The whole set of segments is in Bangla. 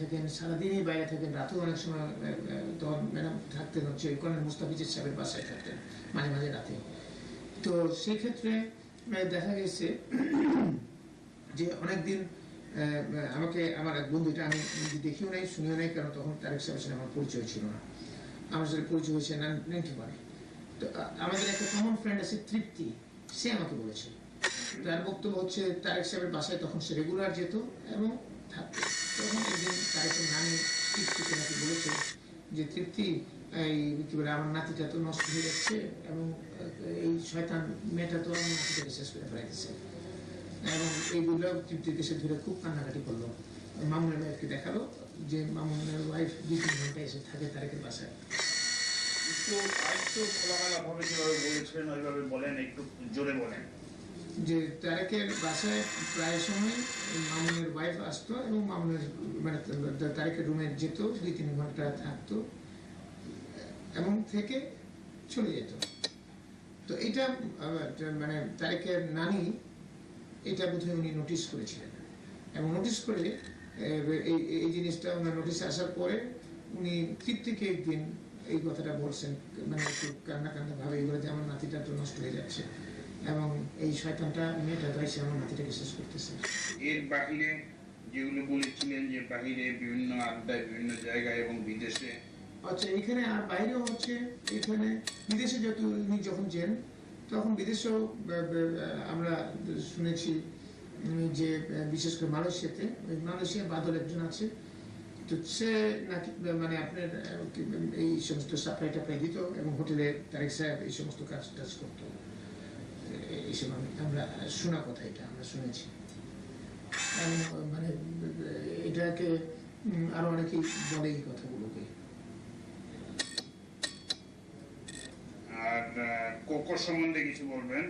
থাকেন, সারাদিনই বাইরে থাকেন, রাতেও অনেক সময় তখন ম্যাডাম থাকতেন হচ্ছে কর্নেল মুস্তাফিজের সাহেবের বাসায় থাকতেন মাঝে মাঝে রাতে। তো সেই ক্ষেত্রে দেখা গেছে যে অনেকদিন আমাকে আমার এক বন্ধু, এটা আমি দেখিও নাই শুনিও নাই, কারণ তখন তারেক সাহেবের সাথে আমার পরিচয় ছিল না, আমার সাথে পরিচয় হয়েছে 91। তো আমাদের একটা কমন ফ্রেন্ড আছে তৃপ্তি, সে আমাকে বলেছে, তার বক্তব্য হচ্ছে তারেক সাহেবের বাসায় তখন সে রেগুলার যেত এবং থাকতো। তখন একদিন তারেকের নানি তৃপ্তিকে নাকি বলেছে যে তৃপ্তি এই কি বলে আমার নাতিটা তো নষ্ট হয়ে যাচ্ছে এবং এই শয়তান মেয়েটা তো আমার নাতিটাকে শেষ করে ফেলাইতেছে, এবং এইগুলো তৃপ্তিকে সে ধরে খুব কান্নাকাটি করলো। মামুনের ওয়াইফকে দেখালো যে মামুনের ওয়াইফ 2-3 ঘন্টা এসে থাকে তারেকের বাসায়। একটু আরেকটু খোলামেলা ভাবে যেভাবে বলেছেন ওইভাবে বলেন, একটু জোরে বলেন। যে তারেকের বাসায় প্রায় সময় মামুনের ওয়াইফ আসতো এবং মামুনের মানে তারেকের রুমে যেত, 2-3 ঘন্টা থাকতো এবং থেকে চলে যেত। তো এটা মানে তারেকের নানি এটা বোধহয় উনি নোটিস করেছিলেন, এবং নোটিস করে এই জিনিসটা ওনার নোটিসে আসার পরে উনি তৃপ্তিকে একদিন এই কথাটা বলছেন, মানে একটু কান্না কান্না ভাবে এগুলো যে আমার নাতিটা তো নষ্ট হয়ে যাচ্ছে এবং এই শয়তানটা মেয়েটা গাইছে আমার নাতিটাকে শেষ করতেছে। এর বাহিরে যেগুলো বলেছিলেন যে বাহিরে বিভিন্ন আড্ডায় বিভিন্ন জায়গায় এবং বিদেশে, আচ্ছা এখানে আর বাইরেও হচ্ছে, এখানে বিদেশে যখন যান তখন বিদেশেও আমরা শুনেছি যে বিশেষ করে মালয়েশিয়াতে, মালয়েশিয়া বাদল একজন আছে, তো সে নাকি মানে আপনার এই সমস্ত সাপ্লাই টাপ্লাই দিত এবং হোটেলে তারেক সাহেব এই সমস্ত কাজ টাজ করতো, এইসব আমরা শোনা কথা, এটা আমরা শুনেছি। মানে এটাকে আরো অনেকেই বলে এই কথাগুলোকে। আর কোকো সম্বন্ধে কিছু বলবেন?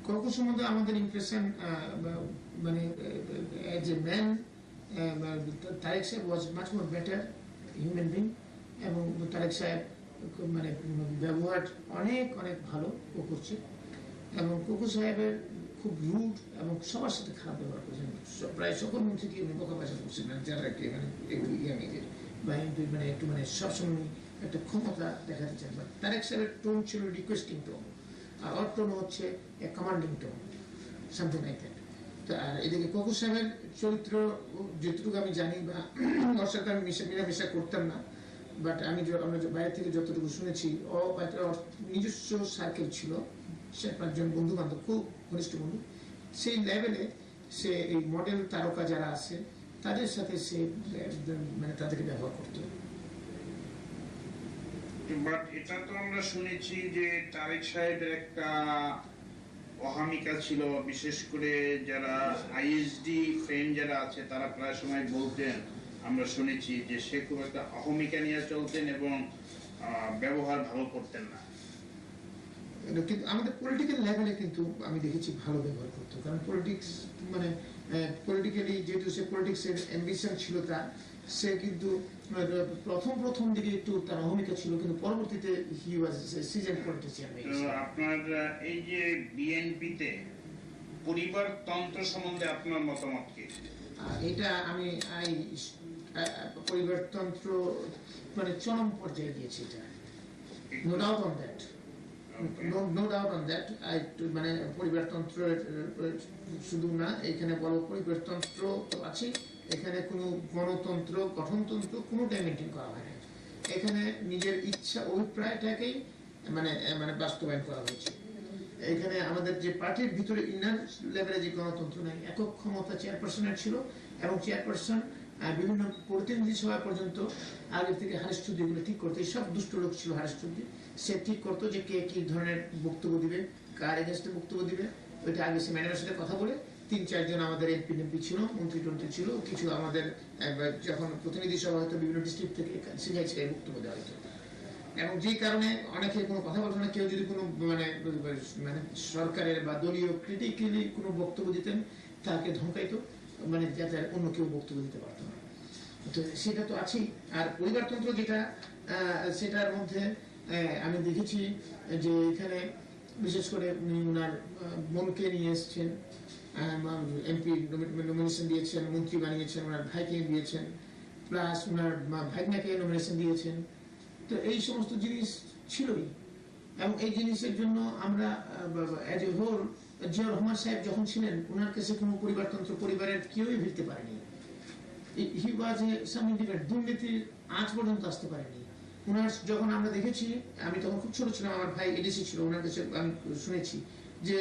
কোকো সম্বন্ধে আমাদের ইমপ্রেশন মানে এজ এ ম্যান তারেক সাহেব ওয়াজ much more better human being, এবং তারেক সাহেব মানে ব্যবহার অনেক অনেক ভালো কোকোর চেয়ে, এবং কোকো সাহেবের খুব রুড এবং সবার সাথে খারাপ ব্যবহার করছেন, প্রায় সকল মন থেকে উনি বোকা বাসা করছেন না, যারা একটু মানে একটু ইয়াং এজের বা মানে একটু মানে সবসময় একটা ক্ষমতা দেখাতে চান। বাট তারেক সাহেবের টোন ছিল রিকোয়েস্টিং টোন, আর ওর টোন হচ্ছে commanding tone, something like that. তো আর এদিকে কোকো সাহেবের চরিত্র যতটুকু আমি জানি বা ওর সাথে আমি মিলামেশা করতাম না, বাট আমরা বাইরে থেকে যতটুকু শুনেছি ও নিজস্ব সার্কেল ছিল, 4-5 জন বন্ধু বান্ধব, খুব ঘনিষ্ঠ বন্ধু, সেই লেভেলে সে এই মডেল তারকা যারা আছে তাদের সাথে সে মানে তাদেরকে ব্যবহার করতো। বাট এটা তো আমরা শুনেছি যে তারেক সাহেবের একটা অহমিকা ছিল, বিশেষ করে যারা আইএসডি ফ্রেন্ড যারা আছে তারা প্রায় সময় বলতেন, আমরা শুনেছি যে সে খুব একটা অহমিকা নিয়ে চলতেন এবং ব্যবহার ভালো করতেন না। কিন্তু আমাদের পলিটিক্যাল লেভেলে কিন্তু আমি দেখেছি ভালো ব্যবহার করতো, কারণ পলিটিক্স মানে পলিটিক্যালি যেহেতু সে পলিটিক্সের অ্যাম্বিশন ছিল তার, সে কিন্তু প্রথম দিকে একটু তার অহমিকা ছিল, কিন্তু পরবর্তীতে হি ওয়াজ সিজন পলিটিশিয়ান। আপনার এই যে বিএনপিতে পরিবারতন্ত্র সম্বন্ধে আপনার মতামত কি? এটা আমি পরিবারতন্ত্র মানে চরম পর্যায়ে গিয়েছে, এটা no doubt on that, no doubt on that. মানে পরিবারতন্ত্র শুধু না, এখানে বড় পরিবারতন্ত্র তো আছে, এখানে কোনো গণতন্ত্র গঠনতন্ত্র কোনোটাই মেনটেন করা হয় না, এখানে নিজের ইচ্ছা অভিপ্রায়টাকেই মানে মানে বাস্তবায়ন করা হয়েছে। এখানে আমাদের যে পার্টির ভিতরে ইন্ডিয়ান লেভেলে যে গণতন্ত্র নেই, একক ক্ষমতা চেয়ারপারসনের ছিল, এবং চেয়ারপারসন বিভিন্ন প্রতিনিধি সভা পর্যন্ত আগের থেকে হারিস চৌধুরী এগুলো ঠিক করতো, সব দুষ্ট লোক ছিল হারিস চৌধুরী, সে ঠিক করতো যে কে কি ধরনের বক্তব্য দিবে, কার এগেনস্টে বক্তব্য দিবে, ওইটা আগে সে ম্যাডামের সাথে কথা বলে 3-4 জন আমাদের এমপি ছিল, মন্ত্রী টন্ত্রী ছিল, কিছু আমাদের যখন প্রতিনিধি সভা হয়তো বিভিন্ন ডিস্ট্রিক্ট থেকে ছিগাই বক্তব্য দেওয়া হতো, এবং যে কারণে অনেকে কোনো কথা বলতো না। কেউ যদি কোনো মানে মানে সরকারের বা দলীয় ক্রিটিক্যালি কোনো বক্তব্য দিতেন তাকে ধমকাইতো, মানে যাতে অন্য কেউ বক্তব্য দিতে পারতো না। তো সেটা তো আছেই। আর পরিবারতন্ত্র যেটা, সেটার মধ্যে আমি দেখেছি যে এখানে বিশেষ করে উনি ওনার বোনকে নিয়ে এসছেন, এমপি নমিনেশন দিয়েছেন, মন্ত্রী বানিয়েছেন, ওনার ভাইকে দিয়েছেন, প্লাস ওনার ভাগ্নাকে নমিনেশন দিয়েছেন। তো এই সমস্ত জিনিস ছিলই, এবং এই জিনিসের জন্য আমরা as a whole Ziaur Rahman সাহেব যখন ছিলেন ওনার কাছে কোনো পরিবারতন্ত্র পরিবারের কেউই ভিড়তে পারেনি। হি ওয়াজ এ সাম ইন্ডিপেন্ডেন্ট, দুর্নীতির আজ পর্যন্ত আসতে পারেনি ওনার। যখন আমরা দেখেছি, আমি তখন খুব ছোট ছিলাম, আমার ভাই এডিসি ছিল, ওনার কাছে আমি শুনেছি যে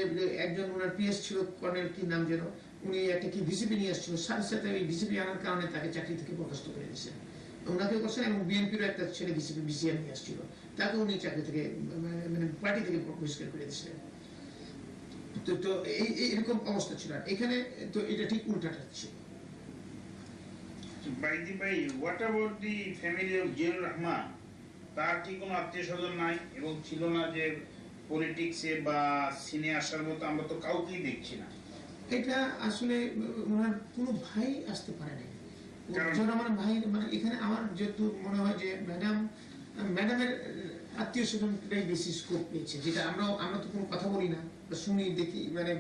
একজন ওনার পিএস ছিল, কর্নেল কি নাম যেন, উনি একটা কি ভিসিপি নিয়ে আসছিল, সাথে সাথে ওই ভিসিপি আনার কারণে তাকে চাকরি থেকে বরখাস্ত করে দিয়েছেন, ওনাকে করছেন। এবং বিএনপির একটা ছেলে ভিসিপি বিসিএম নিয়ে আসছিল, তাকে উনি চাকরি থেকে মানে পার্টি থেকে বহিষ্কার করে দিয়েছিলেন। তো এরকম অবস্থা ছিল। আর এখানে তো এটা ঠিক উল্টাটা ছিল। By the by, what about the family of Ziaur Rahman? তার কি কোনো আত্মীয় স্বজন নাই এবং ছিল না যে পলিটিক্সে বা সিনে আসার মতো? আমরা তো কাউকেই দেখছি না। এটা আসলে ওনার কোনো ভাই আসতে পারে নাই। আমার ভাই মানে এখানে আমার যেহেতু মনে হয় যে ম্যাডামের আত্মীয় স্বজনটাই বেশি স্কোপ পেয়েছে, যেটা আমরা তো কোনো কথা বলি না, শুনি দেখি, মানে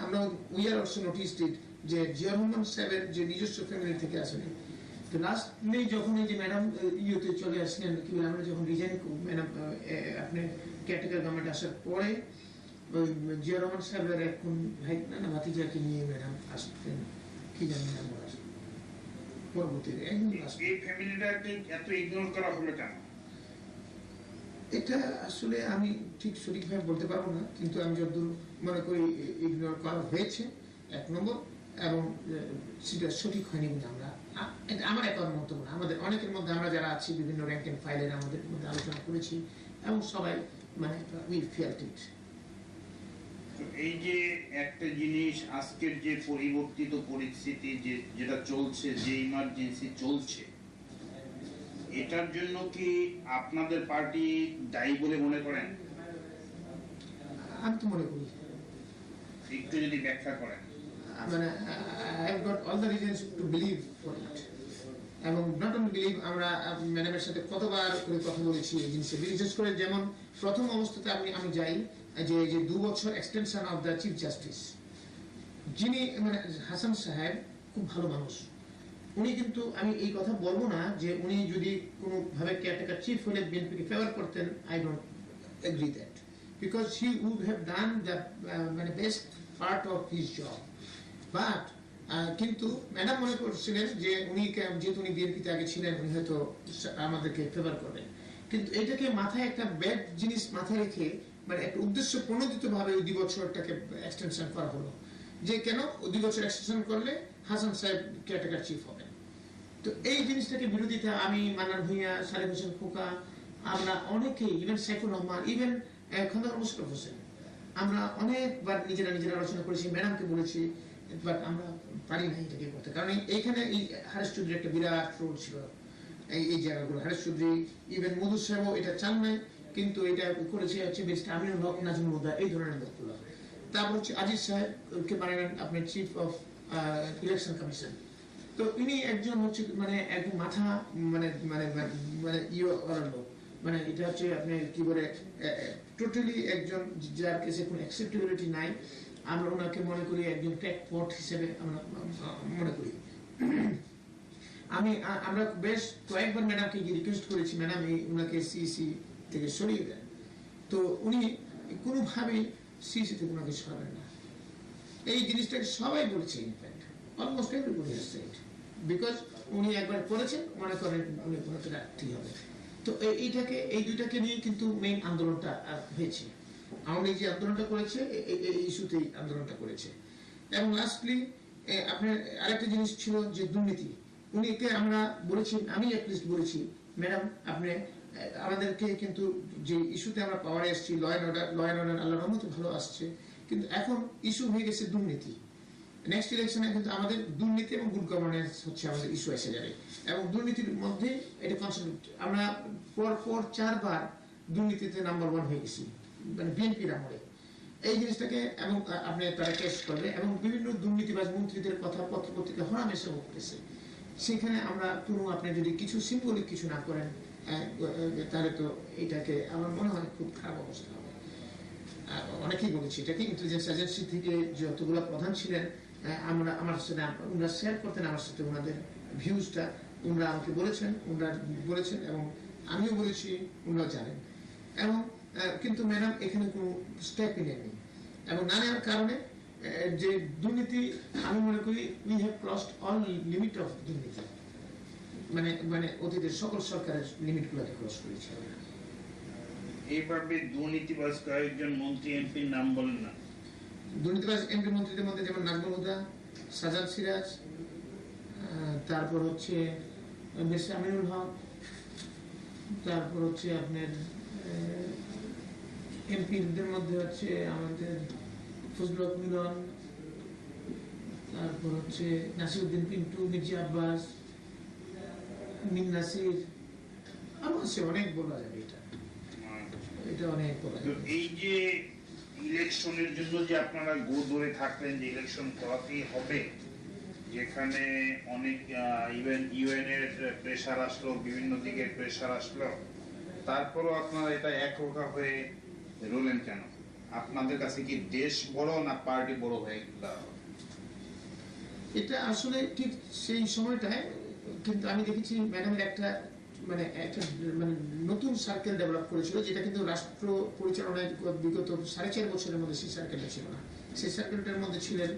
আমরা উই আর অলসো নোটিসড ইট যে জিয়াউর রহমান সাহেবের যে নিজস্ব ফ্যামিলি থেকে আসেনি। তো লাস্টলি যখন এই যে ম্যাডাম ইয়েতে চলে আসলেন, কি বলে, আমরা যখন রিজাইন ম্যাডাম আপনি কেয়ারটেকার গভর্নমেন্ট আসার পরে ওই জিয়াউর রহমান সাহেবের এখন ভাই না ভাতিজাকে নিয়ে ম্যাডাম আসতেন, কি জানি নাম বলার পরবর্তীতে একদম এই ফ্যামিলিটাকে এত ইগনোর করা হলো কেন? এটা আসলে আমি ঠিক সঠিকভাবে বলতে পারবো না, কিন্তু আমি যতদূর মনে করি ইগনোর করা হয়েছে এক নম্বর, এবং সেটা সঠিক হয়নি বলে আমার একার মন্তব্য না, আমাদের অনেকের মধ্যে আমরা যারা আছি বিভিন্ন র্যাঙ্ক এন্ড ফাইলের আমাদের মধ্যে আলোচনা করেছি, এবং সবাই মানে উই ফেল্ট ইট। এই যে একটা জিনিস, আজকের যে পরিবর্তিত পরিস্থিতি যেটা চলছে, যে ইমার্জেন্সি চলছে, এটার জন্য কি আপনাদের পার্টি দায়ী বলে মনে করেন? আমি তো মনে করি, একটু যদি ব্যাখ্যা করেন। মানে I have goat all the reasons to believe for it, এবং নট অনলি বিলিভ, আমরা ম্যাডামের সাথে কতবার করে কথা বলেছি এই জিনিসে, বিশেষ করে যেমন প্রথম অবস্থাতে আমি যাই যে 2 বছর extension of the chief justice, যিনি মানে হাসান সাহেব খুব ভালো মানুষ, উনি কিন্তু, আমি এই কথা বলবো না যে উনি যদি কোনোভাবে কেয়ারটেকার চিফ হলে বিএনপিকে ফেভার করতেন, I don't agree that, because he would have done the মানে best part of his job. But কিন্তু ম্যাডাম মনে করছিলেন যে উনি যেহেতু উনি বিএনপিতে আগে ছিলেন, উনি হয়তো আমাদেরকে ফেভার করবেন, কিন্তু এটাকে মাথায় একটা ব্যাড জিনিস মাথায় রেখে মানে একটা উদ্দেশ্য প্রণোদিত ভাবে ওই 2 বছরটাকে এক্সটেনশন করা হলো, যে কেন 2 বছর এক্সটেনশন করলে হাসান সাহেব কেয়ারটেকার চিফ হবেন। তো এই জিনিসটাকে বিরোধিতা আমি, মান্নান ভূঁইয়া, সালেম হোসেন খোকা, আমরা অনেকেই, ইভেন সাইফুর রহমান, ইভেন খন্দকার মুশতাক হোসেন, আমরা অনেকবার নিজেরা আলোচনা করেছি, ম্যাডামকে বলেছি, বাট আমরা পারি না এটাকে করতে, কারণ এইখানে এই হারেশ চৌধুরী একটা বিরাট রোল ছিল এই জায়গাগুলো। হারেশ চৌধুরী, ইভেন মধু সাহেবও এটা চান নাই, কিন্তু এটা করেছে হচ্ছে ব্যারিস্টার আমিনুল হক, নাজমুল হুদা, এই ধরনের লোকগুলো। তারপর হচ্ছে আজিজ সাহেবকে বানালেন আপনার চিফ অফ ইলেকশন কমিশন। তো ইনি একজন হচ্ছে মানে একদম মাথা মানে মানে মানে লোক, মানে এটা হচ্ছে আপনি কি বলে টোটালি একজন যার কাছে কোনো অ্যাকসেপ্টেবিলিটি নাই, আমরা ওনাকে মনে করি একজন ক্র্যাকপট হিসেবে আমরা মনে করি। আমরা বেশ কয়েকবার ম্যাডামকে রিকোয়েস্ট করেছি, ম্যাডাম ওনাকে সিসি থেকে সরিয়ে দেন, তো উনি কোনোভাবেই সিসি থেকে ওনাকে সরাবেন না। এই জিনিসটাকে সবাই বলেছে, in fact almost everybody has said, because উনি একবার করেছেন, মনে করেন উনি ওনাকে রাখতেই হবে। তো এই দুইটাকে নিয়ে কিন্তু মেইন আন্দোলনটা হয়েছে। আওয়ামী লীগ যে আন্দোলনটা করেছে এই ইস্যুতেই আন্দোলনটা করেছে। এবং লাস্টলি আপনার আরেকটা জিনিস ছিল যে দুর্নীতি, উনিকে আমরা বলেছি, আমি অ্যাটলিস্ট বলেছি, ম্যাডাম আপনি আমাদেরকে কিন্তু যে ইস্যুতে আমরা পাওয়ারে এসেছি, ল অ্যান্ড অর্ডার আল্লাহর রহমতে ভালো আসছে, কিন্তু এখন ইস্যু হয়ে গেছে দুর্নীতি। নেক্সট ইলেকশনে কিন্তু আমাদের দুর্নীতি এবং গুড গভর্নেন্স হচ্ছে আমাদের ইস্যু এসে যাবে, এবং দুর্নীতির মধ্যে এটা কনসেন্ট্রেট, আমরা পর 4 বার দুর্নীতিতে নাম্বার 1 হয়ে গেছি, মানে বিএনপির আমলে এই জিনিসটাকে, এবং আপনি তারা টেস্ট করবে, এবং বিভিন্ন দুর্নীতিবাজ মন্ত্রীদের কথা পত্রপত্রিকা হরামেশা করতেছে। সেখানে আমরা কোনো আপনি যদি কিছু সিম্বলিক কিছু না করেন, তাহলে তো এটাকে আমার মনে হয় খুব খারাপ অবস্থা হবে। অনেকেই বলেছি এটাকে ইন্টেলিজেন্স এজেন্সি থেকে যতগুলো প্রধান ছিলেন, আমরা আমার সাথে ওনারা শেয়ার করতেন আমার সাথে ওনাদের ভিউজটা, ওনারা আমাকে বলেছেন এবং আমিও বলেছি, ওনারা জানেন। এবং কিন্তু ম্যাডাম এখানে কোনো স্টেপই নেননি, এবং না নেওয়ার কারণে যে দুর্নীতি, আমি মনে করি we have crossed all limit of দুর্নীতি, মানে অতীতের সকল সরকারের লিমিটগুলোকে ক্রস করেছে। এইভাবে দুর্নীতিবাজ কয়েকজন মন্ত্রী এমপির নাম বলেন না। দুর্নীতিবাজ এমপি মন্ত্রীদের মধ্যে যেমন নাজমুল হুদা, সাজাদ সিরাজ, তারপর হচ্ছে বেশি আমিনুল হক, তারপর হচ্ছে আপনার এমপিদের মধ্যে হচ্ছে আমাদের ফজলুল হক মিলন, তারপর হচ্ছে নাসিরউদ্দিন পিন্টু, মির্জা আব্বাস, মিন নাসির, আরো আছে, অনেক বলা যাবে এটা অনেক বলা যাবে। এই যে ইলেকশনের জন্য যে আপনারা গো ধরে থাকলেন যে ইলেকশন করাতেই হবে, যেখানে অনেক ইউএন এর প্রেসার আসলো, বিভিন্ন দিকের প্রেসার আসলো, তারপরও আপনারা এটা একরোখা হয়ে রইলেন কেন? আপনাদের কাছে কি দেশ বড় না পার্টি বড় হয়ে গেল? এটা আসলে ঠিক সেই সময়টায় কিন্তু আমি দেখেছি ম্যাডামের একটা মানে নতুন সার্কেল ডেভেলপ করেছিল, যেটা কিন্তু রাষ্ট্র পরিচালনায় বিগত 4.5 বছরের মধ্যে সেই সার্কেলটা ছিল না। সেই সার্কেলটার মধ্যে ছিলেন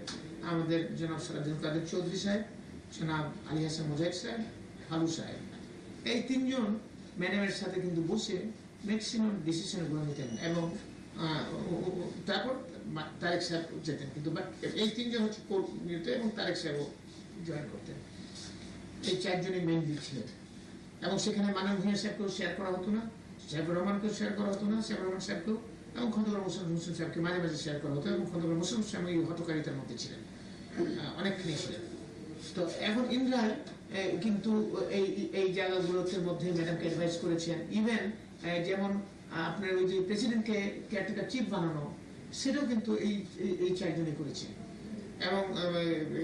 আমাদের জনাব সালাউদ্দিন কাদের চৌধুরী সাহেব, জনাব আলী হাসান মুজাহিদ সাহেব, ফালু সাহেব। এই তিনজন ম্যাডামের সাথে কিন্তু বসে ম্যাক্সিমাম ডিসিশনগুলো নিতেন, এবং তারপর তারেক সাহেব যেতেন, কিন্তু বাট এই তিনজন হচ্ছে কোর নিত এবং তারেক সাহেবও জয়েন করতেন। এই 4 জনই মেইন লিড ছিলেন, এবং সেখানে মানব ভূঁইয়া সাহেবকেও শেয়ার করা হতো না, সাহেবুর রহমানকেও শেয়ার করা হতো না, সাহেবুর রহমান সাহেবকেও, এবং খন্দকার মোশাররফ হোসেন সাহেবকে মাঝে মাঝে শেয়ার করা হতো, এবং খন্দকার মোশাররফ সাহেব এই হটকারিতার মধ্যে ছিলেন, অনেকখানি ছিলেন। তো এখন ইন্দ্রায় কিন্তু এই জায়গাগুলোর মধ্যে ম্যাডামকে অ্যাডভাইস করেছেন, ইভেন যেমন আপনার ওই যে প্রেসিডেন্টকে কেয়ারটেকার চিফ বানানো, সেটাও কিন্তু এই 4 জনে করেছে, এবং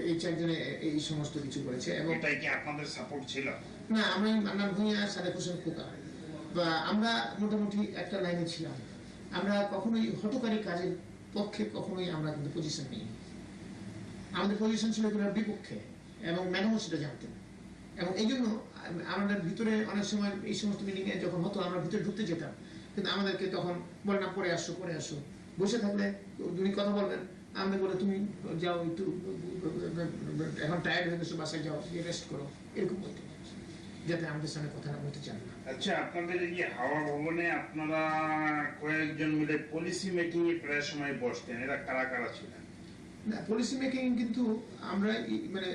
এই 4 জনে এই সমস্ত কিছু করেছে। এবং এটাই কি আপনাদের সাপোর্ট ছিল? না, আমি মান্নান ভূঁইয়া, সাদেক হোসেন খোকা বা আমরা মোটামুটি একটা লাইনে ছিলাম। আমরা কখনোই হটকারী কাজের পক্ষে কখনোই আমরা কিন্তু পজিশন নিই। আমাদের পজিশন ছিল এগুলোর বিপক্ষে, এবং ম্যাডামও সেটা জানতেন। এবং এই জন্য আমাদের ভিতরে অনেক সময় এই সমস্ত মিটিংয়ে যখন হতো, আমরা ভিতরে ঢুকতে যেতাম, কিন্তু আমাদেরকে তখন বলে না, পরে আসো। বসে থাকলে উনি কথা বলবেন, আমাদের বলে তুমি যাও, একটু এখন টায়ার্ড হয়ে গেছো, বাসায় যাও, রেস্ট করো, এরকম বলতে, যাতে আমাদের সামনে কথা না বলতে চান না। আচ্ছা, আপনাদের এই যে হাওয়া ভবনে আপনারা কয়েকজন মিলে পলিসি মেকিং এ প্রায় সময় বসতেন, এরা কারা কারা ছিলেন? না, পলিসি মেকিং কিন্তু আমরা মানে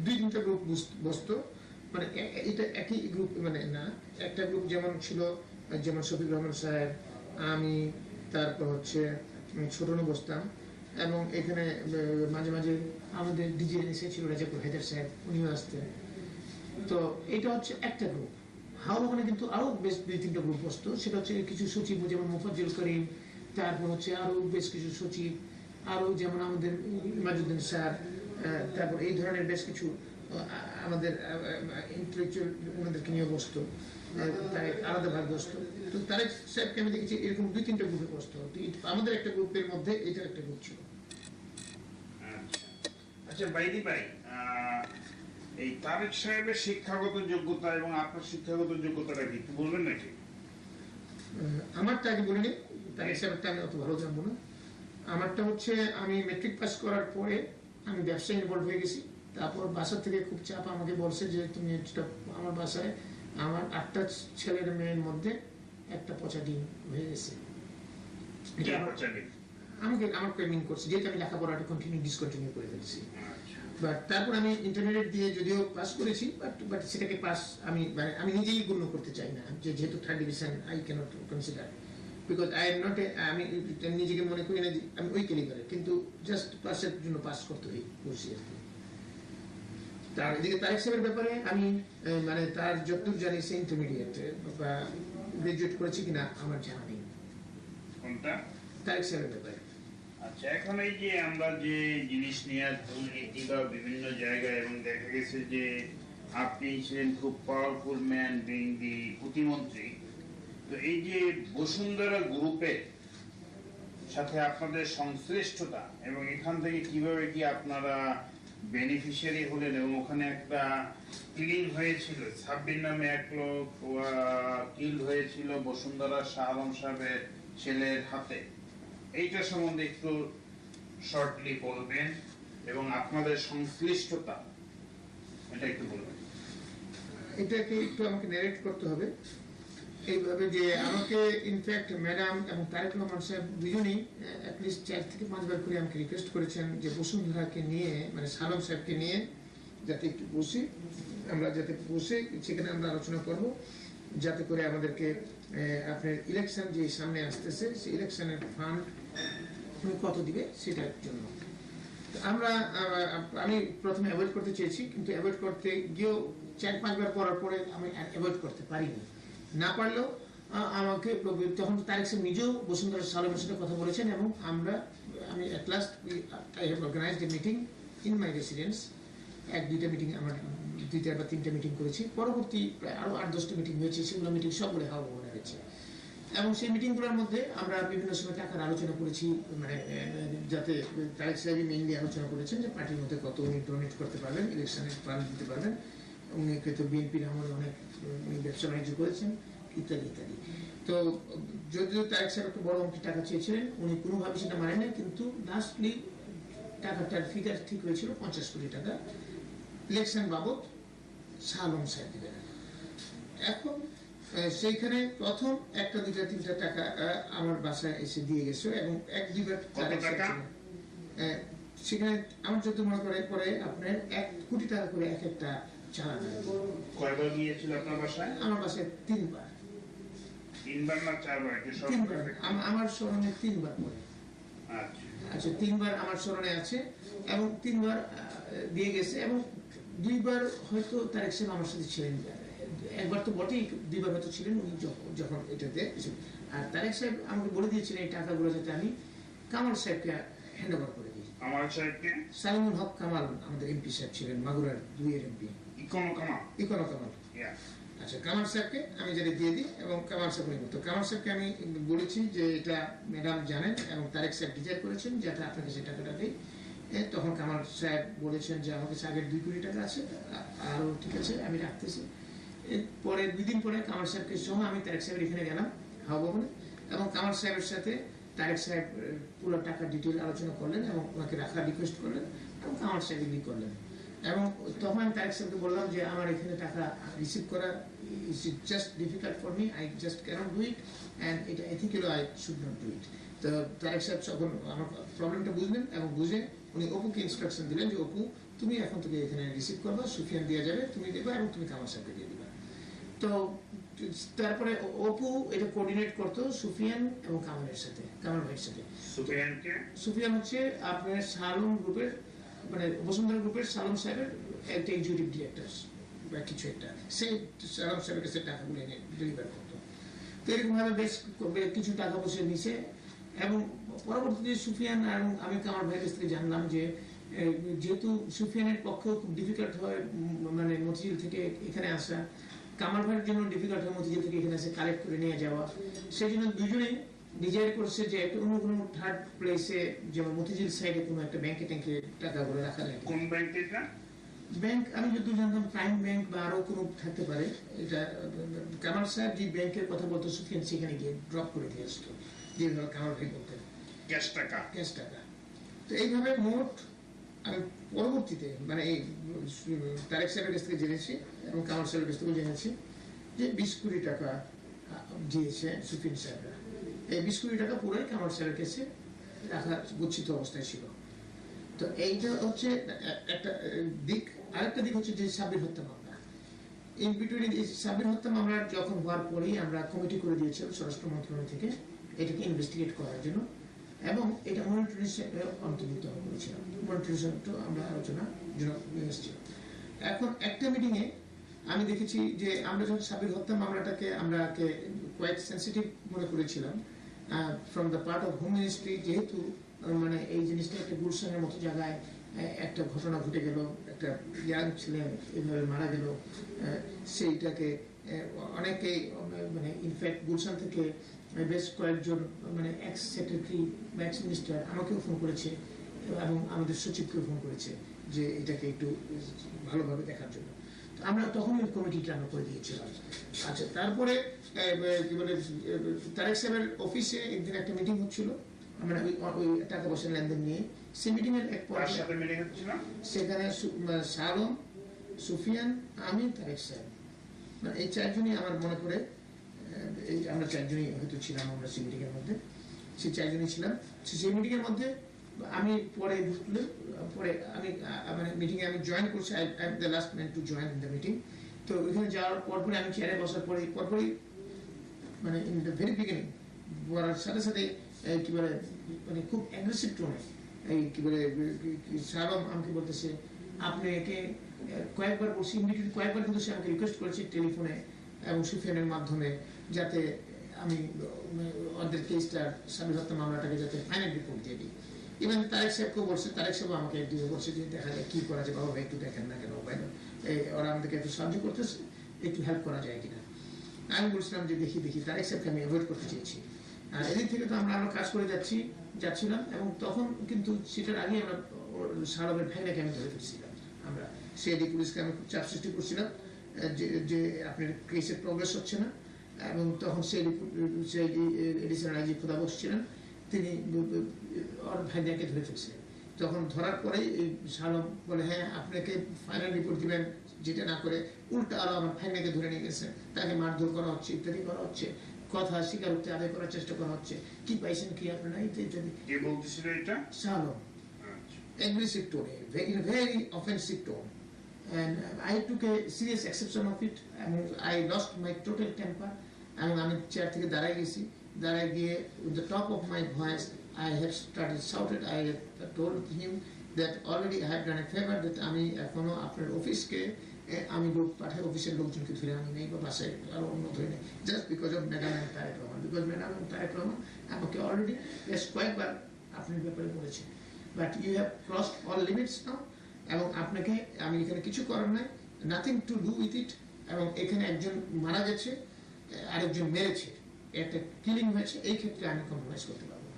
2-3টা গ্রুপ বসতো, মানে এটা একই গ্রুপ মানে না। একটা গ্রুপ যেমন ছিল, যেমন শফিক রহমান সাহেব, আমি, তারপর হচ্ছে ছোটনু বসতাম, এবং এখানে মাঝে মাঝে আমাদের ডিজে এসেছিল রাজাপুর হায়দার সাহেব, উনিও আসতেন। তো এটা হচ্ছে একটা গ্রুপ। হাওয়া ভবনে কিন্তু আরো বেশ 2-3টা গ্রুপ বসতো, সেটা হচ্ছে কিছু সচিব যেমন মুফাজ্জল করিম, তারপর হচ্ছে আরো বেশ কিছু সচিব, আরো যেমন আমাদের মাজুদ্দিন স্যার, তারপর এই ধরনের বেশ কিছু আমাদের ইন্টেলেকচুয়াল ওনাদেরকে নিয়ে বসতো, তাই আলাদা ভাগ বসতো। তো তারেক সাহেবকে আমি দেখেছি এরকম 2-3টা গ্রুপে বসতো। আমাদের একটা গ্রুপের মধ্যে এটা একটা গ্রুপ ছিল। আচ্ছা বাইদি ভাই, এই তারেক সাহেবের শিক্ষাগত যোগ্যতা এবং আপনার শিক্ষাগত যোগ্যতাটা কি একটু বলবেন নাকি? আমারটা আগে বলিনি, তারেক সাহেবটা আমি অত ভালো জানবো না। আমারটা হচ্ছে আমি মেট্রিক পাস করার পরে আমি ব্যবসায় ইনভলভ হয়ে গেছি। তারপর বাসা থেকে খুব চাপ, আমাকে বলছে যে তুমি আমার বাসায় আমার 8টা ছেলের মেয়ের মধ্যে একটা পচা ডিম হয়ে গেছে। আমার পেমেন্ট করছে, যেহেতু আমি লেখাপড়াটা ডিসকন্টিনিউ করে ফেলছি। বাট তারপর আমি ইন্টারমিডিয়েট দিয়ে যদিও পাস করেছি, বাট সেটাকে পাস আমি নিজেই গণ্য করতে চাই না, যেহেতু 3rd division I can't consider, because I am not আমি নিজেকে মনে করি না যে আমি ওই ক্যালিবারের, কিন্তু জাস্ট পাসের জন্য পাস করতে করছি আর কি। তার এদিকে তারেক সাহেবের ব্যাপারে আমি মানে তার যতটুকু জানি সে ইন্টারমিডিয়েট বা গ্রাজুয়েট করেছি কিনা আমার জানা নেই। কোনটা? তারেক সাহেবের ব্যাপারে। আচ্ছা, এখন এই যে আমরা যে জিনিস নিয়ে দুর্নীতি বা বিভিন্ন জায়গায়, এবং দেখা গেছে যে আপনি ছিলেন খুব পাওয়ারফুল ম্যান বিং দি প্রতিমন্ত্রী, তো এই যে বসুন্ধরা গ্রুপে সাথে আপনাদের সংশ্লিষ্টতা এবং এখান থেকে কিভাবে কি আপনারা বেনিফিশিয়ারি হলেন এবং ওখানে একটা কিলিং হয়েছিল, সাব্বির নামে এক লোক কিল হয়েছিল বসুন্ধরা শাহ আলম সাহেবের ছেলের হাতে, এইটা সম্বন্ধে একটু শর্টলি বলবেন এবং আপনাদের সংশ্লিষ্টতা এটা একটু বলবেন। এটাকে একটু আমাকে ন্যারেট করতে হবে এইভাবে যে আমাকে ইনফ্যাক্ট ম্যাডাম এবং তারেক রহমান সাহেব দুজনেই অ্যাটলিস্ট 4 থেকে 5 বার করে আমাকে রিকোয়েস্ট করেছেন যে বসুন্ধরাকে নিয়ে মানে সালম সাহেবকে নিয়ে যাতে একটু বসি, আমরা যাতে বসে সেখানে আমরা আলোচনা করব, যাতে করে আমাদেরকে আপনার ইলেকশন যে সামনে আসতেছে সেই ইলেকশনের ফান্ড কত দিবে সেটার জন্য। আমরা আমি প্রথমে অ্যাভয়েড করতে চেয়েছি, কিন্তু অ্যাভয়েড করতে গিয়েও 4-5 বার করার পরে আমি অ্যাভয়েড করতে পারিনি। না পারলেও আমাকে তখন তারেক সাহেব নিজেও বসুন্ধরা সালমের সাথে কথা বলেছেন এবং আমি at last I have organised a meeting in my residence. 1-2টা মিটিং আমরা 2টা বা 3টা মিটিং করেছি, পরবর্তী প্রায় আরো 8-10টা মিটিং হয়েছে, সেগুলো মিটিং সবগুলো হাওয়া ভবনে হয়েছে। এবং সেই মিটিংগুলোর মধ্যে আমরা বিভিন্ন সময় টাকার আলোচনা করেছি, মানে যাতে তারেক সাহেব মেইনলি আলোচনা করেছেন যে পার্টির মধ্যে কত উনি ডোনেট করতে পারবেন, ইলেকশনে ফান্ড দিতে পারবেন, উনি কিন্তু বিএনপির আমলে অনেক উনি ব্যবসা বাণিজ্য করেছেন ইত্যাদি ইত্যাদি। তো যদিও তারেক সাহেব একটু বড় অঙ্কের টাকা চেয়েছিলেন, উনি কোনোভাবে সেটা মানে না, কিন্তু লাস্টলি টাকাটার ফিগার ঠিক হয়েছিল 50 কোটি টাকা ইলেকশন বাবদ শাহ আলম সাহেব দিবেন। এখন সেইখানে প্রথম 1-2-3টা টাকা আমার বাসায় এসে দিয়ে গেছে এবং 1-2 বার সেখানে আমার যত মনে করে পরে আপনার 1 কোটি টাকা করে এক একটা চালানো। কয়বার গিয়েছিল আপনার বাসায়? আমার বাসায় 3 বার। 3 বার না 4 বার? 3 বার আমার স্মরণে 3 বার পরে। আচ্ছা 3 বার আমার স্মরণে আছে এবং 3 বার দিয়ে গেছে এবং 2 বার হয়তো তারেক সাহেব আমার সাথে ছিলেন, একবার তো বটেই, 2 বার হয়তো ছিলেন উনি যখন এটাতে। আর তারেক সাহেব আমাকে বলে দিয়েছিলেন এই টাকাগুলো যাতে আমি কামাল সাহেবকে হ্যান্ড ওভার করে দিই। কামাল সাহেবকে? সালিমুল হক কামাল আমাদের এমপি সাহেব ছিলেন, মাগুরার 2 এর MP. Econo Kamal? Econo Kamal. আচ্ছা কামাল সাহেবকে আমি যাতে দিয়ে দিই এবং কামাল সাহেব নিব। তো কামাল সাহেবকে আমি বলেছি যে এটা ম্যাডাম জানেন এবং তারেক সাহেব ডিজাইন করেছেন যাতে আপনাকে সেই টাকাটা দিই। তখন কামাল সাহেব বলেছেন যে আমার কাছে আগের 2 কোটি টাকা আছে, আরও ঠিক আছে আমি রাখতেছি। পরে 2 দিন পরে কামাল সাহেবকে সহ আমি তারেক সাহেবের এখানে গেলাম হাওয়া ভবনে এবং কামাল সাহেবের সাথে তারেক সাহেব পুরো টাকা ডিটেল আলোচনা করলেন এবং ওনাকে রাখার রিকোয়েস্ট করলেন এবং কামাল সাহেব এগ্রি করলেন। এবং তখন আমি তারেক সাহেবকে বললাম যে আমার এখানে টাকা রিসিভ করা is just difficult for me, I just cannot do it and এটা ethically I should not do it. তো তারেক সাহেব তখন আমার প্রবলেমটা বুঝলেন এবং বুঝে উনি অপুকে ইনস্ট্রাকশন দিলেন যে অপু তুমি এখন থেকে এখানে রিসিভ করবা, সুফিয়ান দিয়ে যাবে, তুমি দেবা এবং তুমি কামাল সাহেবকে দিয়ে দিবা। তো তারপরে অপু এটা কোঅর্ডিনেট করতো সুফিয়ান এবং কামালের সাথে, কামাল ভাইয়ের সাথে। সুফিয়ান হচ্ছে আপনার সালম গ্রুপের মানে বসুন্ধরা গ্রুপের সালম সাহেবের একটা এক্সিকিউটিভ ডিরেক্টর বা কিছু একটা, সেই সালম সাহেবের কাছে টাকাগুলো এনে ডেলিভার করতো। তো এরকমভাবে বেশ কিছু টাকা পয়সা নিছে এবং পরবর্তীতে সুফিয়ান আর আমি কামাল ভাইয়ের কাছ থেকে জানলাম যে যেহেতু সুফিয়ানের পক্ষেও খুব ডিফিকাল্ট হয় মানে মতিঝিল থেকে এখানে আসা, কামাল ভাইয়ের জন্য ডিফিকাল্ট হয় মতিঝিল থেকে এখানে এসে কালেক্ট করে নিয়ে যাওয়া, সেই জন্য দুজনেই ডিজাইন করছে যে একটা অন্য কোনো থার্ড প্লেসে যেমন মতিঝিল সাইডে কোনো একটা ব্যাংকে ট্যাঙ্কে টাকাগুলো রাখা যায়। কোন ব্যাংকে? ব্যাংক আমি যদি জানতাম প্রাইম ব্যাংক বা আরো কোনো থাকতে পারে। এটা কামাল সাহেব যে ব্যাংকের কথা বলতো সুফিয়ান সেখানে গিয়ে ড্রপ করে দিয়ে আসতো, যেভাবে কামাল ভাই বলতেন ক্যাশ টাকা। তো এইভাবে মোট আমি পরবর্তীতে মানে এই তারেক সাহেবের কাছ থেকে জেনেছি এবং কামাল সাহেবের কাছ থেকে জেনেছি যে 20 কোটি টাকা দিয়েছে সুফিয়ান সাহেবরা। এই 20 কোটি টাকা পুরোই কামাল সাহেবের কাছে রাখা গচ্ছিত অবস্থায় ছিল। তো এইটা হচ্ছে একটা দিক। আরেকটা দিক হচ্ছে যে সাব্বির হত্যা মামলা। ইন বিটুইন এই সাব্বির হত্যা মামলা যখন হওয়ার পরেই আমরা কমিটি করে দিয়েছিলাম স্বরাষ্ট্র মন্ত্রণালয় থেকে এটাকে ইনভেস্টিগেট করার জন্য এবং এটা মনিটরিং অন্তর্ভুক্ত করেছিলাম। মনিটরিং আমরা আলোচনার জন্য নিয়ে এসেছিলাম। এখন একটা মিটিংয়ে আমি দেখেছি যে আমরা যখন সাব্বির হত্যা মামলাটাকে আমরা কোয়াইট সেন্সিটিভ মনে করেছিলাম from the part of home ministry, যেহেতু মানে এই জিনিসটা একটা গুলশানের মতো জায়গায় একটা ঘটনা ঘটে গেল, একটা ইয়াং ছেলে এভাবে মারা গেল, সেইটাকে অনেকেই মানে ইনফ্যাক্ট গুলশান থেকে বেশ কয়েকজন মানে এক্স সেক্রেটারি বা এক্স মিনিস্টার আমাকেও ফোন করেছে এবং আমাদের সচিবকেও ফোন করেছে যে এটাকে একটু ভালোভাবে দেখার জন্য। আমরা তখনই কমিটিটা আমরা করে দিয়েছিলাম। আচ্ছা, তারপরে কি বলে তারেক সাহেবের অফিসে একদিন একটা মিটিং হচ্ছিল, মানে ওই টাকা পয়সা লেনদেন নিয়ে। সেই মিটিং এর এক পর্যায়ে সেখানে শাহ আলম, সুফিয়ান, আমি, তারেক সাহেব, মানে এই চারজনই আমার মনে করে এই আমরা চারজনই হয়তো ছিলাম আমরা সেই মিটিং এর মধ্যে। সেই চারজনই ছিলাম সেই মিটিং এর মধ্যে। আমি পরে আমি মানে মিটিং এ আমি জয়েন করছি, I am the last man to join in the meeting. তো ওইখানে যাওয়ার পরপরই আমি চেয়ারে বসার পরপরই মানে ইন দ্য ভেরি বিগিনিং বলার সাথে সাথে কি বলে মানে খুব অ্যাগ্রেসিভ টোনে এই কি বলে শাহরম আমাকে বলতেছে, আপনি একে কয়েকবার বলছি ইমিডিয়েটলি কয়েকবার কিন্তু সে আমাকে রিকোয়েস্ট করেছে টেলিফোনে এবং সুফিয়ানের মাধ্যমে যাতে আমি ওদের কেসটার স্বামী হত্যা মামলাটাকে যাতে ফাইনাল রিপোর্ট দিয়ে দিই। ইভেন তারেক সাহেবকেও বলছে, তারেক সাহেব আমাকে একদিকে বলছে যে দেখা যায় কি করা যায় বাবা ভাই, একটু দেখেন না কেন ভাই, ওরা আমাদেরকে একটু সাহায্য করতেছে, একটু হেল্প করা যায় কিনা। আমি বলছিলাম যে দেখি তারেক সাহেবকে আমি অ্যাভয়েড করতে চেয়েছি। আর এদিক থেকে তো আমরা কাজ করে যাচ্ছিলাম এবং তখন কিন্তু সেটার আগে আমরা শাহরমের ভাইনাকে আমি ধরে ফেলছিলাম। আমরা সিআইডি পুলিশকে আমি খুব চাপ সৃষ্টি করছিলাম যে আপনার কেসের প্রগ্রেস হচ্ছে না। এবং তখন সিআইডি এডিশনাল আইজি খোদা বসছিলেন, তিনি ওর ভাইনাকে ধরে ফেলছিলেন। তখন ধরার পরে এই শাহরম বলে হ্যাঁ আপনাকে ফাইনাল রিপোর্ট দিবেন, যেটা না করে উল্টা আলো আমার ভাইনাকে ধরে নিয়ে গেছে, তাকে মারধর করা হচ্ছে, ইত্যাদি করা হচ্ছে, কথা স্বীকারোক্তি আদায় করার চেষ্টা করা হচ্ছে, কি পাইছেন কি আপনারা ইত্যাদি। কে বলতেছিল এটা? শাহরম। Aggressive tone, in a very offensive tone, and I took a serious exception of it, and I lost my total temper. And আমি চেয়ার থেকে দাঁড়ায় গেছি, দাঁড়ায় গিয়ে with the top of my voice I have started shouted. I have told him that already I have done a favor, that আমি এখনো আপনার অফিসকে আমি লোক পাঠাই, অফিসের লোকজনকে ধরে আমি নেই বা বাসায় আরো অন্য ধরে নেই, just because of madam and Tarique Rahman. Because madam and Tarique Rahman আমাকে অলরেডি বেশ কয়েকবার আপনার ব্যাপারে বলেছে, but you have crossed all limits now, এবং আপনাকে আমি এখানে কিছু করার নাই, nothing to do with it. এবং এখানে একজন মারা গেছে, আরেকজন মেরেছে, একটা কিলিং হয়েছে, এই ক্ষেত্রে আমি কম্প্রোমাইজ করতে পারবো না।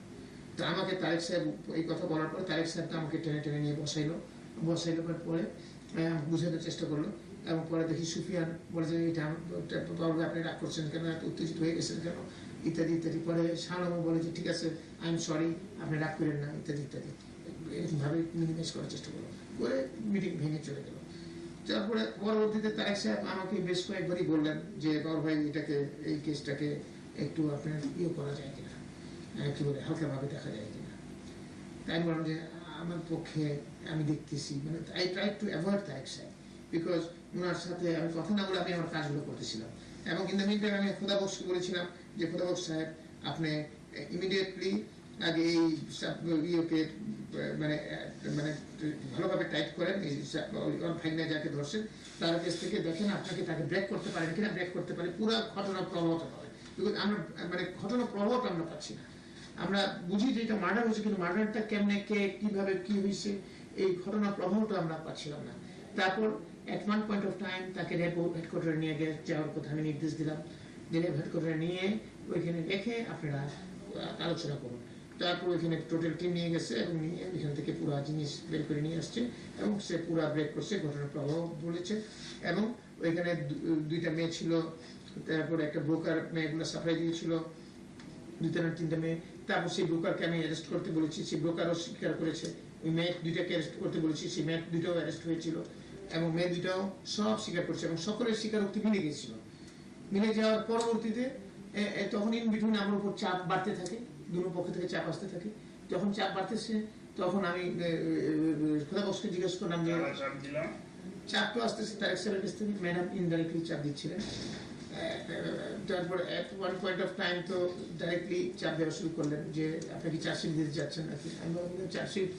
তো আমাকে তারেক সাহেব এই কথা বলার পরে তারেক সাহেব আমাকে টেনে নিয়ে বসাইলো পরে বুঝাতে চেষ্টা করলো। এবং পরে দেখি সুফিয়ান বলে যে এটা আপনি রাগ করছেন কেন, এত উত্তেজিত হয়ে গেছেন কেন, ইত্যাদি ইত্যাদি। পরে শাহরমও বলে যে ঠিক আছে, আই এম সরি, আপনি রাগ করেন না, ইত্যাদি ইত্যাদি। এরকমভাবে মিনিমাইজ করার চেষ্টা করলো, করে মিটিং ভেঙে চলে গেল। তারপরে পরবর্তীতে তারেক সাহেব আমাকে বেশ কয়েকবারই বললেন যে বাবর ভাই এটাকে এই কেসটাকে একটু আপনার করা যায় কিনা, কি বলে হালকাভাবে দেখা যায় কিনা। তাই বললাম যে আমার পক্ষে আমি দেখতেছি, মানে I try to avoid Tarique সাহেব, বিকজ ওনার সাথে আমি কথা না বলে আমি আমার কাজগুলো করতেছিলাম। এবং ইন দ্য মিন টাইম আমি খোদাবক্সকে বলেছিলাম যে খোদাবক্স সাহেব আপনি ইমিডিয়েটলি আগে এই ইয়েকে মানে মানে ভালোভাবে টাইট করেন, ভাইনা যাকে ধরছেন তার কাছ থেকে দেখেন আপনাকে তাকে ব্রেক করতে পারেন কিনা, ব্রেক করতে পারে পুরো ঘটনা প্রভাবটা পাবে। বিকজ আমরা মানে ঘটনা প্রভাবটা আমরা পাচ্ছি না, আমরা বুঝি যে এটা মার্ডার হয়েছে, কিন্তু মার্ডারটা কেমনে, কে কিভাবে কি হয়েছে, এই ঘটনা প্রভাবটা আমরা পাচ্ছিলাম না। তারপর at one point of time তাকে র্যাব হেডকোয়ার্টারে নিয়ে যাওয়ার কথা আমি নির্দেশ দিলাম, র্যাব হেডকোয়ার্টারে নিয়ে ওইখানে রেখে আপনারা আলোচনা করুন। তারপর ওইখানে টোটাল টিম নিয়ে গেছে এবং নিয়ে এখান থেকে পুরো জিনিস বের করে নিয়ে আসছে এবং সে পুরো ব্রেক করছে, ঘটনার প্রভাব বলেছে। এবং ওইখানে দুইটা মেয়ে ছিল, তারপরে একটা ব্রোকার মেয়েগুলো সাপ্লাই দিয়েছিল, দুইটা না তিনটা মেয়ে। তারপর সেই ব্রোকারকে আমি অ্যারেস্ট করতে বলেছি, সেই ব্রোকারও স্বীকার করেছে। ওই মেয়ে দুইটাকে অ্যারেস্ট করতে বলেছি, সেই মেয়ে দুইটাও অ্যারেস্ট হয়েছিল এবং মেয়ে দুইটাও সব স্বীকার করছে এবং সকলের স্বীকারোক্তি মিলে গেছিল। মিলে যাওয়ার পরবর্তীতে তখন ইন বিটুইন আমার উপর চাপ বাড়তে থাকে, দুটো পক্ষ থেকে চাপ আসতে থাকে। যখন চাপ বাড়তেছে তখন আমি খোদাবক্সকে জিজ্ঞেস করলাম যে চাপ তো আসতেছে তারেক সাহেবের কাছ থেকে, ম্যাডাম ইনডাইরেক্টলি চাপ দিচ্ছিলেন। তারপর এট ওয়ান পয়েন্ট অফ টাইম তো ডাইরেক্টলি চাপ দেওয়া শুরু করলেন যে আপনি কি চার্জশিট দিতে যাচ্ছেন নাকি। আমি বললাম চার্জশিট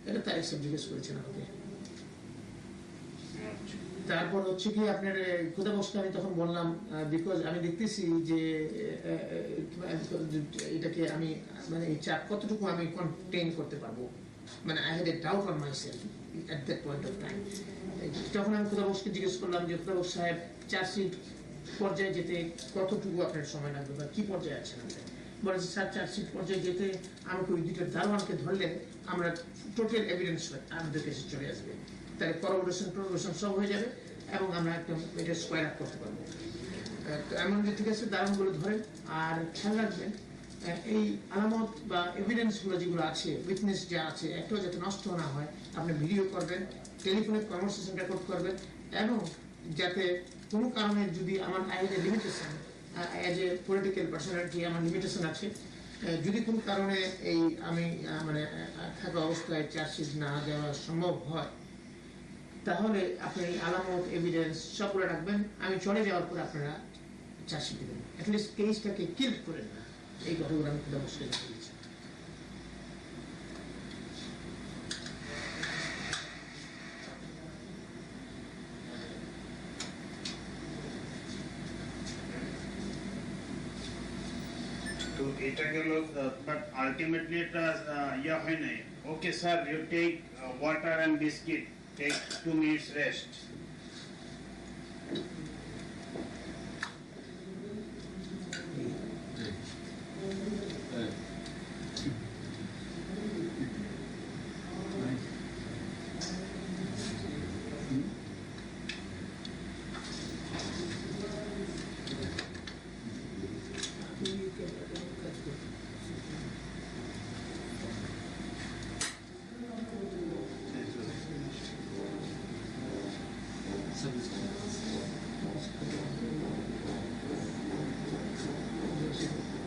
এটা তারেক সাহেব জিজ্ঞেস করেছেন আমাকে। তারপর হচ্ছে কি আপনার খোদাবক্সকে আমি তখন বললাম, বিকজ আমি দেখতেছি যে এটাকে আমি মানে এই চাপ কতটুকু আমি কন্টেইন করতে পারবো, মানে I had a doubt on myself at that point of time. তখন আমি খোদাবক্সকে জিজ্ঞেস করলাম যে খোদাবক্স সাহেব চার্জশিট পর্যায়ে যেতে কতটুকু আপনার সময় লাগবে বা কি পর্যায়ে আছেন আপনি? বলে যে স্যার চার্জশিট পর্যায়ে যেতে আমাকে ওই দুটো দারোয়ানকে ধরলে আমরা টোটাল এভিডেন্স আমাদের কাছে চলে আসবে, তাহলে করোবরেশন সব হয়ে যাবে এবং আমরা একদম এটা স্কোয়ার আপ করতে পারবো। এমন যে ঠিক আছে দারোয়ানগুলো ধরেন, আর খেয়াল রাখবেন এই আলামত বা এভিডেন্সগুলো যেগুলো আছে, উইটনেস যা আছে একটাও যাতে নষ্ট না হয়, আপনি ভিডিও করবেন, টেলিফোনে কনভারসেশন রেকর্ড করবেন, এবং যাতে কোনো কারণে যদি আমার আইনের limitation as a political personality আমার লিমিটেশন আছে, যদি কোনো কারণে এই আমি মানে থাকা অবস্থায় চার্জশিট না দেওয়া সম্ভব হয়, তাহলে আপনি আলামত এভিডেন্স সবগুলো রাখবেন, আমি চলে যাওয়ার পর আপনারা চার্জশিট দেবেন, অ্যাটলিস্ট কেসটাকে কিল করেন না। এই কথাগুলো আমি খুব মুশকিল দিয়েছি। তো এটা গেল, বাট আলটিমেটলি এটা ইয়া হয় নাই। Okay sir, you take water and biscuit, take 2 minutes রেস্ট।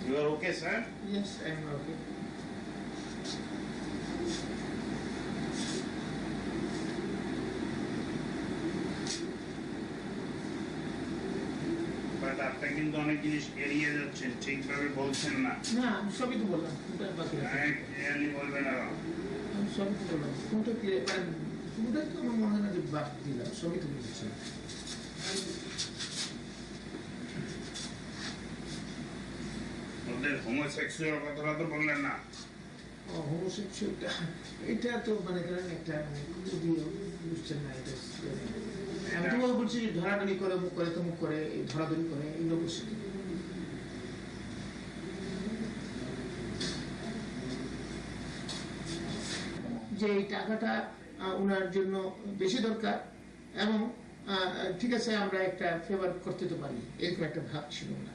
You are okay, sir? Yes, I'm okay. But আপনি কিন্তু অনেক জিনিস এড়িয়ে যাচ্ছেন, ঠিকভাবে বলছেন না। না, আমি সবই তো বললাম, কোনটা বাকি আছে? ক্লিয়ারলি বলবেন আর আমি সবই তো বললাম, কোনটা ক্লিয়ার, মানে কোনটাই তো আমার মনে হয় না যে বাদ দিলাম, সবই তো বুঝেছি। ওদের হোমোসেক্সুয়াল কথাটা তো বললেন না। হোমোসেক্সুয়ালটা এটা তো মানে ধরেন একটা যদিও বুঝছেন না, এটা আমি তো বলছি যে ধরাধরি করে মুখ করে তো মুখ করে, এই ধরাধরি করে এগুলো বলছি। যে এই টাকাটা ওনার জন্য বেশি দরকার, এবং ঠিক আছে আমরা একটা ফেভার করতে তো পারি, এরকম একটা ভাব ছিল না,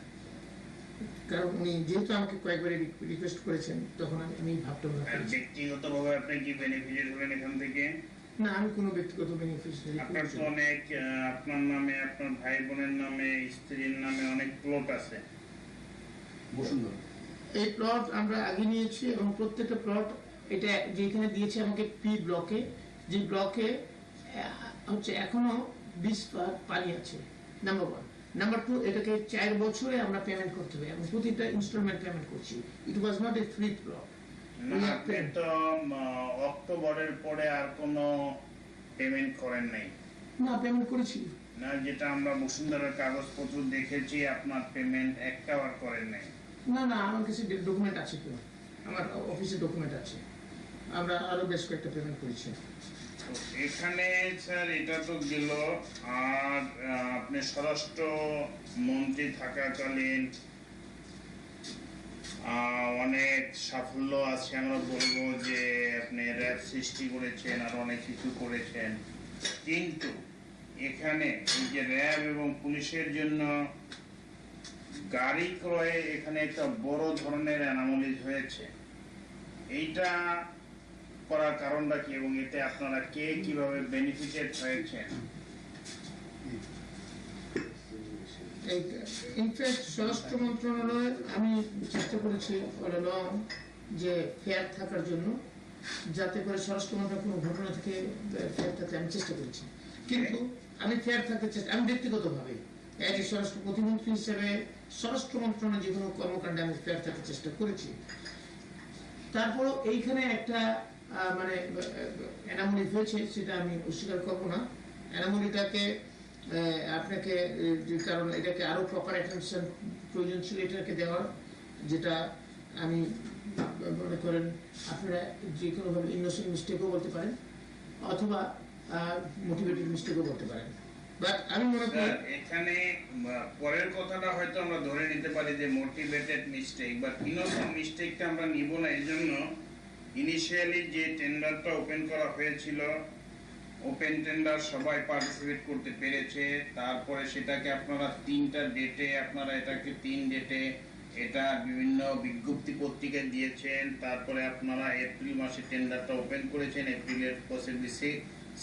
কারণ উনি যেহেতু আমাকে কয়েকবার রিকোয়েস্ট করেছেন, তখন আমি ভাবতাম না। ব্যক্তিগতভাবে আপনি কি বেনিফিটেড হলেন এখান থেকে? না, আমি কোনো ব্যক্তিগত বেনিফিশিয়ারি। আপনার তো অনেক, আপনার নামে, আপনার ভাই বোনের নামে, স্ত্রীর নামে অনেক প্লট আছে। বসুন্ধরা এই প্লট আমরা আগে নিয়েছি, এবং প্রত্যেকটা প্লট এটা যেখানে দিয়েছে আমাকে পি ব্লকে, যে ব্লকে হচ্ছে এখনো 20 পানি আছে, নাম্বার 1। নাম্বার 2, এটাকে 4 বছরে আমরা পেমেন্ট করতে হবে, এবং প্রতিটা ইনস্টলমেন্ট পেমেন্ট করছি। It was not a free plot. আপনি তো অক্টোবরের পরে আর কোনো পেমেন্ট করেন নাই? না, পেমেন্ট করেছি না, যেটা আমরা বসুন্ধরার কাগজপত্র দেখেছি আপনার পেমেন্ট একটাও আর করেন নাই। না না, আমার কাছে ডকুমেন্ট আছে, তো আমার অফিসে ডকুমেন্ট আছে, আমরা আরো বেশ কয়েকটা পেমেন্ট করেছি। তো এখানে স্যার এটা তো গেল, আর আপনি স্বরাষ্ট্র মন্ত্রী থাকাকালীন অনেক সাফল্য আছে, আমরা বলবো যে আপনি র্যাব সৃষ্টি করেছেন আর অনেক কিছু করেছেন, কিন্তু এখানে এই যে র্যাব এবং পুলিশের জন্য গাড়ি ক্রয়ে এখানে একটা বড় ধরনের অ্যানোমালিজ হয়েছে। এইটা করার কারণটা কি, এবং এতে আপনারা কে কিভাবে বেনিফিটেড হয়েছেন? ইনফ্যাক্ট স্বরাষ্ট্র মন্ত্রণালয়ে আমি চেষ্টা করেছি অল অলং যে ফেয়ার থাকার জন্য, যাতে করে স্বরাষ্ট্র মন্ত্রণালয় কোনো ঘটনা থেকে ফেয়ার থাকতে আমি চেষ্টা করেছি, কিন্তু আমি ফেয়ার থাকতে চেষ্টা, আমি ব্যক্তিগতভাবে এজ এ স্বরাষ্ট্র প্রতিমন্ত্রী হিসেবে স্বরাষ্ট্র মন্ত্রণালয়ের যে কোনো কর্মকাণ্ডে আমি ফেয়ার থাকতে চেষ্টা করেছি। তারপরও এইখানে একটা মানে অ্যানোমালি হয়েছে, সেটা আমি অস্বীকার করবো না। অ্যানোমালিটাকে আপনাকে, কারণ এটাকে আরো প্রপার অ্যাটেনশন প্রয়োজন ছিল এটাকে দেওয়ার, যেটা আমি মনে করেন আপনারা যে কোনোভাবে ইনোসেন্ট মিস্টেকও বলতে পারেন, অথবা মোটিভেটেড মিস্টেকও বলতে পারেন। বাট আমি মনে করি স্যার, এখানে পরের কথাটা হয়তো আমরা ধরে নিতে পারি যে মোটিভেটেড মিস্টেক বা ইনোসেন্ট মিস্টেকটা আমরা নিব না। এই জন্য ইনিশিয়ালি যে টেন্ডারটা ওপেন করা হয়েছিল, ওপেন টেন্ডার সবাই পার্টিসিপেট করতে পেরেছে। তারপরে সেটাকে আপনারা 3টা ডেটে, আপনারা এটাকে 3 ডেটে এটা বিভিন্ন বিজ্ঞপ্তি পত্রিকায় দিয়েছেন। তারপরে আপনারা এপ্রিল মাসে টেন্ডারটা ওপেন করেছেন, এপ্রিলের পসিবলি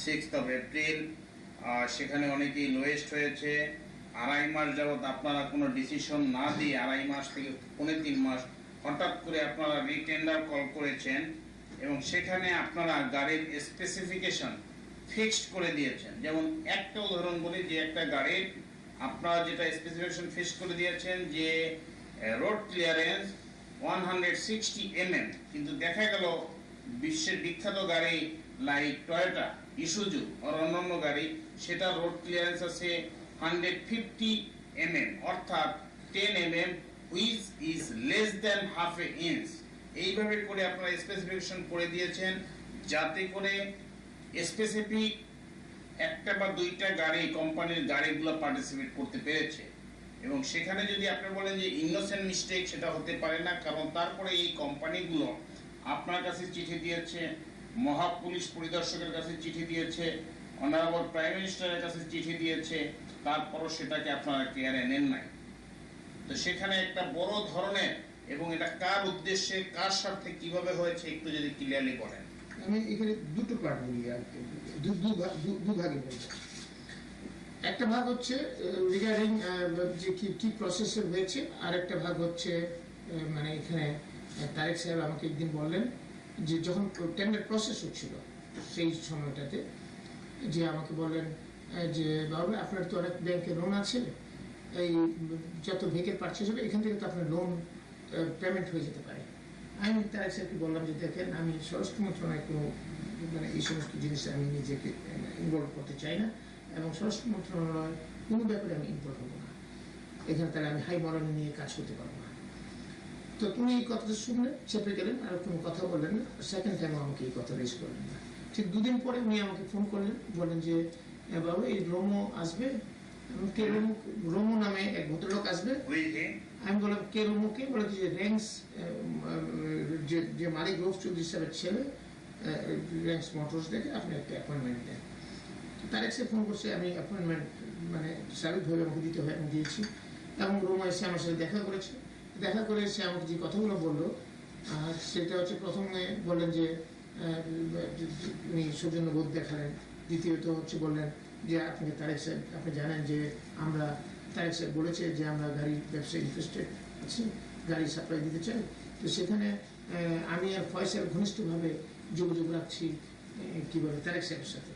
6th of এপ্রিল। সেখানে অনেকেই লোয়েস্ট হয়েছে। 2.5 মাস যাবত আপনারা কোনো ডিসিশন না দিয়ে 2.5 মাস থেকে 3.5 মাস হঠাৎ করে আপনারা রিটেন্ডার কল করেছেন এবং সেখানে আপনারা গাড়ির স্পেসিফিকেশন ফিক্সড করে দিয়েছেন। যেমন একটা উদাহরণ বলি, যে একটা গাড়ির আপনারা যেটা স্পেসিফিকেশন ফিক্সড করে দিয়েছেন যে রোড ক্লিয়ারেন্স 160 mm, কিন্তু দেখা গেল বিশ্বের বিখ্যাত গাড়ি লাইক টয়োটা, ইসুজু আর অন্যান্য গাড়ি, সেটা রোড ক্লিয়ারেন্স আছে 150 mm, অর্থাৎ 10 mm which is less than half a inch। এইভাবে করে আপনারা স্পেসিফিকেশন করে দিয়েছেন যাতে করে স্পেসিফিক একটা বা দুইটা গাড়ি, কোম্পানির গাড়িগুলো পার্টিসিপেট করতে পেরেছে। এবং সেখানে যদি আপনি বলেন যে ইনোসেন্ট মিস্টেক, সেটা হতে পারে না, কারণ তারপরে এই কোম্পানিগুলো আপনার কাছে চিঠি দিয়েছে, মহা পুলিশ পরিদর্শকের কাছে চিঠি দিয়েছে, অনারেবল প্রাইম মিনিস্টারের কাছে চিঠি দিয়েছে, তারপরও সেটাকে আপনারা কেয়ারে নেন নাই। তো সেখানে একটা বড় ধরনের, এবং এটা কার উদ্দেশ্যে, কার স্বার্থে, কিভাবে হয়েছে একটু যদি ক্লিয়ারলি বলেন। আমি এখানে দুটো পার্ট বলি আর কি, দু ভাগে বলবো। একটা ভাগ হচ্ছে রিগার্ডিং যে কি প্রসেসে হয়েছে, আর একটা ভাগ হচ্ছে মানে এখানে তারেক সাহেব আমাকে একদিন বললেন যে যখন টেন্ডার প্রসেস হচ্ছিল সেই সময়টাতে, যে আমাকে বললেন যে বাবা আপনার তো অনেক ব্যাংকে লোন আছে, এই যত ভেহিকেল পারচেজ হবে এখান থেকে তো আপনার লোন পেমেন্ট হয়ে যেতে পারে। আমি তারেক সাহেবকে বললাম যে দেখেন, আমি স্বরাষ্ট্র মন্ত্রণালয় কোনো মানে এই সমস্ত জিনিসে আমি নিজেকে ইনভলভ করতে চাই না, এবং স্বরাষ্ট্র মন্ত্রণালয় কোনো ব্যাপারে আমি ইনভলভ হবো না, এখানে তাহলে আমি হাই মরাল নিয়ে কাজ করতে পারবো না। তো উনি এই কথাটা শুনলেন, চেপে গেলেন, আর কোনো কথা বললেন না। সেকেন্ড টাইম আমাকে এই কথা রেজ করলেন না। ঠিক 2 দিন পরে উনি আমাকে ফোন করলেন, বললেন যে বাবু এই রোমো আসবে, কে রোমো নামে এক ভদ্রলোক আসবে। আমি বললাম কে রোমোকে? বলে যে র্যাঙ্কস, যে মালিক রৌফ চৌধুরী সাহেবের ছেলে, র্যাঙ্কস মোটরস দেখে আপনি একটা অ্যাপয়েন্টমেন্ট দেন। তারেক সাহেব ফোন করছে, আমি অ্যাপয়েন্টমেন্ট মানে স্বাভাবিকভাবে আমাকে দিতে হয়, আমি দিয়েছি। এবং রোমো এসে আমার সাথে দেখা করেছে। দেখা করে সে আমাকে যে কথাগুলো বললো, সেটা হচ্ছে প্রথমে বললেন যে উনি সৌজন্যবোধ দেখালেন। দ্বিতীয়ত হচ্ছে বললেন যে আপনাকে তারেক সাহেব, আপনি জানেন যে আমরা, তারেক সাহেব বলেছে যে আমরা গাড়ি ব্যবসায় ইন্টারেস্টেড আছি, গাড়ি সাপ্লাই দিতে চাই। তো সেখানে আমি আর ফয়সাল ঘনিষ্ঠভাবে যোগাযোগ রাখছি কীভাবে তারেক সাহেবের সাথে,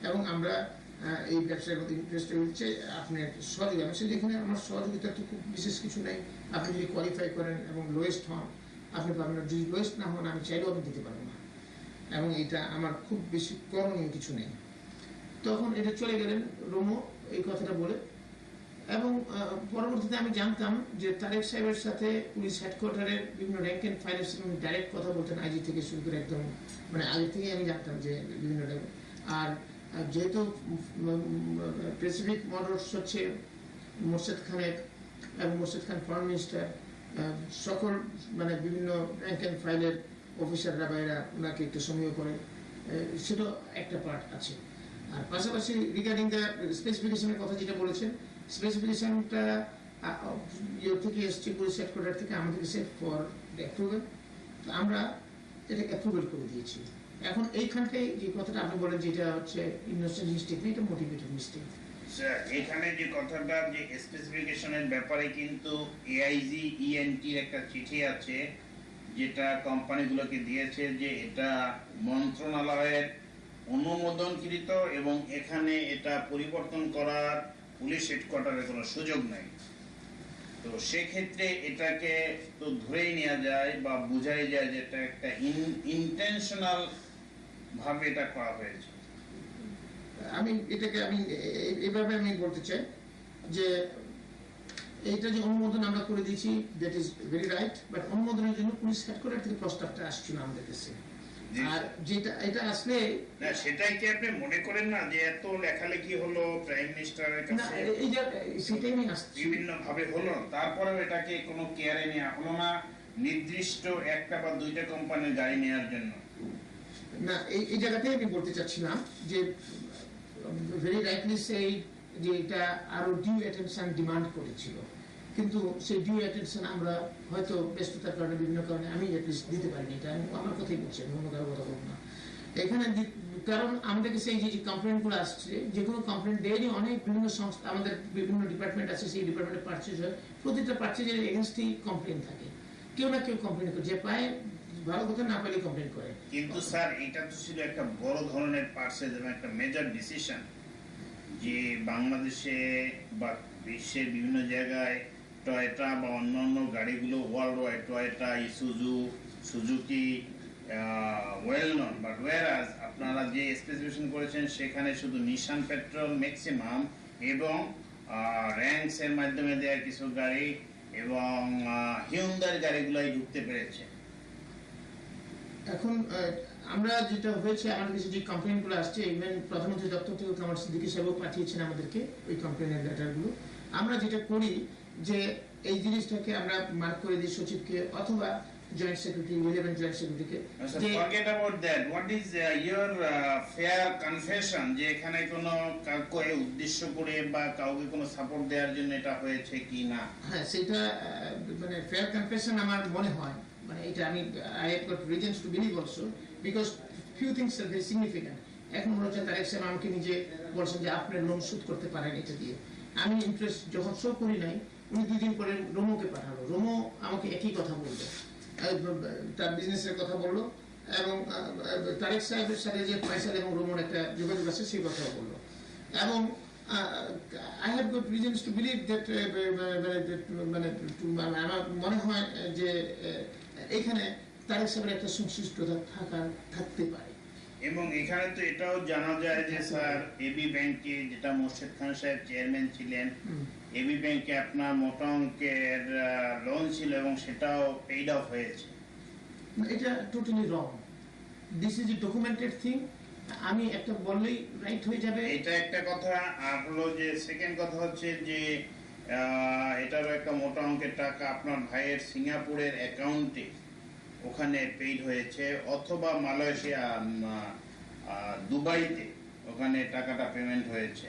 এবং আমরা এই ব্যবসার মধ্যে ইন্টারেস্টেড হচ্ছে আপনার সহযোগিতা। আমি যেখানে আমার সহযোগিতা তো খুব বিশেষ কিছু নেই, আপনি যদি কোয়ালিফাই করেন এবং লোয়েস্ট হন আপনি পাবেন, যদি লোয়েস্ট না হন আমি চাইলেও আমি দিতে পারবো না, এবং এটা আমার খুব বেশি করণীয় কিছু নেই। তখন এটা চলে গেলেন রোমো এই কথাটা বলে। এবং পরবর্তীতে আমি জানতাম যে তারেক সাহেবের সাথে পুলিশ হেডকোয়ার্টারের বিভিন্ন র্যাঙ্ক অ্যান্ড ফাইলের সাথে উনি ডাইরেক্ট কথা বলতেন, আইজি থেকে শুরু করে একদম মানে আগে থেকেই আমি জানতাম যে বিভিন্ন লেভেল। আর যেহেতু প্যাসিফিক মোটরস হচ্ছে মোর্শেদ খানের, এবং মোর্শেদ খান ফরেন মিনিস্টার, সকল মানে বিভিন্ন র্যাঙ্ক অ্যান্ড ফাইলের অফিসাররা বাইরা ওনাকে একটু সমীহ করে, সেটা একটা পার্ট আছে। আর পাশাপাশি রিগার্ডিং দ্য স্পেসিফিকেশনের কথা যেটা বলেছেন, স্পেসিফিকেশনটা ইয়ে থেকে এসছে, পুলিশ হেডকোয়ার্টার থেকে আমাদের সেট ফর অ্যাপ্রুভাল, আমরা এটা অ্যাপ্রুভাল করে দিয়েছি। এখন এইখানটায় যে কথাটা আপনি বলেন যেটা হচ্ছে ইনোসেন্ট মিস্টেক, এটা মোটিভেটেড মিস্টেক। এখানে যে কথাটা যে স্পেসিফিকেশনের ব্যাপারে কিন্তু এআইজি ইএনটির একটা চিঠি আছে যেটা কোম্পানিগুলোকে দিয়েছে যে এটা মন্ত্রণালয়ের অনুমোদনকৃত এবং এখানে এটা পরিবর্তন করার পুলিশ হেডকোয়ার্টারের কোনো সুযোগ নাই। তো সেক্ষেত্রে এটাকে তো ধরেই নেওয়া যায় বা বোঝাই যায় যে এটা একটা ইন্টেনশনাল ভাবে এটা করা হয়েছে। আমি এটাকে এভাবে আমি বলতে চাই যে এইটা যে অনুমোদন আমরা করে দিয়েছি, that is very right, but অনুমোদনের জন্য পুলিশ হেডকোয়ার্টার থেকে প্রস্তাবটা আসছিল আমাদের কাছে। জি, আর স্যার। যেটা এটা আসলে না সেটাই কি আপনি মনে করেন না যে এত লেখালেখি হলো প্রাইম মিনিস্টারের না কাছে এই যে সেটাই আমি আসছি বিভিন্ন ভাবে হলো, তারপরেও এটাকে কোনো কেয়ারে নেওয়া হলো না নির্দিষ্ট একটা বা দুইটা কোম্পানির গাড়ি নেওয়ার জন্য? না এই জায়গাতেই আমি বলতে চাচ্ছিলাম যে ভেরি রাইটলি সেই যে এটা আরো ডিউ অ্যাটেনশন ডিমান্ড করেছিল, কিন্তু সেই ডিউ অ্যাটেনশন আমরা হয়তো ব্যস্ততার কারণে বিভিন্ন কারণে আমি অ্যাটলিস্ট দিতে পারিনি। এটা আমি আমার কথাই বলছি, আমি অন্য কারো কথা বলবো না এখানে। কারণ আমাদের কাছে এই যে কমপ্লেন গুলো আসছে, যে কোনো কমপ্লেন ডেইলি অনেক বিভিন্ন সংস্থা, আমাদের বিভিন্ন ডিপার্টমেন্ট আছে, সেই ডিপার্টমেন্টে পারচেজ হয়, প্রতিটা পারচেজের এগেনস্টই কমপ্লেন থাকে, কেউ না কেউ কমপ্লেন করে, যে পায় ভালো কথা, না পাইলে কমপ্লেন করে। কিন্তু স্যার এটা তো ছিল একটা বড় ধরনের পার্সেজ এবং একটা মেজর ডিসিশন, যে বাংলাদেশে বা বিশ্বের বিভিন্ন জায়গায় টয়োটা বা অন্যান্য গাড়িগুলো world wide, Toyota, Isuzu, Suzuki well known, but whereas আপনারা যে স্পেসিফিকেশন করেছেন সেখানে শুধু নিশান পেট্রোল ম্যাক্সিমাম এবং র্যাঙ্কস এর মাধ্যমে দেওয়া কিছু গাড়ি এবং হিউন্ডার গাড়িগুলাই ঢুকতে পেরেছে। এখন আমরা যেটা হয়েছে, আমাদের কাছে যে কমপ্লেন গুলো আসছে, ইভেন প্রধানমন্ত্রী দপ্তর থেকে কামাল সিদ্দিকী সাহেবও পাঠিয়েছেন আমাদেরকে ওই কমপ্লেনের লেটার গুলো। আমরা যেটা করি যে এই জিনিসটাকে আমরা মার্ক করে দিই সচিবকে অথবা জয়েন্ট সেক্রেটারি, রিলেভেন্ট জয়েন্ট সেক্রেটারিকে, যে forget about that, what is your fair confession, যে এখানে কোনো কাউকে উদ্দেশ্য করে বা কাউকে কোনো সাপোর্ট দেওয়ার জন্য এটা হয়েছে কি না? হ্যাঁ সেটা মানে ফেয়ার কনফেশন আমার মনে হয়, মানে এটা আমি I have goat reasons to believe also, because few things are very significant. এখন মনে হচ্ছে তারেক সাহেব আমাকে নিজে বলছেন যে আপনার লোন শোধ করতে পারেন এটা দিয়ে। আমি ইন্টারেস্ট যখন শো করি নাই, উনি 2 দিন পরে রোমোকে পাঠালো, রোমো আমাকে একই কথা বললো, তার বিজনেসের কথা বললো, এবং তারেক সাহেবের সাথে যে ফয়সাল এবং রোমোর একটা যোগাযোগ আছে সেই কথাও বললো। এবং I have got reasons to believe that আমার মনে হয় যে এখানে তারেক সাহেবের একটা সংশ্লিষ্টতা থাকতে পারে। এবং এখানে তো এটাও জানা যায় যে স্যার এবি ব্যাংকে, যেটা মোর্শেদ খান সাহেব চেয়ারম্যান ছিলেন, এবি ব্যাংকে আপনার মোটা অঙ্কের লোন ছিল এবং সেটাও পেইড অফ হয়েছে। এটা totally wrong, this is a documented thing. আমি একটা বললেই রাইট হয়ে যাবে, এটা একটা কথা। আর হলো যে সেকেন্ড কথা হচ্ছে যে এটারও একটা মোটা অঙ্কের টাকা আপনার ভাইয়ের সিঙ্গাপুরের অ্যাকাউন্টে ওখানে পেইড হয়েছে, অথবা মালয়েশিয়া দুবাইতে ওখানে টাকাটা পেমেন্ট হয়েছে।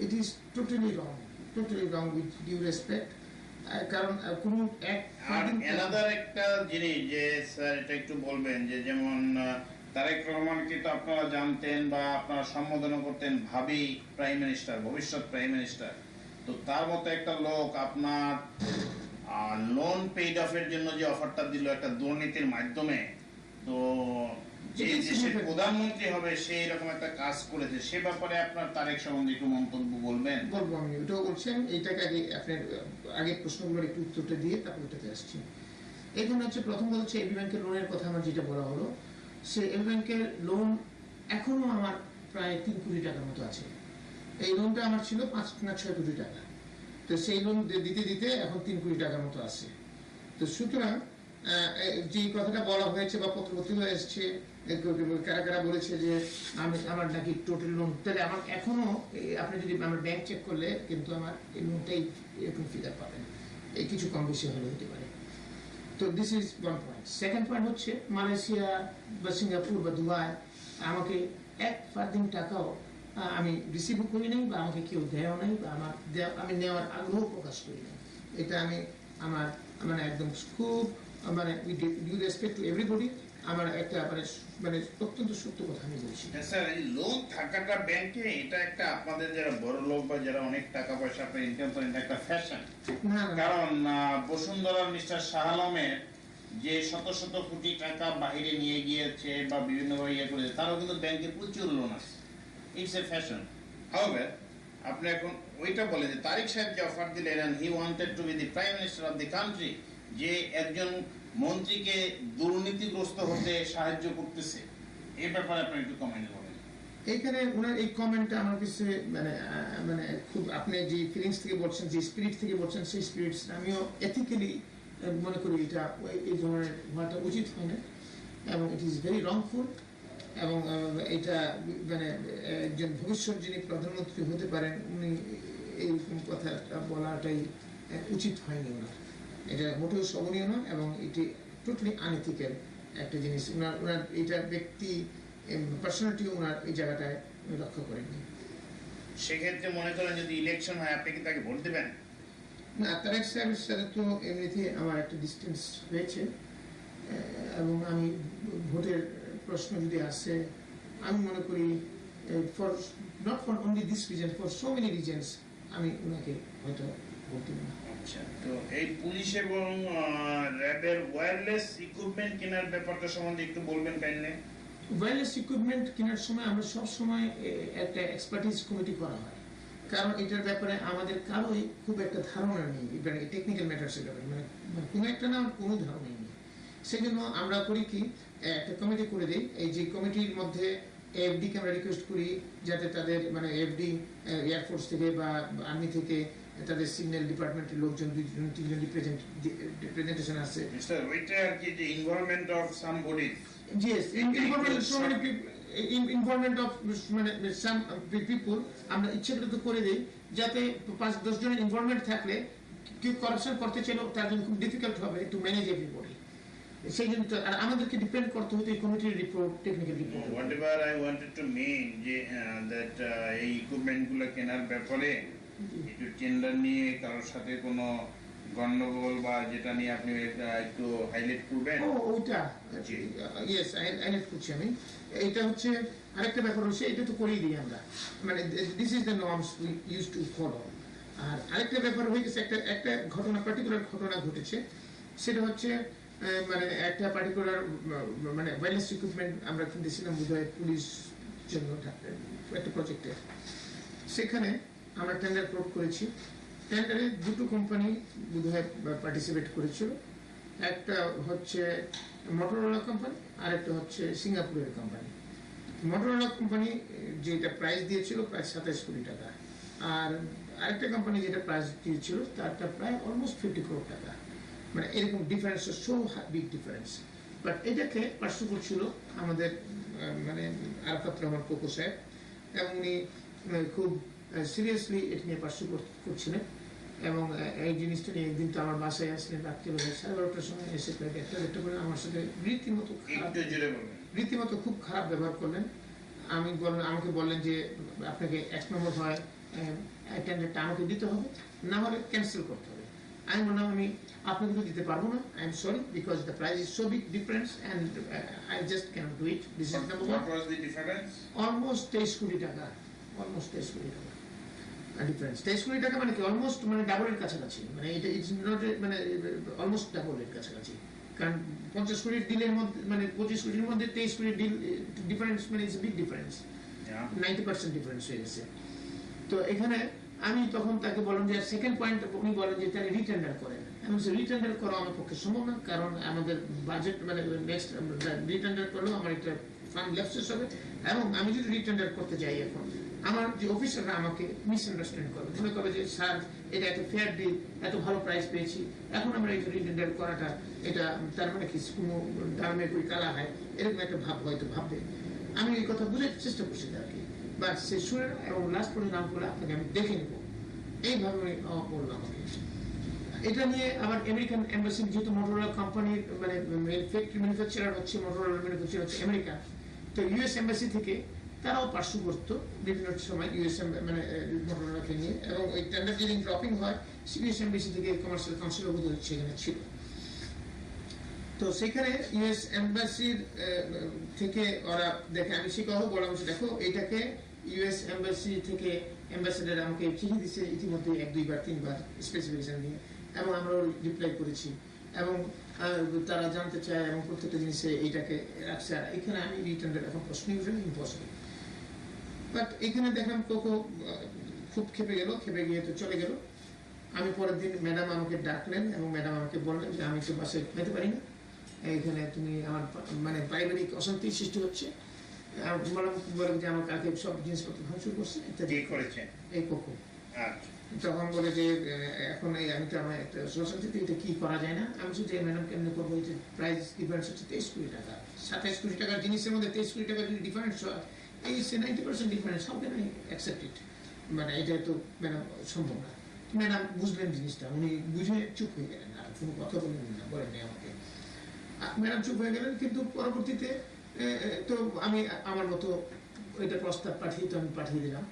It is totally wrong with due respect. কারণ কোনো এক আর অ্যানাদার একটা জিনিস যে স্যার এটা একটু বলবেন, যে যেমন তারেক রহমানকে তো আপনারা জানতেন বা আপনারা সম্বোধন করতেন ভাবি প্রাইম মিনিস্টার, ভবিষ্যৎ প্রাইম মিনিস্টার। তো তার মতো একটা লোক আপনার লোন পেইড অফের জন্য যে অফারটা দিল একটা দুর্নীতির মাধ্যমে, তো যে দেশের প্রধানমন্ত্রী হবে সেই এরকম একটা কাজ করেছে, সে ব্যাপারে আপনার তারেক সম্বন্ধে একটু মন্তব্য বলবেন? বলবো, আমি ওটাও বলছেন। এইটাকে আগে আপনার আগে প্রশ্নগুলোর একটু উত্তরটা দিয়ে তারপর ওটাতে আসছি। এখানে হচ্ছে প্রথম কথা হচ্ছে এবি ব্যাংকের লোনের কথা আমার যেটা বলা হলো, সে এবি ব্যাংকের লোন এখনো আমার প্রায় 3 কোটি টাকার মতো আছে। এই লোনটা আমার ছিল 5 না 6 কোটি টাকা, তো সেই লোন দিতে দিতে এখন 3 কোটি টাকার মতো আছে। তো সুতরাং যে কথাটা বলা হয়েছে বা পত্রপত্রিকা হয়ে এসছে, কারা কারা বলেছে যে আমার নাকি টোটাল লোন, তাহলে আমার এখনো আপনি যদি আমার ব্যাংক চেক করলে কিন্তু আমার এই লোনটাই এরকম ফিগার পাবেন, এই কিছু কম বেশি হলে হতে পারে। তো this is one point. Second point হচ্ছে মালয়েশিয়া বা সিঙ্গাপুর বা দুবাই আমাকে 1 ফার্দিং টাকাও আমি রিসিভও করি নাই, বা আমাকে কেউ দেয়ও নাই, বা আমি নেওয়ার আগ্রহ প্রকাশ করি নাই। এটা আমি আমার মানে একদম খুব মানে ডিউ রেসপেক্ট টু এভরিবডি, আমার একটা মানে অত্যন্ত সত্য কথা আমি বলছি। স্যার এই লোন থাকাটা ব্যাংকে, এটা একটা আপনাদের যারা বড় লোক বা যারা অনেক টাকা পয়সা আপনি ইনকাম করেন, একটা ফ্যাশন। কারণ বসুন্ধরার মিস্টার শাহ আলমের যে শত শত কোটি টাকা বাইরে নিয়ে গিয়েছে বা বিভিন্ন ইয়ে করেছে, তারও কিন্তু ব্যাংকে প্রচুর লোন আছে। It's a fashion. হাউএভার আপনি এখন ওইটা বলে যে তারিক সাহেব যে অফার দিলেন, and he wanted to be the prime minister of the country, যে একজন মন্ত্রীকে দুর্নীতিগ্রস্ত হতে সাহায্য করতেছে, এই ব্যাপারে আপনি একটু কমেন্ট করেন। এইখানে ওনার এই কমেন্টটা আমার কাছে মানে খুব, আপনি যে ফিলিংস থেকে বলছেন, যে স্পিরিট থেকে বলছেন, সেই স্পিরিট আমিও এথিক্যালি মনে করি এটা এই ধরনের হওয়াটা উচিত হয় না। এবং ইট ইজ ভেরি রংফুল, এবং এটা মানে একজন ভবিষ্যৎ যিনি প্রধানমন্ত্রী হতে পারেন উনি এইরকম কথাটা বলাটাই উচিত হয়নি ওনার। এটা মোটেও শোভনীয় নয় এবং এটি টোটালি আনএথিক্যাল একটা জিনিস। ওনার এটা ব্যক্তি পার্সোনালিটি ওনার এই জায়গাটায় উনি রক্ষা করেননি। সেক্ষেত্রে মনে করেন যদি ইলেকশন হয় আপনি কি তাকে ভোট দেবেন? না, তারেক সাহেবের সাথে তো এমনিতে আমার একটা ডিস্টেন্স হয়েছে, এবং আমি ভোটের প্রশ্ন যদি আসে আমি মনে করি for not for only this reason, for so many reasons আমি ওনাকে হয়তো ভোট দেব না। আচ্ছা, তো এই পুলিশ এবং র্যাবের ওয়্যারলেস ইকুইপমেন্ট কেনার ব্যাপারটা সম্বন্ধে একটু বলবেন কাইন্ডলি। ওয়্যারলেস ইকুইপমেন্ট কেনার সময় আমরা সব সময় একটা এক্সপার্টিস কমিটি করা হয়, কারণ এটার ব্যাপারে আমাদের কারোই খুব একটা ধারণা নেই, টেকনিক্যাল ম্যাটার্সের ব্যাপারে মানে কোনো একটা না কোনো ধারণাই নেই। সেই জন্য আমরা করি কি একটা কমিটি করে দিই, এই যে কমিটির মধ্যে এফডিকে আমরা রিকোয়েস্ট করি যাতে তাদের মানে এফডি এয়ারফোর্স থেকে বা আর্মি থেকে তাদের সিগন্যাল ডিপার্টমেন্টের লোকজন 2-3জন রিপ্রেজেন্টেশন আছে। মিস্টার ওইটা আর কি যে involvement of somebody. Yes, involvement of মানে some people আমরা ইচ্ছাকৃত করে দিই যাতে 5-10 জনের ইনভলভমেন্ট থাকলে কেউ করাপশন করতে চাইলেও তার জন্য খুব ডিফিকাল্ট হবে টু ম্যানেজ এভরিবডি। সেই জন্য আর আমাদেরকে ডিপেন্ড করতে হতো এই কমিটির report, technical report. Whatever I wanted to mean যে দ্যাট এই ইকুইপমেন্টগুলো কেনার ব্যাপারে একটু টেন্ডার নিয়ে কারোর সাথে কোনো গন্ডগোল বা যেটা নিয়ে আপনি একটু হাইলাইট করবেন। ওইটা ইয়েস হাইলাইট করছি আমি। এটা হচ্ছে আরেকটা ব্যাপার হচ্ছে, এটা তো করেই দিই আমরা, মানে this is the norms we use to follow. আর আরেকটা ব্যাপার হয়ে গেছে, একটা ঘটনা পার্টিকুলার ঘটনা ঘটেছে, সেটা হচ্ছে মানে একটা পার্টিকুলার মানে ওয়্যারলেস ইকুইপমেন্ট আমরা কিনতেছিলাম বোধহয় পুলিশ জন্য একটা প্রজেক্টে। সেখানে আমরা টেন্ডার কোড করেছি, টেন্ডারে দুটো কোম্পানি বোধহয় পার্টিসিপেট করেছিল, একটা হচ্ছে মোটরোলা কোম্পানি আর একটা হচ্ছে সিঙ্গাপুরের কোম্পানি। মোটরোলা কোম্পানি যেটা প্রাইস দিয়েছিল প্রায় 27 কোটি টাকা, আর আরেকটা কোম্পানি যেটা প্রাইস দিয়েছিল তারটা প্রায় অলমোস্ট 50 কোটি টাকা। মানে এরকম difference, so big difference. But এটাকে পার্সু করছিল আমাদের মানে আরাফাত রহমান কোকো সাহেব, এবং উনি খুব সিরিয়াসলি এটা নিয়ে পার্সু করছিলেন। এবং এই জিনিসটা নিয়ে একদিন তো আমার বাসায় আসলেন রাত্রিবেলা 12:30টার সময় এসে প্রায় 1:30 করে আমার সাথে রীতিমতো খুব খারাপ ব্যবহার করলেন। আমাকে বললেন যে আপনাকে 1 নম্বর হয় টেন্ডারটা আমাকে দিতে হবে, না হলে ক্যান্সেল করতে হবে। আমি বললাম আমি আপনাকে তো দিতে পারবো না, I am sorry, because the price is so big difference and I just cannot do it. This is number one. What was the difference? Almost 23 crore টাকা, অলমোস্ট 23 কোটি টাকা ডিফারেন্স। 23 কোটি টাকা মানে কি অলমোস্ট মানে ডাবলের কাছাকাছি, মানে এটা ইটস নট মানে অলমোস্ট ডাবলের কাছাকাছি। কারণ 50 কোটির ডিলের মধ্যে মানে 25 কোটির মধ্যে 23 কোটির ডিল ডিফারেন্স মানে ইটস বিগ ডিফারেন্স, 90% ডিফারেন্স হয়ে গেছে। তো এখানে আমি তখন তাকে বললাম যে সেকেন্ড পয়েন্ট, উনি বলেন যে তাহলে রিটেন্ডার করেন। আমি বলছি রিটেন্ডার করা আমার পক্ষে সম্ভব না, কারণ আমাদের বাজেট মানে নেক্সট রিটেন্ডার করলেও আমার একটা ফান্ড লেফটেস হবে, এবং আমি যদি রিটেন্ডার করতে যাই এখন আমার যে অফিসাররা আমাকে মিসআন্ডারস্ট্যান্ড করবে, মনে করবে যে স্যার এটা একটা ফেয়ার ডিল, এত ভালো প্রাইস পেয়েছি, এখন আমরা এই রিটেন্ডার করাটা এটা তার মানে কি কোনো দামে কই কালা হয়, এরকম একটা ভাব হয়তো ভাববে। আমি এই কথা বুঝার চেষ্টা করছি তাকে, বাট সে শুনে না, এবং লাস্ট পর্যন্ত নাম করে আপনাকে আমি দেখে নেবো এইভাবে উনি বললাম আমাকে। এটা নিয়ে আবার আমেরিকান এম্বাসি, যেহেতু মোটরোলা কোম্পানির মানে ফ্যাক্টরি ম্যানুফ্যাকচারার হচ্ছে মোটরোলা ম্যানুফ্যাকচার হচ্ছে আমেরিকা, তো ইউএস এম্বাসি থেকে তারাও পার্শ্ব করতো বিভিন্ন সময় ইউএস মানে মোটরোলাকে নিয়ে, এবং ওই টেন্ডার যেদিন ড্রপিং হয় ইউএস এম্বাসি থেকে কমার্শিয়াল কাউন্সিল সেখানে ছিল। তো সেখানে ইউএস এম্বাসির থেকে ওরা দেখে, আমি সে কথা বললাম দেখো এটাকে ইউএস এম্বাসি থেকে অ্যাম্বাসেডার আমাকে চিঠি দিচ্ছে ইতিমধ্যে 1-2 বার 3 বার স্পেসিফিকেশন নিয়ে, এবং আমরা রিপ্লাই করেছি, এবং তারা জানতে চায় এবং প্রত্যেকটা জিনিসে এইটাকে রাখছে। আর এখানে আমি রিটার্নের এখন প্রশ্নই উঠে ইম্পসিবল। বাট এখানে দেখলাম কোকো খুব খেপে গিয়ে তো চলে গেল। আমি পরের দিন ম্যাডাম আমাকে ডাকলেন, এবং ম্যাডাম আমাকে বললেন যে আমি তো বাসায় যেতে পারি না, এখানে তুমি আমার মানে পারিবারিক অশান্তি সৃষ্টি হচ্ছে। বললাম যে আমার কালকে সব জিনিসপত্র ভাঙচুর করছে ইত্যাদি করেছে এই কোকো। তখন বলে যে এখন এই আমি তো আমার একটা সোসাইটিতে এটা কি করা যায় না, আমি শুধু ম্যাডাম কেমনি করবো, যে প্রাইস ডিফারেন্স হচ্ছে 23 কোটি টাকা, 27 কোটি টাকার জিনিসের মধ্যে 23 কোটি টাকা যদি ডিফারেন্স হয়, এই 90% difference, how can I accept it, মানে এটা তো ম্যাডাম সম্ভব না। ম্যাডাম বুঝলেন জিনিসটা, উনি বুঝে চুপ হয়ে গেলেন, আর কোনো কথা বললেন না, বলেননি আমাকে। ম্যাডাম চুপ হয়ে গেলেন, কিন্তু পরবর্তীতে তো আমি আমার মতো এটা প্রস্তাব পাঠিয়ে তো আমি পাঠিয়ে দিলাম,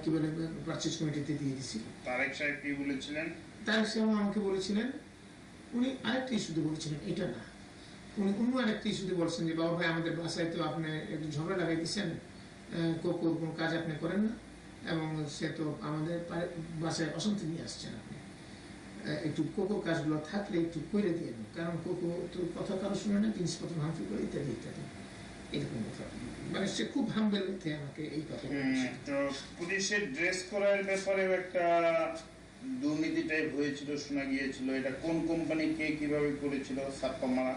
কি বলে পারচেজ কমিটিতে দিয়ে দিছি। তারেক সাহেব কি বলেছিলেন? তারেক সাহেব আমাকে বলেছিলেন, উনি আরেকটা ইস্যুতে বলেছিলেন, এটা না, উনি অন্য আরেকটা ইস্যুতে বলছেন যে বাবা ভাই আমাদের বাসায় তো আপনি একটু ঝগড়া লাগাই দিচ্ছেন, কোকোর কোনো কাজ আপনি করেন না, এবং সে তো আমাদের বাসায় অশান্তি নিয়ে আসছেন, আপনি একটু কোকো কাজগুলো থাকলে একটু করে দিয়ে দেন, কারণ কোকো তো কথা কারো শুনে না, জিনিসপত্র ভাঙচুর করে ইত্যাদি ইত্যাদি, এরকম কথা। মানে সে খুব হাম্বেল হতে আমাকে এই কথা বলেছে। তো পুলিশের ড্রেস করার ব্যাপারেও একটা দুর্নীতি টাইপ হয়েছিল, শোনা গিয়েছিল। এটা কোন কোম্পানি কে কিভাবে করেছিল ছাপ্পা মারা?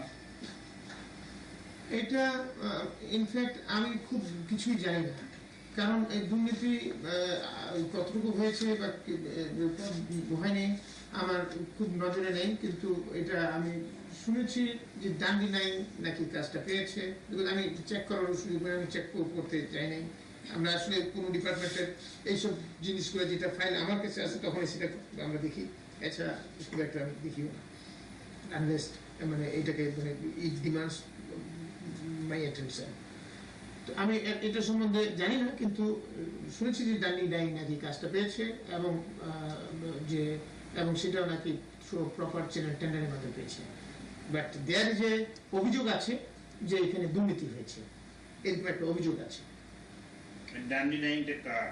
এটা ইনফ্যাক্ট আমি খুব কিছুই জানি না, কারণ এই দুর্নীতি কতটুকু হয়েছে বা হয়নি আমার খুব নজরে নেই, কিন্তু এটা আমি শুনেছি যে ডান্ডি নাই নাকি কাজটা পেয়েছে, আমি চেক করার সুযোগ আমি চেক করতে চাই নাই। আমরা আসলে কোনো ডিপার্টমেন্টের এইসব জিনিসগুলো যেটা ফাইল আমার কাছে আছে তখন সেটা আমরা দেখি, এছাড়া খুব একটা আমি দেখিও না, আনলেস মানে এইটাকে মানে ইট ডিমান্ডস মাই অ্যাটেনশন। তো আমি এটা সম্বন্ধে জানি না, কিন্তু শুনেছি যে ডান্ডি ডাই নাকি কাজটা পেয়েছে, এবং যে এবং সেটাও নাকি প্রপার টেন্ডারের মধ্যে পেয়েছে, বাট দেয়ার যে অভিযোগ আছে যে এখানে দুর্নীতি হয়েছে, এরকম একটা অভিযোগ আছে। ডান্ডি নাইনটা কার?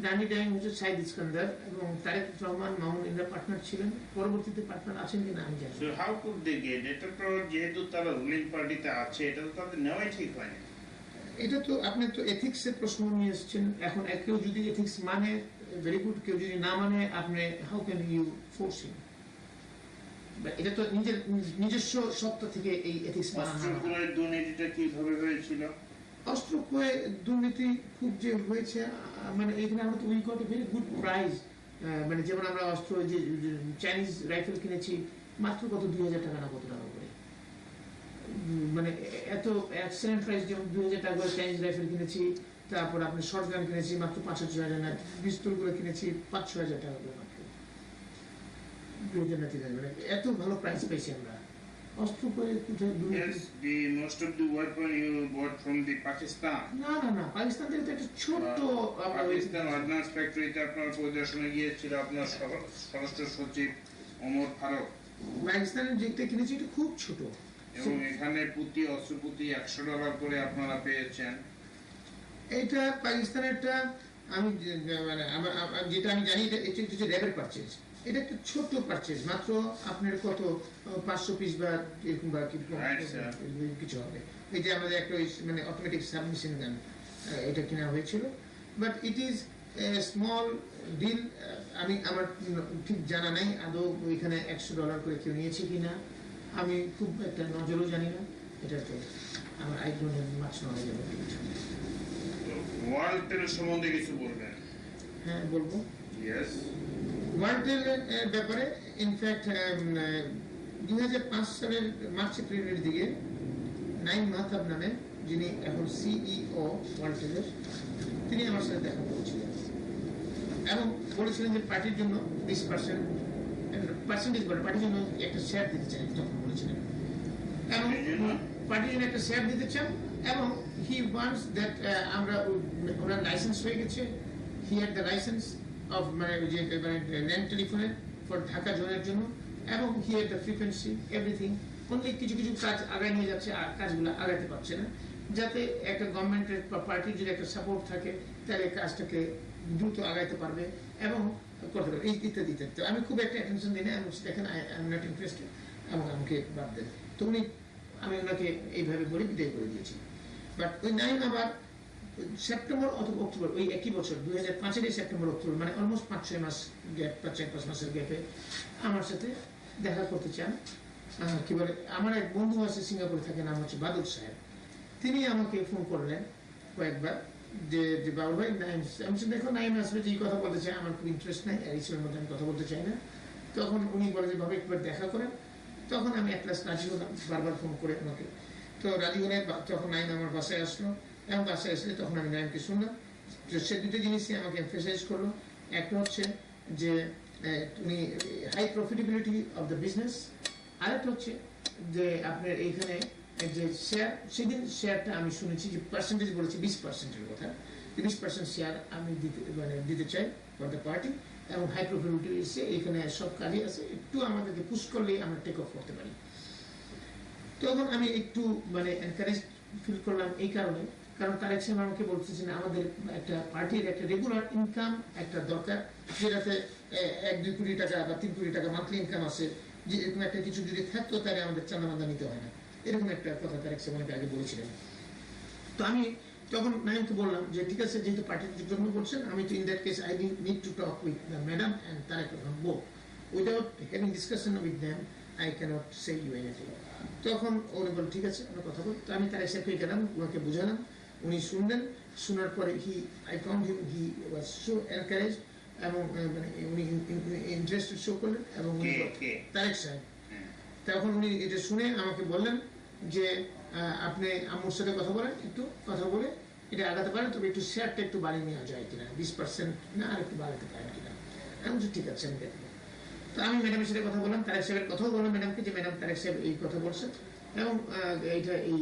ডান্ডি ডাইং হচ্ছে সাইদ ইস্কান্দার এবং তারেক রহমান মামুন, এরা পার্টনার ছিলেন, পরবর্তীতে পার্টনার আছেন কিনা আমি জানি। So how could they get? এটা তো যেহেতু তারা রুলিং পার্টিতে আছে, এটা তো তাদের নেওয়াই ঠিক হয় না। এটা তো আপনি তো এথিক্স এর প্রশ্ন নিয়ে এসেছেন, এখন কেউ যদি এথিক্স মানে ভেরি গুড, কেউ যদি না মানে আপনি হাউ ক্যান ইউ ফোর্স হিম? এটা তো নিজস্ব সত্তা থেকে এই এথিক্স মানা হয় না। অস্ত্রগুলোর দুর্নীতিটা কিভাবে হয়েছিল? অস্ত্র ক্রয়ে দুর্নীতি খুব যে হয়েছে, মানে এখানে আমরা তো we got a very good price, মানে যেমন আমরা অস্ত্র যে চাইনিজ রাইফেল কিনেছি মাত্র কত 2000 টাকা না কত টাকা করে, মানে এত এক্সেলেন্ট প্রাইস, যেমন 2000 টাকা করে চাইনিজ রাইফেল কিনেছি, তারপর আপনি শর্ট গান কিনেছি মাত্র 5,000 না, পিস্তল গুলো কিনেছি 5-6 হাজার টাকা করে মাত্র, 2000 না 3000, মানে এত ভালো প্রাইস পেয়েছি আমরা। অস্ত্র করে কোথায় দুর্নীতি? Yes, the most of the weapon you bought from the Pakistan. না না না, পাকিস্তান থেকে তো একটা ছোট্ট পাকিস্তান অর্ডিন্যান্স ফ্যাক্টরিতে আপনার পরিদর্শনে গিয়েছিল আপনার স্বরাষ্ট্র সচিব ওমর ফারুক, পাকিস্তানের যেটা কিনেছি এটা খুব ছোট, এবং এখানে প্রতি অস্ত্র প্রতি $100 করে আপনারা পেয়েছেন। এটা পাকিস্তানেরটা আমি মানে যেটা আমি জানি এটা হচ্ছে র্যাবের পারচেজ, এটা একটা ছোট্ট পারচেজ, মাত্র আপনার কত 500 পিস বা এরকম বা কিছু হবে। এই যে আমাদের একটা মানে অটোমেটিক সাবমিশন গান, এটা কেনা হয়েছিল, but it is small deal. আমি আমার ঠিক জানা নাই আদৌ এখানে $100 করে কেউ নিয়েছে কিনা, আমি খুব একটা নজরও জানি না, এটাতে আমার I don't have much knowledge about it. ওয়ালটেল সম্বন্ধে কিছু বলবেন? হ্যাঁ বলবো। ইয়েস। ওয়ালটেল এর ব্যাপারে ইনফ্যাক্ট 2005 সালের মার্চ এপ্রিলের দিকে নাইম মাহতাব নামে, যিনি এখন সিইও ওয়ালটেলের, তিনি আমার সাথে দেখা করেছিলেন এবং বলেছিলেন যে পার্টির জন্য 20% বলে পার্টির জন্য একটা শেয়ার দিতে চাই, তখন বলেছিলেন, এবং পার্টির জন্য একটা শেয়ার দিতে চান, এবং হি ওয়ান্টস দ্যাট আমরা ওনার লাইসেন্স হয়ে গেছে, he had the licence of মানে যে ল্যান্ড টেলিফোনের ফর ঢাকা জোনের জন্য, এবং he had the frequency everything. Only কিছু কিছু কাজ আগায় নিয়ে যাচ্ছে, আর কাজগুলো আগাতে পারছে না, যাতে একটা গভর্নমেন্টের বা পার্টির যদি একটা সাপোর্ট থাকে তাহলে কাজটাকে দ্রুত আগাইতে পারবে এবং করতে পারবে, ইত্যাদি ইত্যাদি। তো আমি খুব একটা অ্যাটেনশন দিই না, আমি দেখেন আই এম নট ইন্টারেস্টেড, এবং আমাকে বাদ দেন। তো উনি, আমি ওনাকে এইভাবে বলে বিদায় করে দিয়েছি। বাট ওই নাইম আবার সেপ্টেম্বর অথবা অক্টোবর, ওই একই বছর 2005-এর সেপ্টেম্বর অক্টোবর, মানে অলমোস্ট 5-6 মাস গ্যাপ, 4-5 মাসের গ্যাপে আমার সাথে দেখা করতে চান। কি বলে, আমার এক বন্ধু আছে সিঙ্গাপুরে থাকে, নাম হচ্ছে বাদল সাহেব, তিনি আমাকে ফোন করলেন কয়েকবার, যে বাবুল ভাই নাইম, আমি বলছি, দেখো নাইম আসবে যে এই কথা বলতে চাই, আমার খুব ইন্টারেস্ট নাই, আর ইসের মধ্যে আমি কথা বলতে চাই না। তখন উনি বলে যে ভাবে একবার দেখা করেন। তখন আমি এক ক্লাস রাজি হলাম, বারবার ফোন করে আমাকে। তো রাজি হলে তখন নাইম আমার বাসায় আসলো, এবং বাসায় আসলে তখন আমি নাইমকে শুনলাম। তো সে দুটো জিনিসই আমাকে এমফেসাইজ করলো। একটা হচ্ছে যে উনি high profitability of the business, আরেকটা হচ্ছে যে আপনার এইখানে যে শেয়ার, সেদিন শেয়ারটা আমি শুনেছি যে পার্সেন্টেজ বলেছি 20%-এর কথা, 20% শেয়ার আমি দিতে চাই ফর দ্য পার্টি, এবং হাই প্রফিটেবিলিটি এসে এখানে সব কাজে আছে, একটু আমাদেরকে পুশ করলেই আমরা টেক অফ করতে পারি। তখন আমি একটু এনকারেজ ফিল করলাম এই কারণে, কারণ তারেক সাহেব আমাকে বলতেছেন আমাদের একটা পার্টির একটা রেগুলার ইনকাম একটা দরকার, যেটাতে 1-2 কোটি টাকা বা 3 কোটি টাকা মান্থলি ইনকাম আছে, যে এরকম একটা কিছু যদি থাকতো তাহলে আমাদের চাঁদা নিতে হয় না, এরকম একটা কথা তারেক সাহেব আমাকে আগে বলেছিলেন। তো আমি তখন নাইমকে বললাম যে ঠিক আছে, যেহেতু পার্টির জন্য বলছেন, আমি তো in that case I need to talk with the madam and Tarique Rahman both, without having discussion with them I can't say you anything. তখন উনি বলল ঠিক আছে, আমরা কথা বলি। তো আমি তারেক সাহেবকে গেলাম, ওনাকে বোঝালাম, উনি শুনলেন। শোনার পরে I found him he was so encourage, এবং উনি ইন্টারেস্টেড শো করলেন, এবং উনি তারেক সাহেব। তখন উনি এটা শুনে আমাকে বললেন যে আপনি আম্মুর সাথে কথা বলেন, একটু কথা বলে এটা আগাতে পারেন, তবে একটু শেয়ারটা একটু বাড়িয়ে নেওয়া যায় কিনা, 20% না আর একটু বাড়াতে পারেন কিনা। আমি বলছি ঠিক আছে, আমি দেখবো। তো আমি ম্যাডামের সাথে কথা বললাম, তারেক সাহেবের কথাও বললাম ম্যাডামকে যে ম্যাডাম তারেক সাহেব এই কথা বলছেন, এবং এইটা এই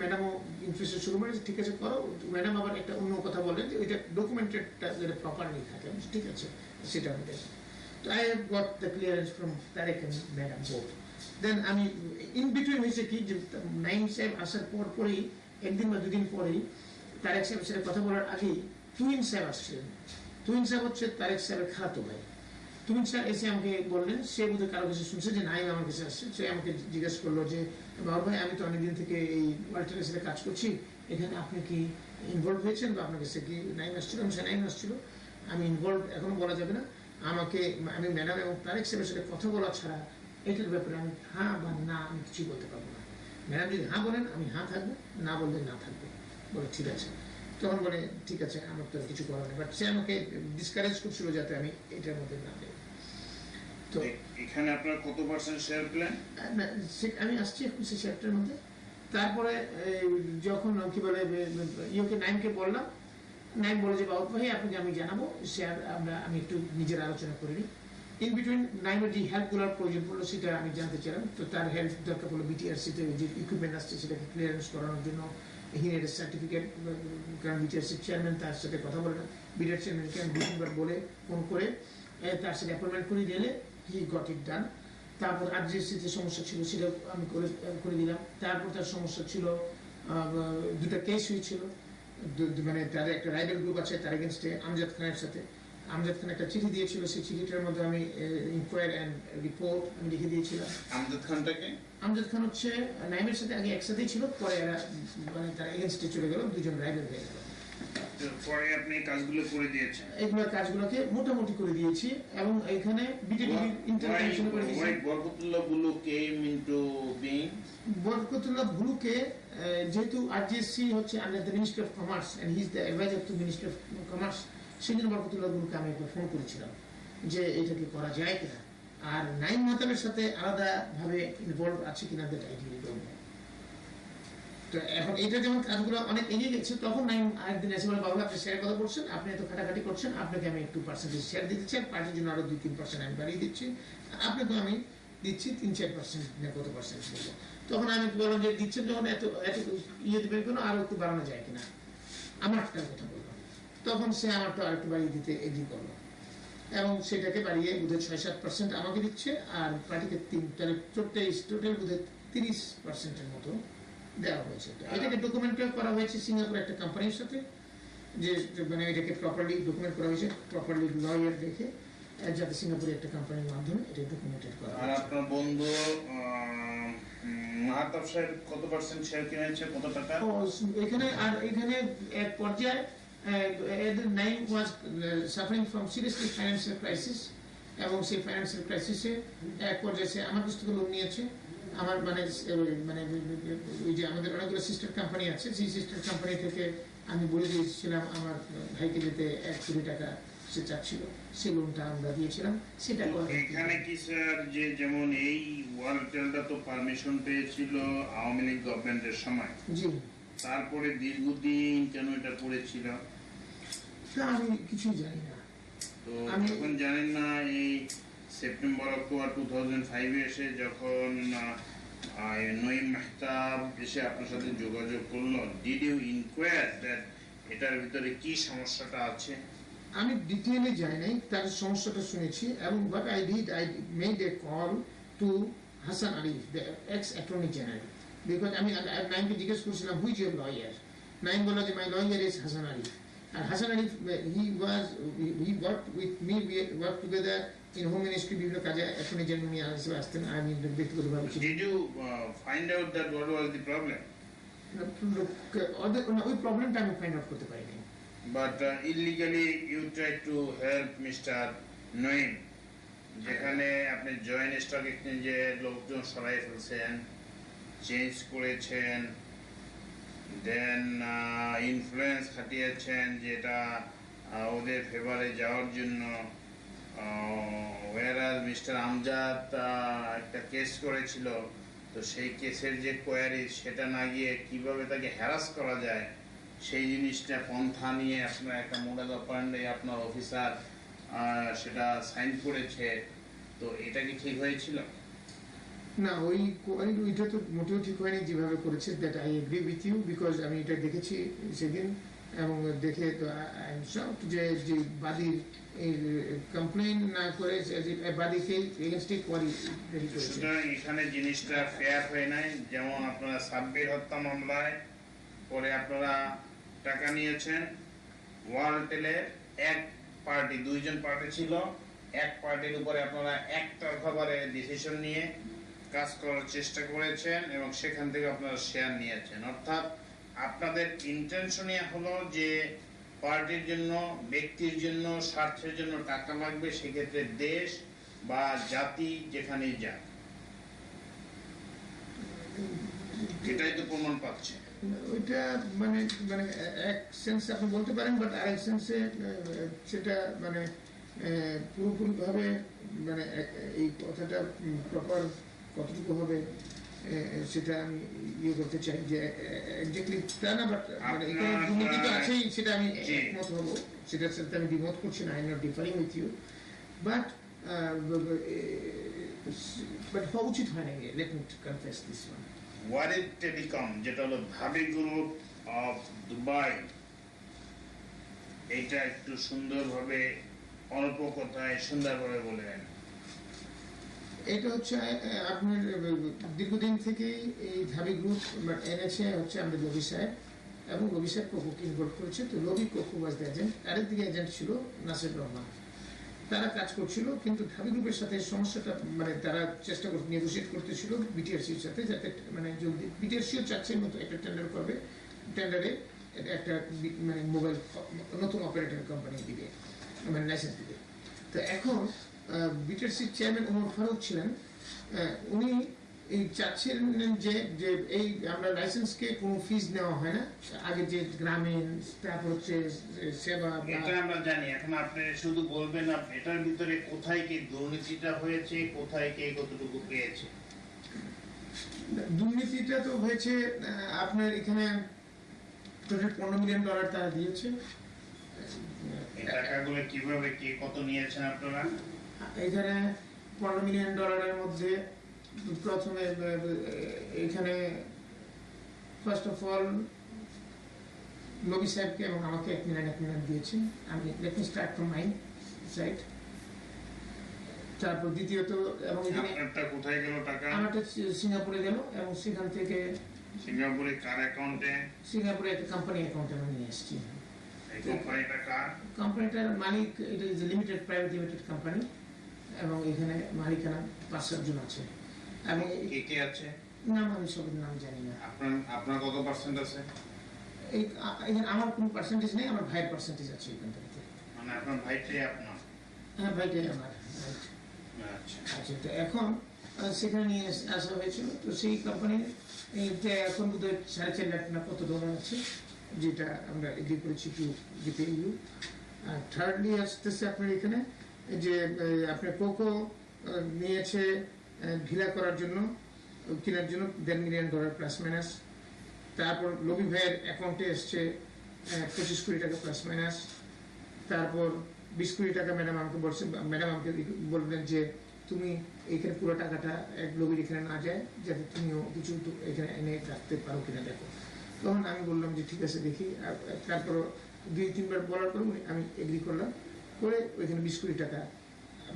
ম্যাডামও ইন্টারেস্ট শুরু করে ঠিক আছে করো। ম্যাডাম আবার একটা অন্য কথা বলেন যে ওইটা ডকুমেন্টেডটা যেটা প্রপারলি থাকে, ঠিক আছে সেটা আমি দেখি। তো I have got the clearance from Tarique and madam both. Then আমি ইন বিটুইন হয়েছে কি যে নাইম সাহেব আসার পরেই একদিন বা দুদিন পরেই তারেক সাহেবের সাথে কথা বলার আগেই তুহিন সাহেব আসছিলেন। তুহিন সাহেব হচ্ছে তারেক সাহেবের খালাতো ভাই। তুহিন সাহেব এসে আমাকে বললেন, সে বোধহয় কারো কাছে শুনছে যে নাইম আমার কাছে আসছে, সে আমাকে জিজ্ঞেস করলো যে বাবু ভাই, আমি তো অনেকদিন থেকে এই ওয়ালটারের সাথে কাজ করছি, এখানে আপনি কি ইনভলভ হয়েছেন বা আপনার কাছে কি নাইম আসছিল? সে নাইম আসছিল, আমি ইনভলভ এখনো বলা যাবে না, আমি ম্যাডাম এবং তারেক সাহেবের সাথে কথা বলা ছাড়া এটার ব্যাপারে আমি হ্যাঁ বা না আমি কিছুই বলতে পারবো না। ম্যাডাম যদি হ্যাঁ বলেন আমি হ্যাঁ থাকবো, না বললে না থাকবো। বলে ঠিক আছে। তখন বলে ঠিক আছে, আমার তো কিছু করার নেই, বাট সে আমাকে ডিসকারেজ করছিল যাতে আমি এটার মধ্যে না যাই। তো এখানে আপনার কত পার্সেন্ট শেয়ার পেলেন? আমি আসছি এখন সেই শেয়ারটার মধ্যে। তারপরে যখন কি বলে নাইমকে বললাম, নাইম বলে যে বাবু ভাই আপনাকে আমি জানাবো শেয়ার, আমি একটু নিজের আলোচনা করে নিই। ইন বিটুইন নাইমের যে হেল্পগুলোর প্রয়োজন পড়লো সেটা আমি জানতে চাইলাম। তো তার হেল্প দরকার পড়লো বিটিআরসিতে যে ইকুইপমেন্ট আসছে সেটাকে ক্লিয়ারেন্স করানোর জন্য হিনের সার্টিফিকেট, কারণ বিটিআরসির চেয়ারম্যান তার সাথে কথা বললাম, বিটিআর চেয়ারম্যানকে আমি 2-3 বার বলে ফোন করে তার সাথে অ্যাপয়েন্টমেন্ট করে দিলে হি গট ইট ডান। তারপর আরজিএসসিতে সমস্যা ছিল সেটা আমি করে দিলাম। তারপর তার সমস্যা ছিল, 2টা কেস হয়েছিল, তাদের একটা রাইভাল গ্রুপ আছে তার এগেনস্টে আমজাদ খানের সাথে। আমজাদ খান একটা চিঠি দিয়েছিল, সেই চিঠিটার মধ্যে আমি ইনকোয়ার অ্যান্ড রিপোর্ট আমি লিখে দিয়েছিলাম। আমজাদ খানটাকে? আমজাদ খান হচ্ছে নাইমের সাথে আগে একসাথেই ছিল, পরে এরা তার এগেনস্টে চলে গেল, দুজন রাইভাল হয়ে গেল। পরে আপনি কাজগুলো করে দিয়েছেন? এইগুলো কাজগুলোকে মোটামুটি করে দিয়েছি, এবং এখানে বিটিডিবি ইন্টারকনেকশন করে দিয়েছি। Barkatullah Bulu came into being. Barkatullah বুলুকে যেহেতু আরজিএসসি হচ্ছে under the ministry of commerce and he is the adviser to ministry of commerce, সেই জন্য বরকতুল্লাহ বুলুকে আমি একবার ফোন করেছিলাম যে এটাকে করা যায় কিনা, আর নাইম মাতাবের সাথে আলাদাভাবে ইনভলভ আছে কিনা that I really don't know. তো এখন এটা যেমন কাজগুলো অনেক এগিয়ে গেছে, তখন নাইম আরেকদিন এসে বলে বাবু আপনি শেয়ার কথা বলছেন, আপনি এত খাটাখাটি করছেন, আপনাকে আমি একটু পার্সেন্টেজ শেয়ার দিতে চাই, পার্টির জন্য আরো 2-3% আমি বাড়িয়ে দিচ্ছি, আপনাকে আমি দিচ্ছি 3-4% না কত পার্সেন্ট বলবো। তখন আমি বললাম যে দিচ্ছেন যখন এত এত ইয়ে দেবেন কেন, আরো একটু বাড়ানো যায় কিনা, আমারটা কথা বললাম। তখন সে আমারটা আর একটু বাড়িয়ে দিতে এগ্রি করলো, এবং সেটাকে বাড়িয়ে বোধহয় 6-7% আমাকে দিচ্ছে, আর পার্টিকে টোটাল বোধহয় 30%-এর মতো দেওয়া হয়েছে। এটাকে ডকুমেন্ট করা হয়েছে সিঙ্গাপুর একটা কোম্পানির সাথে, যে এটাকে প্রপারলি ডকুমেন্ট করা হয়েছে, প্রপারলি লয়ার রেখে, যাতে সিঙ্গাপুরের একটা কোম্পানির মাধ্যমে এটা ডকুমেন্টেড করা আর আপনার বন্ধু মাহাতাব সাহেব কত পার্সেন্ট শেয়ার কিনেছে, কত টাকা? এখানে আর এখানে এক পর্যায়ে নাইম ওয়াজ suffering from seriously financial crisis, এবং সেই ফাইন্যান্সিয়াল ক্রাইসিসে এক পর্যায়ে সে আমার কাছ থেকে লোন নিয়েছে। আমার ওই যে আমাদের অনেকগুলো সিস্টার কোম্পানি আছে, সেই সিস্টার কোম্পানি থেকে আমি বলে দিয়েছিলাম আমার ভাইকে যেতে 1 কোটি টাকা সে চাচ্ছিল, সেই লোনটা আমরা দিয়েছিলাম। সেটা এখানে কি স্যার যে যেমন এই ওয়ালটেলটা তো পারমিশন পেয়েছিল আওয়ামী লীগ গভর্নমেন্টের সময়, জি, তারপরে দীর্ঘদিন কেন এটা পড়েছিল? তা আমি কিছুই জানি না। তো যখন জানেন না, এই সেপ্টেম্বর অক্টোবর 2005 এসে যখন নঈম মেহতাব এসে আপনার সাথে যোগাযোগ করলো, ডিড ইউ ইনকোয়ার দ্যাট এটার ভিতরে কি সমস্যাটা আছে? আমি ডিটেইলে যাই নাই, তার সমস্যাটা শুনেছি এবং what I did, I made a call to Hassan Arif, the ex-attorney general, because আমি নাইমকে জিজ্ঞেস করছিলাম who is your lawyer? Naim বলল যে my lawyer is Hassan Arif. And Hassan Arif, he worked with me, we worked together in Home Ministry, বিভিন্ন কাজে attorney general নিয়ে আসতেন। আমি ব্যক্তিগতভাবে Did you find out that what was the problem? ওই প্রবলেমটা আমি ফাইন্ড আউট করতে পারিনি। But illegally you tried to help Mr. Noim, যেখানে আপনি জয়েন্ট স্টক এক্সচেঞ্জে লোকজন সরাই ফেলছেন, চেঞ্জ করেছেন, দেন ইনফ্লুয়েন্স খাটিয়েছেন যেটা ওদের ফেভারে যাওয়ার জন্য। ওয়ারাজ মিস্টার আমজাদ একটা কেস করেছিল, তো সেই কেসের যে কোয়ারি সেটা না গিয়ে কিভাবে তাকে হ্যারাস করা যায় সেই জিনিসটা পন্থা নিয়ে আপনার একটা মডেল অপারেন্ডে আপনার অফিসার সেটা সাইন করেছে। তো এটা কি ঠিক হয়েছিল? না, ওইটা তো মোটেও ঠিক হয়নি যেভাবে করেছে। That I agree with you, because আমি এটা দেখেছি সেদিন, এবং দেখে তো আই এম শকড যে বাদীর কমপ্লেইন না করে বাদীকে এগেইনস্টে কোয়ারি রেডি করেছে। সুতরাং এখানে জিনিসটা ফেয়ার হয় নাই। যেমন আপনারা সাব্বির হত্যা মামলায় পরে আপনারা টাকা নিয়েছেন, ওয়ালটেলের এক পার্টি, 2 জন পার্টি ছিল, এক পার্টির উপরে আপনারা একতরফাভাবে ডিসিশন নিয়ে কাজ করার চেষ্টা করেছেন এবং সেখান থেকে আপনারা শেয়ার নিয়েছেন। অর্থাৎ আপনাদের ইন্টেনশনই হলো যে পার্টির জন্য, ব্যক্তির জন্য, স্বার্থের জন্য টাকা লাগবে, সেক্ষেত্রে দেশ বা জাতি যেখানেই যাক, এটাই তো প্রমাণ পাচ্ছে। ওইটা মানে মানে এক সেন্স আপনি বলতে পারেন, বাট আরেক সেন্সে সেটা মানে পুরোপুরিভাবে মানে এই কথাটা প্রপার কতটুকু হবে সেটা আমি ইয়ে করতে চাই যে এক্স্যাক্টলি তা না, বাট মানে এখানে দুর্নীতি তো আছেই, সেটা আমি একমত হব, সেটার সাথে আমি দ্বিমত করছি না, I am not differing with you, but হওয়া উচিত হয় না। Let me confess this one. Warid telecom, যেটা হলো ভাবি গ্রুপ অফ দুবাই, এটা একটু সুন্দরভাবে অল্প কথায় সুন্দরভাবে বলেন। এটা হচ্ছে আপনার দীর্ঘদিন থেকেই এই ধাবি গ্রুপ এনেছে হচ্ছে আমাদের রবি সাহেব, এবং রবি সাহেব কোকুকে ইনভলভ করেছে। তো রবি কোকু ওয়াজ দ্য এজেন্ট, আরেকদিকে এজেন্ট ছিল নাসির রহমান। তারা কাজ করছিল, কিন্তু ধাবি গ্রুপের সাথে সমস্যাটা মানে তারা চেষ্টা করতে নেগোসিয়েট করতেছিল বিটিআরসির সাথে, যাতে মানে জলদি বিটিআরসিও চাচ্ছে মতো একটা টেন্ডার করবে, টেন্ডারে একটা মানে মোবাইল নতুন অপারেটর কোম্পানি দিবে, মানে লাইসেন্স দিবে। তো এখন বিটিআরসির চেয়ারম্যান ওমর ফারুক ছিলেন, উনি এই চাচ্ছেন যে যে এই আমরা লাইসেন্সকে কোনো ফিজ নেওয়া হয় না, আগে যে গ্রামীণ তারপর হচ্ছে সেবা, এটা আমরা জানি। এখন আপনি শুধু বলবেন এটার ভিতরে কোথায় কি দুর্নীতিটা হয়েছে, কোথায় কে কতটুকু পেয়েছে। দুর্নীতিটা তো হয়েছে আপনার এখানে টোটাল $15 মিলিয়ন তারা দিয়েছে। এই টাকাগুলো কিভাবে কে কত নিয়েছেন আপনারা? এখানে $15 মিলিয়ন মধ্যে প্রথমে এখানে ফার্স্ট অফ অল নবী সাহেবকে এবং আমাকে $1 মিলিয়ন দিয়েছেন। আমি let me start from my side. তারপর দ্বিতীয়ত, এবং আপনারটা কোথায় গেল টাকা? আমারটা সিঙ্গাপুরে গেল, এবং সেখান থেকে সিঙ্গাপুরে কার অ্যাকাউন্টে? সিঙ্গাপুরে একটা কোম্পানি অ্যাকাউন্টে আমি নিয়ে এসেছি। এই কোম্পানিটা কার? কোম্পানিটার মালিক, এটা is limited, private limited company, এবং এখানে মালিকানা 5-7 জন আছে। এবং কে কে আছে? নাম আমি সবার নাম জানি না। আপনার কত পার্সেন্ট আছে? এখানে আমার কোনো পার্সেন্টেজ নেই, আমার ভাইয়ের পার্সেন্টেজ আছে এই কোম্পানিতে। মানে আপনার ভাইটাই আপনার? হ্যাঁ, ভাইটাই আমার। আচ্ছা আচ্ছা, তো এখন সেখানে নিয়ে আসা হয়েছিল। তো সেই কোম্পানিতে এখন বোধহয় $4.5 লাখ না কত ডলার আছে, যেটা আমরা এগ্রি করেছি টু দিতে ইউ। আর থার্ডলি আসতেছে আপনার এখানে যে আপনার কোকো নিয়েছে ঢিলা করার জন্য, কেনার জন্য $1.5 million প্লাস মাইনাস। তারপর লবি ভাইয়ের অ্যাকাউন্টে এসছে 25 কোটি টাকা প্লাস মাইনাস। তারপর 20 কোটি টাকা ম্যাডাম আমাকে বলছেন, ম্যাডাম আমাকে বললেন যে তুমি এইখানে পুরো টাকাটা এক লবির এখানে না যায়, যাতে তুমিও কিছু এখানে এনে রাখতে পারো কিনা দেখো। তখন আমি বললাম যে ঠিক আছে দেখি। তারপর 2-3 বার বলার পর আমি এগ্রি করলাম, করে ওইখানে 20 কোটি টাকা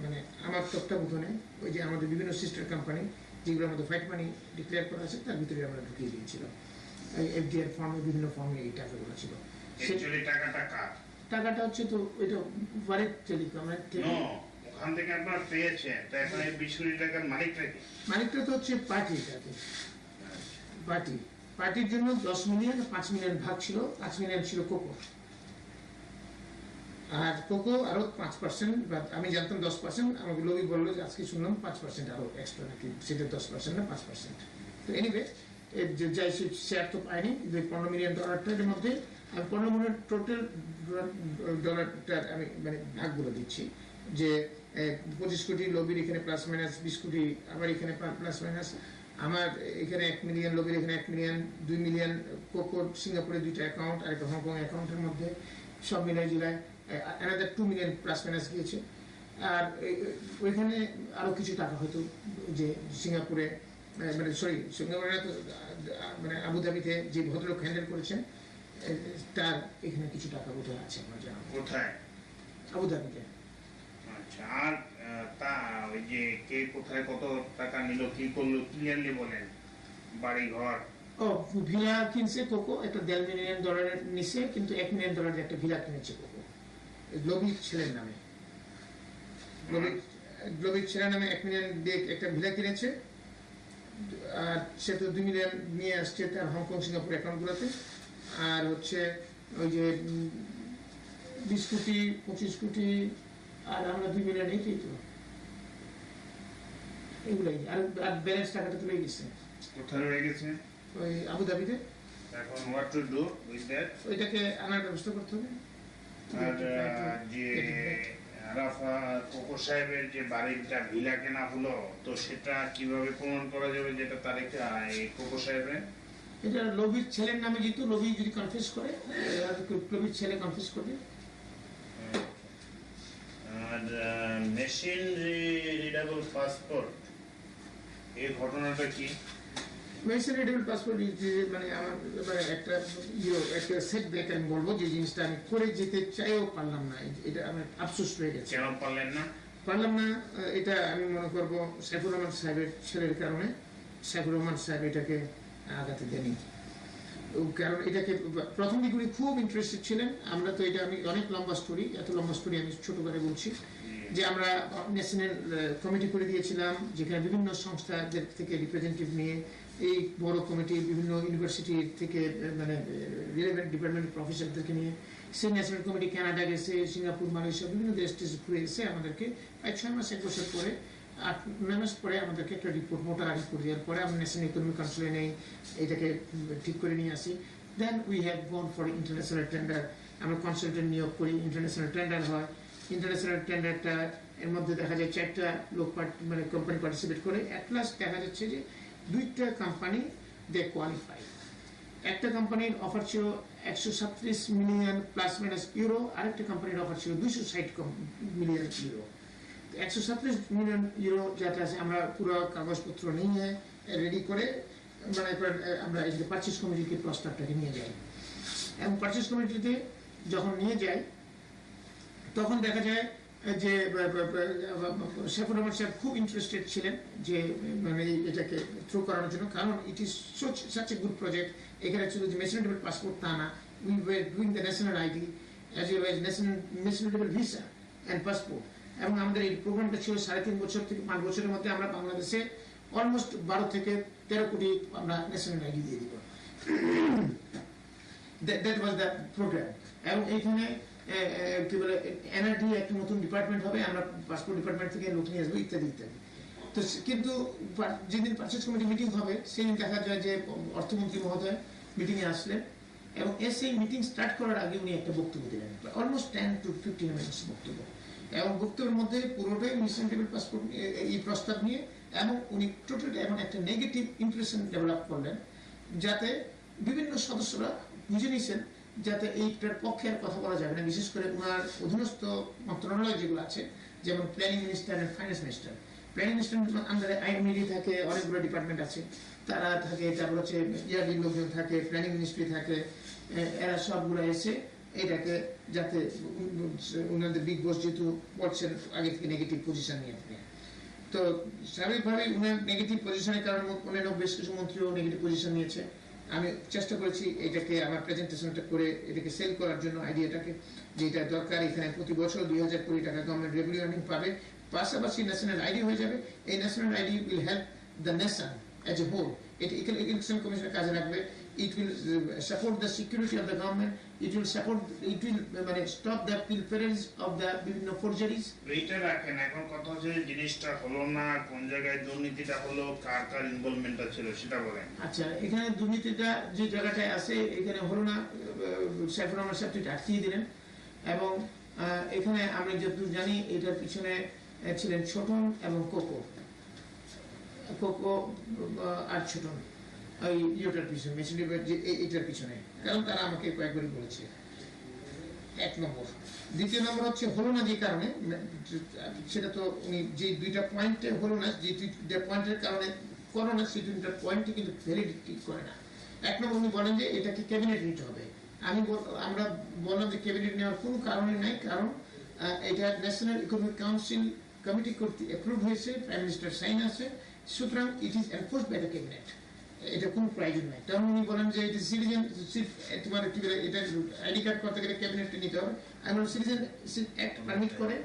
মানে আমার তত্ত্বাবধানে ওই যে আমাদের বিভিন্ন সিস্টার কোম্পানি যেগুলোর মধ্যে ফাইট মানি ডিক্লেয়ার করা আছে তার ভিতরে আমরা ঢুকিয়ে দিয়েছিলাম। এফডিআর ফর্মে বিভিন্ন ফর্মে এই টাকাগুলো ছিল। অ্যাকচুয়ালি টাকাটা কার? টাকাটা হচ্ছে তো ওইটা ভারত টেলিকমের থেকে। ওখান থেকে আপনারা পেয়েছেন, তো এখন এই 20 কোটি টাকার মালিকটা কি? মালিকটা তো হচ্ছে পার্টিটাকে, পার্টির জন্য 10 মিলিয়ন 5 মিলিয়ন ভাগ ছিল, 5 মিলিয়ন ছিল কোকো, আর কোকো আরো 5%, বা আমি জানতাম 10%, আমাকে লোকই বললো যে আজকে শুনলাম 5% আরো এক্সট্রা নাকি, সেটা 10% না 5%। তো এনিওয়ে যাই শেয়ার তো পাইনি, $15 মিলিয়ন এর মধ্যে আমি 15 মিলিয়ন টোটাল ডলারটার আমি মানে ভাগগুলো দিচ্ছি, যে 25 কোটি লবির এখানে প্লাস মাইনাস, 20 কোটি আবার এখানে প্লাস মাইনাস, আমার এখানে 1 মিলিয়ন লবির এখানে 1 মিলিয়ন, 2 মিলিয়ন কোকো সিঙ্গাপুরে 2টা অ্যাকাউন্ট আর একটা হংকং অ্যাকাউন্টের মধ্যে সব মিলাই July another 2 million plus minus গিয়েছে। আর ওইখানে আরো কিছু টাকা হয়তো যে সিঙ্গাপুরে মানে সরি সিঙ্গাপুরে মানে আবুধাবিতে যে ভদ্রলোক হ্যান্ডেল করেছেন তার এখানে কিছু টাকা বোধহয় আছে আমার জানা। কোথায়? আবুধাবিতে। আচ্ছা, আর তা ওই যে কে কোথায় কত টাকা নিল, কি করলো, ক্লিয়ারলি বলেন। বাড়ি ঘর? ও ভিলা কিনছে কোকো, একটা $1.5 মিলিয়ন নিছে, কিন্তু $1 মিলিয়ন একটা ভিলা কিনেছে কোকো লবির ছেলের নামে। লবির ছেলের নামে 1 মিলিয়ন দিয়ে একটা ভিলা কিনেছে, আর সে তো 2 মিলিয়ন নিয়ে আসছে তার হংকং সিঙ্গাপুর অ্যাকাউন্টগুলোতে। আর হচ্ছে ওই যে 20 কোটি 25 কোটি আর আমরা 2 মিলিয়ন, এইটাই তো, এগুলাই। আর ব্যালেন্স টাকাটা তুলে গেছে। কোথায় রয়ে গেছে? ওই আবুধাবিতে। এখন what to do with that? ওইটাকে আনার ব্যবস্থা করতে হবে। আর যে আরাফা কোকো সাহেবের যে বাড়িটা ভিলা কেনা হলো, তো সেটা কিভাবে প্রমাণ করা যাবে যেটা তারিখ কোকো সাহেবের? এটা লবির ছেলের নামে, যেহেতু লবি যদি কনফেস করে, লবির ছেলে কনফেস করবে। আর মেশিন রিডেবল পাসপোর্ট, এই ঘটনাটা কি? মেশিন রিডেবল পাসপোর্ট মানে আমার মানে একটা সেটব্যাক আমি বলবো, যে জিনিসটা আমি করে যেতে চাইও পারলাম না, এটা আমার আফসোস হয়ে গেছে। কেন পারলেন না? এটা আমি মনে করবো সাইফুর রহমান সাহেবের ছেলের কারণে। সাইফুর রহমান সাহেব এটাকে আগাতে দেয়নি, কারণ এটাকে প্রথম দিকে উনি খুব ইন্টারেস্টেড ছিলেন। আমরা তো এটা আমি অনেক লম্বা স্টোরি, এত লম্বা স্টোরি আমি ছোট করে বলছি, যে আমরা ন্যাশনাল কমিটি করে দিয়েছিলাম, যেখানে বিভিন্ন সংস্থাদের থেকে রিপ্রেজেন্টেটিভ নিয়ে এই বড় কমিটি বিভিন্ন ইউনিভার্সিটি থেকে মানে রিলেভেন্ট ডিপার্টমেন্ট প্রফেসরদেরকে নিয়ে সেই ন্যাশনাল কমিটি কানাডা গেছে, সিঙ্গাপুর, মালয়েশিয়া, বিভিন্ন দেশ ঘুরে এসে আমাদেরকে 5-6 মাস 1 বছর পরে 8-9 মাস পরে আমাদেরকে একটা রিপোর্ট, মোটা রিপোর্ট দেওয়ার পরে আমরা ন্যাশনাল ইকোনমিক কাউন্সিলে নেই, এটাকে ঠিক করে নিয়ে আসি। Then we have gone for international tender, আমরা কনসালটেন্ট নিয়োগ করি, ইন্টারন্যাশনাল টেন্ডার হয়। ইন্টারন্যাশনাল টেন্ডারটা এর মধ্যে দেখা যায় 4টা লোক মানে কোম্পানি পার্টিসিপেট করে। অ্যাট লাস্ট দেখা যাচ্ছে যে 2টা কোম্পানি দে কোয়ালিফাই। একটা কোম্পানির অফার ছিল 137 মিলিয়ন প্লাস মাইনাস ইউরো, আরেকটা কোম্পানির অফার ছিল 260 মিলিয়ন ইউরো। 137 মিলিয়ন ইউরো যেটা আছে, আমরা পুরো কাগজপত্র নিয়ে রেডি করে মানে আমরা এই যে পারচেজ কমিটিকে প্রস্তাবটাকে নিয়ে যাই, এবং পারচেজ কমিটিতে যখন নিয়ে যাই তখন দেখা যায় যে সাইফুর রহমান সাহেব খুব ইন্টারেস্টেড ছিলেন যে মানে এটাকে থ্রু করানোর জন্য, কারণ it is such a good project. এখানে শুধু যে মেশিনেবল পাসপোর্ট তা না, we were doing the national ID as well as national machinable visa and passport. এবং আমাদের এই প্রোগ্রামটা ছিল 3.5 বছর থেকে 5 বছরের মধ্যে আমরা বাংলাদেশে অলমোস্ট 12 থেকে 13 কোটি আমরা ন্যাশনাল আইডি দিয়ে দিব। That was the program. এবং এইখানে কি বলে এনআরডি একটা নতুন ডিপার্টমেন্ট হবে, আমরা পাসপোর্ট ডিপার্টমেন্ট থেকে লোক নিয়ে আসবো, ইত্যাদি ইত্যাদি। তো কিন্তু যেদিন পারচেজ কমিটি মিটিং হবে সেদিন দেখা যায় যে অর্থমন্ত্রী মহোদয় মিটিংয়ে আসলেন এবং এসে মিটিং স্টার্ট করার আগে উনি একটা বক্তব্য দিলেন, অলমোস্ট 10 to 15 মিনিটস বক্তব্য, এবং বক্তব্যের মধ্যে পুরোটাই মিশন টেবিল পাসপোর্ট এই প্রস্তাব নিয়ে, এবং উনি টোটালি এবং একটা নেগেটিভ ইমপ্রেশন ডেভেলপ করলেন, যাতে বিভিন্ন সদস্যরা বুঝে নিয়েছেন যাতে এইটার পক্ষে আর কথা বলা যাবে না, বিশেষ করে ওনার অধীনস্থ মন্ত্রণালয় যেগুলো আছে, যেমন planning minister and finance minister. Planning minister আন্ডারে আইএমডি থাকে, অনেকগুলো ডিপার্টমেন্ট আছে, তারা থাকে, তারপর হচ্ছে ইয়ার্ডির লোকজন থাকে, প্ল্যানিং মিনিস্ট্রি থাকে, এরা সবগুলো এসে এটাকে যাতে ওনাদের বিগ বস যেহেতু বলছেন আগে থেকে নেগেটিভ পজিশন নিয়ে আপনি, তো স্বাভাবিকভাবে ওনার নেগেটিভ পজিশনের কারণে অন্যান্য বেশ কিছু মন্ত্রীও নেগেটিভ পজিশন নিয়েছে। আমি চেষ্টা করেছি এটাকে আমার প্রেজেন্টেশনটা করে এটাকে সেল করার জন্য আইডিয়াটাকে, যে এটা দরকার, এখানে প্রতি বছর 2000 কোটি টাকা গভর্নমেন্ট রেভিনিউ আর্নিং পাবে, পাশাপাশি ন্যাশনাল আইডি হয়ে যাবে। এই national ID will help the nation as a whole. এটা ইলেকশন কমিশনের কাজে লাগবে। It will support the security of the government. It will মানে stop the pilferage of the বিভিন্ন forgeries. এইটা রাখেন, এখন কথা হচ্ছে জিনিসটা হলো না, কোন জায়গায় দুর্নীতিটা হলো, কার কার ইনভলভমেন্টটা ছিল সেটা বলেন। আচ্ছা, এখানে দুর্নীতিটা যে জায়গাটায় আছে এখানে হলো না, সাইফুর রহমান সাহেব এটা আটকিয়ে দিলেন, এবং এখানে আমরা যতদূর জানি এটার পিছনে ছিলেন ছোটন এবং কোকো আর ছোটন, ওই ইয়েটার পিছনে মেশিনের যে এইটার পিছনে, কারণ তারা আমাকে কয়েকবারই বলেছে। এক নম্বর। দ্বিতীয় নম্বর হচ্ছে হলো না যে কারণে, সেটা তো উনি যে দুইটা পয়েন্টে হলো না, যে দুইটা পয়েন্টের কারণে করো না, সেই দুইটা পয়েন্টে কিন্তু ভ্যালিডিটি করে না। এক নম্বর উনি বলেন যে এটাকে ক্যাবিনেট নিতে হবে। আমরা বললাম যে ক্যাবিনেট নেওয়ার কোনো কারণই নাই, কারণ এটা ন্যাশনাল ইকোনমিক কাউন্সিল কমিটি কর্তৃক অ্যাপ্রুভ হয়েছে, প্রাইম মিনিস্টার সাইন আছে, সুতরাং it is enforced by the cabinet, এটা কোনো প্রয়োজন নাই। তখন উনি বলেন যে এটা সিটিজেন, তোমার কি বলে, এটা আইডি কার্ড করতে গেলে ক্যাবিনেটে নিতে হবে, এমন সিটিজেন অ্যাক্ট পারমিট করে,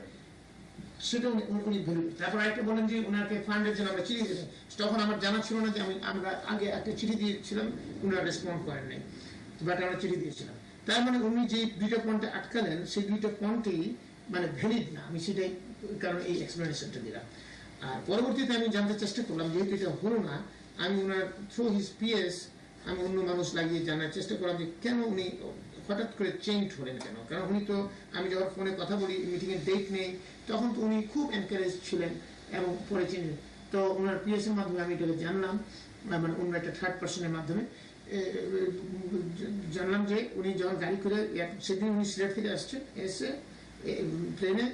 সেটা উনি ভেবে। তারপর একটা বলেন যে ওনাকে ফান্ডের জন্য আমরা চিঠি দিয়েছি, তখন আমার জানা ছিল না যে আমরা আগে একটা চিঠি দিয়েছিলাম, উনারা রেসপন্ড করেন নাই, বাট আমরা চিঠি দিয়েছিলাম। তার মানে উনি যে দুইটা পয়েন্টে আটকালেন, সেই দুইটা পয়েন্টেই মানে ভ্যালিড না, আমি সেটাই কারণ এই এক্সপ্লেনেশনটা দিলাম। আর পরবর্তীতে আমি জানতে চেষ্টা করলাম, যেহেতু এটা হলো না, আমি ওনার থ্রু হিজ পিএস আমি অন্য মানুষ লাগিয়ে জানার চেষ্টা করলাম যে কেন উনি হঠাৎ করে চেঞ্জ হলেন কেন। কারণ উনি তো, আমি যখন ফোনে কথা বলি, মিটিংয়ের ডেট নেই, তখন তো উনি খুব এনকারেজ ছিলেন এবং পরে চেঞ্জ। তো ওনার পিএস এর মাধ্যমে আমি এটাকে জানলাম, মানে অন্য একটা থার্ড পার্সনের মাধ্যমে জানলাম যে উনি যখন গাড়ি করে, সেদিন উনি সিলেট থেকে আসছেন, এসে প্লেনে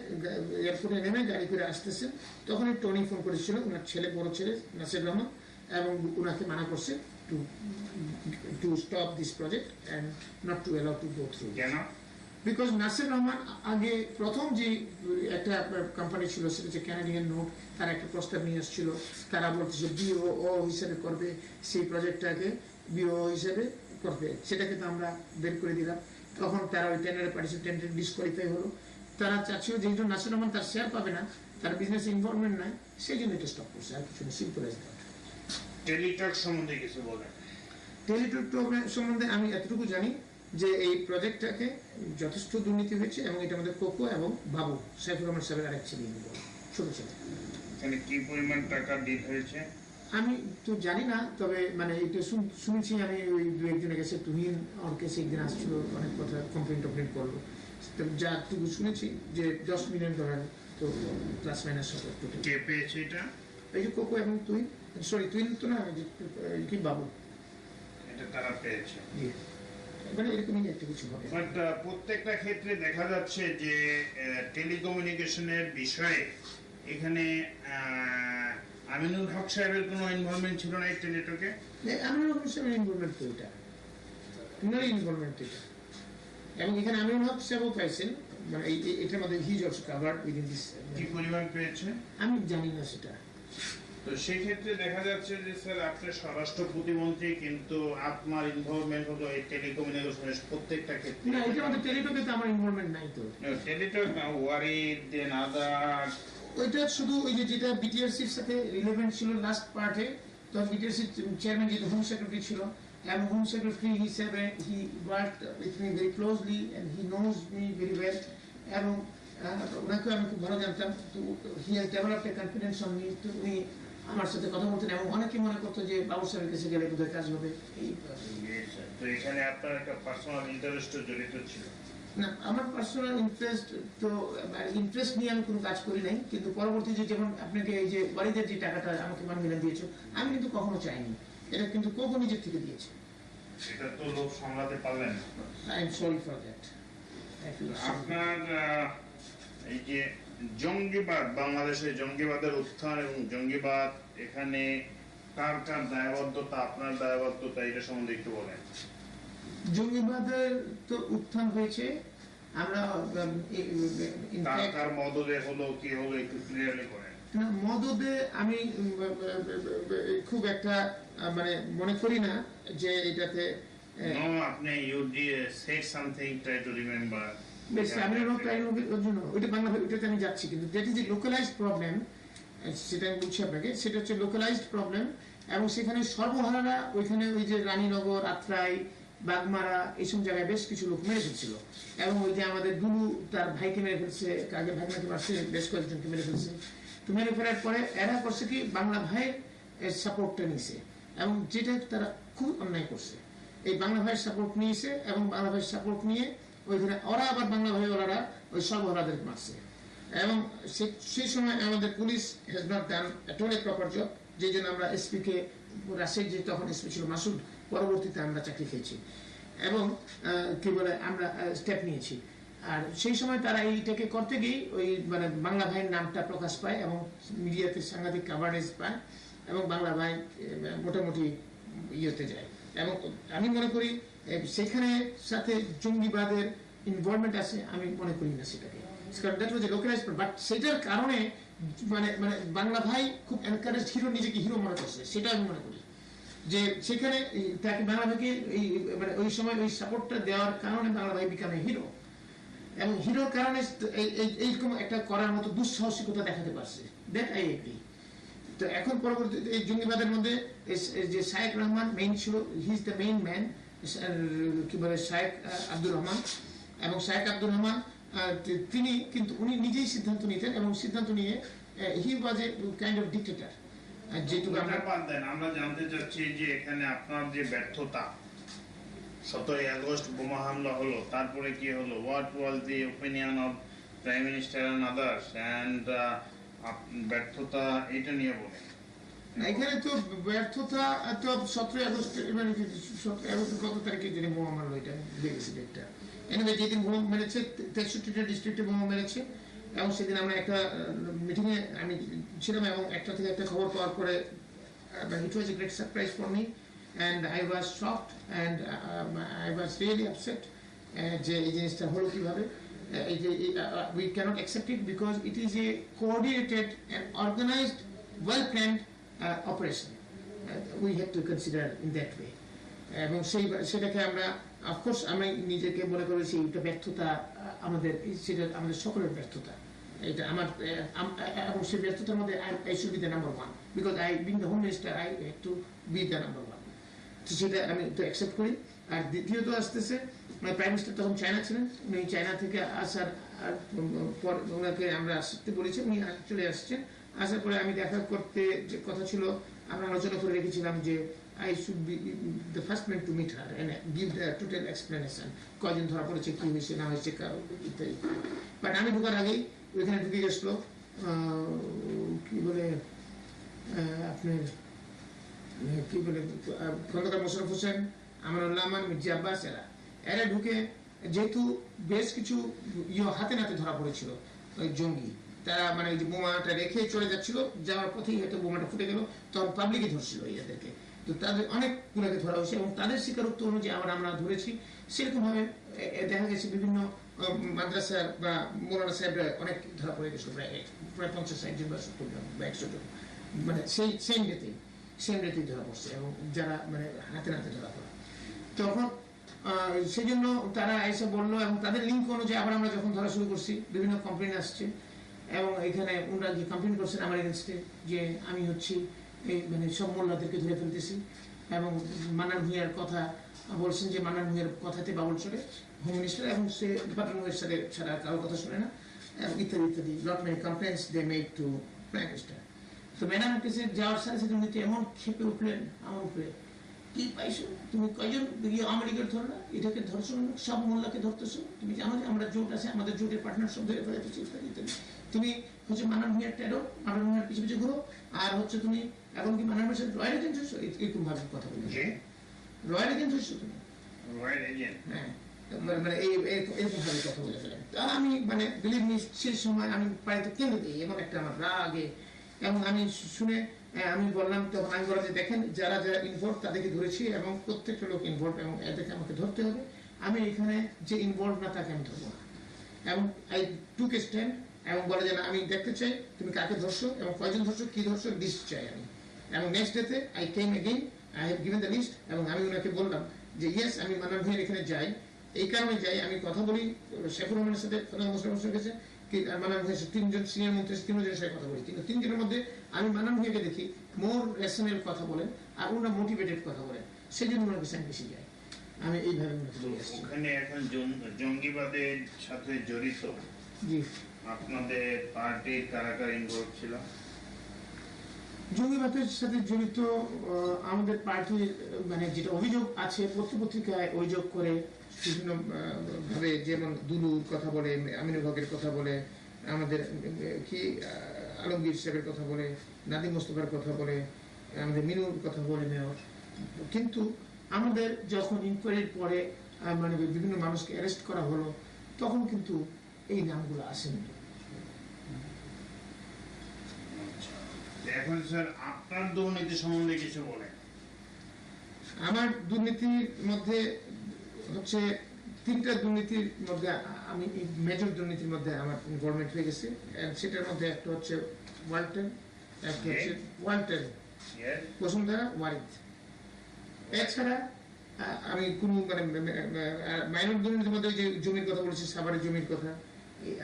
এয়ারপোর্টে নেমে গাড়ি করে আসতেছেন, তখনই টনি ফোন করেছিল, ওনার ছেলে, বড় ছেলে নাসির রহমান, এবং ওনাকে মানা করছে to stop this project and not to allow to go through. কেন? Because নাসির রহমান আগে প্রথম যে একটা কোম্পানি ছিল, সেটা হচ্ছে ক্যানাডিয়ান নোট, তারা একটা প্রস্তাব নিয়ে আসছিল, তারা বলতেছে বিও হিসেবে করবে সেই প্রজেক্টটাকে, বিও হিসেবে করবে, সেটাকে তো আমরা বের করে দিলাম। তখন তারা ওই টেন্ডারে পার্টিসিপেন্ট ডিসকোয়ালিফাই হলো। তারা চাচ্ছিল যেহেতু নাসির রহমান তার শেয়ার পাবে না, তার বিজনেস ইনভলভমেন্ট নাই, সেই জন্য এটা স্টপ করছে, আর কিছু সিম্পল এজ দ্যাট। টেলিটক সম্বন্ধে কিছু বলেন। টেলিটক সম্বন্ধে আমি এতটুকু জানি যে এই প্রজেক্টটাকে যথেষ্ট দুর্নীতি হয়েছে, এবং এটা আমাদের কোকো এবং বাবু, সাইফুর রহমান সাহেবের আরেক ছেলে, ছোট ছেলে। এখানে কি পরিমাণ টাকা ডিল হয়েছে আমি তো জানি না, তবে মানে এটা শুনেছি আমি, ওই দু একজনের কাছে, তুহিন ওর কাছে একদিন আসছিল, অনেক কথা কমপ্লেন টমপ্লেন করলো, যাটুকু শুনেছি যে $10 মিলিয়ন, তো প্লাস মাইনাস সব। কে পেয়েছে এটা? এই যে কোকো এবং তুহিন, সরি তুহিন তো না, কি বাবু, এটা তারা পেয়েছে। মানে এরকমই একটা কিছু হবে। বাট প্রত্যেকটা ক্ষেত্রে দেখা যাচ্ছে যে টেলিকমিউনিকেশনের বিষয়ে এখানে আমিনুল হক সাহেবের কোনো ইনভলভমেন্ট ছিল না এই টেলিটকে। আমিনুল হক সাহেবের ইনভলভমেন্ট তো এটা, ওনারই ইনভলভমেন্ট এটা, এবং এখানে আমিনুল হক সাহেবও পাইছেন, মানে এটার মধ্যে his also covered within this. কি পরিমাণ পেয়েছে আমি জানি না সেটা। তো সেই ক্ষেত্রে দেখা যাচ্ছে যে স্যার আপনার স্বরাষ্ট্র প্রতিমন্ত্রী, কিন্তু আপনার ইনভলভমেন্ট হলো এই টেলিকমিউনিকেশনের প্রত্যেকটা ক্ষেত্রে। না, এটার মধ্যে টেলিটকে তো আমার ইনভলভমেন্ট নাই তো। টেলিটক না, ওয়ারিড, দেন আদার, ওইটা শুধু ওই যে যেটা বিটিআরসির সাথে রিলেভেন্ট ছিল লাস্ট পার্টে, তখন বিটিআরসির চেয়ারম্যান যেটা হোম সেক্রেটারি ছিল, এবং হোম সেক্রেটারি হিসেবে he worked with me very closely and he knows me very well, এবং ওনাকে আমি খুব ভালো জানতাম। তো he has developed a confidence on me, তো উনি আমার সাথে কথা বলতেন এবং অনেকেই মনে করতো যে বাবু সাহেবের কাছে গেলে বোধহয় কাজ হবে এই তো এখানে আপনার একটা পার্সোনাল ইন্টারেস্টও জড়িত ছিল। না, আমার পার্সোনাল ইন্টারেস্ট তো ইন্টারেস্ট নিয়ে আমি কোনো কাজ করি নাই, কিন্তু পরবর্তীতে যেমন আপনাকে এই যে ওয়ারিদের যে টাকাটা আমাকে মানবিলা দিয়েছো, আমি কিন্তু কখনো চাইনি, এটা কিন্তু কোকো নিজের থেকে দিয়েছে। সেটা তো লোক সামলাতে পারলেন না। I am sorry for that. আপনার এই যে জঙ্গিবাদ, বাংলাদেশে জঙ্গিবাদের উত্থান এবং জঙ্গিবাদ, এখানে কার কার দায়বদ্ধতা, আপনার দায়বদ্ধতা, এটা সম্বন্ধে একটু বলেন। জঙ্গিবাদের তো উত্থান হয়েছে, আমরা কার কার মদদে হলো, কি হলো, একটু ক্লিয়ারলি বলেন। মদদে আমি খুব একটা মানে মনে করি না যে এটাতে No, আপনি you did say something, try to remember. বেশ আমি ওর জন্য ওইটা বাংলা ওইটাতে আমি যাচ্ছি, কিন্তু that is a localised problem, সেটা আমি বলছি আপনাকে, সেটা হচ্ছে লোকালাইজড প্রবলেম। এবং সেখানে সর্বহারারা ওইখানে ওই যে রানীনগর, আত্রাই, বাগমারা এইসব জায়গায় বেশ কিছু লোক মেরে ফেলছিল, এবং ওই যে আমাদের দুলু তার ভাইকে মেরে ফেলছে, আগে ভাগনাকে মারছে, বেশ কয়েকজনকে মেরে ফেলছে। তো মেরে ফেলার পরে এরা করছে কি, বাংলা ভাইয়ের সাপোর্টটা নিছে, এবং যেটা তারা খুব অন্যায় করছে। এই বাংলা ভাইয়ের সাপোর্ট নিয়েছে এবং বাংলা ভাইয়ের সাপোর্ট নিয়ে ওইখানে ওরা আবার বাংলা ভাই ওরা ওই সর্বহারাদের মারছে। এবং সেই সময় আমাদের police has not done at all a proper job, যেই জন্য আমরা এসপিকে, রাশেদ যে তখন এসপি ছিল মাসুদ, পরবর্তীতে আমরা চাকরি খেয়েছি এবং কি বলে আমরা স্টেপ নিয়েছি। আর সেই সময় তারা এইটাকে করতে গিয়ে ওই মানে বাংলা ভাইয়ের নামটা প্রকাশ পায় এবং মিডিয়াতে সাংঘাতিক কাভারেজ পায়, এবং বাংলা ভাই মোটামুটি ইয়েতে যায়। এবং আমি মনে করি সেখানে সাথে জঙ্গিবাদের ইনভলভমেন্ট আছে, আমি মনে করি না সেটাকে, কারণ that was A localised, but সেটার কারণে মানে মানে বাংলা ভাই খুব এনকারেজ হিরো, নিজেকে হিরো মনে করছে, সেটা আমি মনে করি যে সেখানে তাকে বাংলা ভাইকে এই মানে ওই সময় ওই সাপোর্টটা দেওয়ার কারণে বাংলা ভাই বিকামে হিরো, এবং হিরোর কারণে এইরকম একটা করার মতো দুঃসাহসিকতা দেখাতে পারছে, দ্যাট আই এগ্রি। তো এখন পরবর্তীতে এই জঙ্গিবাদের মধ্যে যে শায়েক রহমান মেইন ছিল, হি ইজ দ্য মেইন ম্যান, কি বলে শায়েক আব্দুর রহমান। এবং শায়েক আব্দুর রহমান তিনি কিন্তু উনি নিজেই সিদ্ধান্ত নিতেন, এবং সিদ্ধান্ত নিয়ে হি ওয়াজ এ কাইন্ড অফ ডিক্টেটর। যেটুকু আমরা জানতে চাচ্ছি যে এখানে আপনার যে ব্যর্থতা, 17ই আগস্ট বোমা হামলা হলো, তারপরে কি হলো, what was the opinion of prime minister and others, and ব্যর্থতা, এটা নিয়ে বলেন। এখানে তো ব্যর্থতা তো 17ই আগস্ট মানে কত তারিখে যিনি বোমা মারলো, এটা ভুলে গেছি ডেটটা। এনিওয়ে যেদিন বোমা মেরেছে 63টা ডিস্ট্রিক্টে বোমা মেরেছে, এবং সেদিন আমরা একটা মিটিংয়ে আমি ছিলাম, এবং একটা থেকে একটা খবর পাওয়ার পরে it was a great surprise for me, and I was shocked, and I was really upset যে এই জিনিসটা হলো কীভাবে। We cannot accept it because it is a coordinated and organized, well-planned operation. We have to consider in that way. এবং সেটাকে আমরা অফকোর্স আমি নিজেকে মনে করেছি এটা ব্যর্থতা, সেটা আমাদের সকলের ব্যর্থতা, এটা আমার, এবং সেই ব্যর্থতার মধ্যে I should be the number one because I being the home minister I had to be the number one. তো সেটা আমি তো অ্যাকসেপ্ট করি। আর দ্বিতীয়ত আসতেছে, প্রাইম মিনিস্টার তখন চায়না ছিলেন, উনি চায়না থেকে আসার পর ওনাকে আমরা আসতে বলেছি, উনি চলে আসছেন। আসার পরে আমি দেখা করতে যে কথা ছিল, আমরা আলোচনা করে রেখেছিলাম যে I should be the first man to meet her and give the total explanation, কয়জন ধরা পড়েছে, কি হয়েছে না হয়েছে ইত্যাদি। বাট আমি ঢোকার আগেই ওইখানে ঢুকে গেছিল কি বলে আপনার কি বলে খন্দকার মোশাররফ হোসেন, আমানুল্লাহ আমান, মির্জা আব্বাস, এরা ঢুকে, যেহেতু বেশ কিছু হাতে নাতে ধরা পড়েছিল ওই জঙ্গি, তারা মানে ওই যে বোমাটা রেখে চলে যাচ্ছিল, যাওয়ার পথেই হয়তো বোমাটা ফুটে গেল, তখন পাবলিকই ধরছিল এদেরকে। তো তাদের অনেকগুলোকে ধরা হয়েছে, এবং তাদের স্বীকারোক্তি অনুযায়ী আমরা ধরেছি। সেরকমভাবে দেখা গেছে বিভিন্ন মাদ্রাসার বা মৌলানা সাহেবরা অনেক ধরা পড়ে গেছিল, প্রায় 50-60 জন বা 70 জন বা 100 জন, মানে সেই সেম ডেতেই ধরা পড়ছে, এবং যারা মানে হাতে নাতে ধরা পড়া। তখন সেই জন্য তারা এসে বললো, এবং তাদের লিঙ্ক অনুযায়ী আবার আমরা যখন ধরা শুরু করছি, বিভিন্ন কমপ্লেন আসছে, এবং এখানে ওনারা যে কমপ্লেন করছেন আমার এগেনস্টে যে আমি হচ্ছি এই মানে সব মোল্লাদেরকে ধরে ফেলতেছি, এবং মান্নান ভূঁইয়ার কথা বলছেন যে মান্নান ভূঁইয়ার কথাতে বাবুল চলে হোম মিনিস্টার, এবং সে ডিপার্টমেন্টের সাথে ছাড়া কারোর কথা শুনে না, ইত্যাদি ইত্যাদি। Lot many complaints they made to prime minister. তো ম্যাডামের কাছে যাওয়ার সাথে সাথে উনি তো এমন ক্ষেপে উঠলেন আমার উপরে, কি পাইছো তুমি, কয়জন আমেরিকার ধরলা, এটাকে ধরছো না, সব মোল্লাকে ধরতেছো, তুমি জানো যে আমরা জোট আছে, আমাদের জোটের পার্টনার সব ধরে ফেলাইতেছি ইত্যাদি ইত্যাদি। তুমি হচ্ছে মানান ভূঁইয়ার ট্যাডো, মানান ভূঁইয়ার পিছু পিছু ঘুরো, আর হচ্ছে তুমি এখন কি মানান ভূঁইয়ার রয়্যাল এজেন্ট হচ্ছো, এরকম ভাবে কথা বলছো, রয়্যাল এজেন্ট হচ্ছো তুমি, রয়্যাল এজেন্ট। হ্যাঁ মানে এরকম ভাবে কথা বলে ফেলেন। আর আমি মানে বিলিভ মি সেই সময় আমি বাড়িতে কেঁদে দিই, এমন একটা আমার রাগে, এবং আমি শুনে আমি বললাম, তখন আমি বললাম যে দেখেন যারা যারা ইনভলভ তাদেরকে ধরেছি এবং প্রত্যেকটা লোক ইনভলভ, এবং এদেরকে আমাকে ধরতে হবে, আমি এখানে যে ইনভলভ না তাকে আমি ধরবো না। এবং আই টুক এ স্ট্যান্ড, এবং বলে যে না, আমি দেখতে চাই তুমি কাকে ধরছো এবং কয়জন ধরছো, কি ধরছো, লিস্ট চাই আমি। এবং নেক্সট ডেতে I came again, I have given the list, এবং আমি ওনাকে বললাম যে ইয়েস আমি মানান ভূঁইয়ার এখানে যাই, এই কারণে যাই, আমি কথা বলি শেখুর রহমানের সাথে, মুসলিমের কাছে, কি মানান ভূঁইয়া তিনজন সিনিয়র মন্ত্রী, তিনজনের সাথে কথা বলি, কিন্তু তিনজনের মধ্যে আমি মানান ভূঁইয়াকে দেখি মোর রেশনাল কথা বলেন, আর ওনারা মোটিভেটেড কথা বলেন, সেই জন্য ওনার কাছে আমি বেশি যাই। আমি এইভাবে চলে আসছি। ওখানে এখন জঙ্গিবাদের সাথে জড়িত জি, আপনাদের পার্টির কারা কারা ইনভলভ ছিল? জঙ্গিবাদের সাথে জড়িত আমাদের পার্টির মানে যেটা অভিযোগ আছে, পত্রিকায় অভিযোগ করে বিভিন্ন ভাবে, যেমন দুলুর কথা বলে, আমিনুল হকের কথা বলে, আমাদের কি আলমগীর সাহেবের কথা বলে, নাদিম মোস্তফার কথা বলে, আমাদের মিনুর কথা বলে মেয়র। কিন্তু আমাদের যখন ইনকোয়ারির পরে মানে বিভিন্ন মানুষকে অ্যারেস্ট করা হলো, তখন কিন্তু এই নামগুলো আসেনি। এখন স্যার আপনার দুর্নীতি সম্বন্ধে কিছু বলেন। আমার দুর্নীতির মধ্যে হচ্ছে তিনটা দুর্নীতির মধ্যে, আমি মেজর দুর্নীতির মধ্যে আমার গভর্নমেন্ট হয়ে গেছে, সেটার মধ্যে একটা হচ্ছে ওয়ালটন, একটা হচ্ছে ওয়ালটন বসুন্ধরা ওয়ারিদ। এছাড়া আমি কোন মানে মাইনর দুর্নীতির মধ্যে যে জমির কথা বলেছি, সাভারের জমির কথা,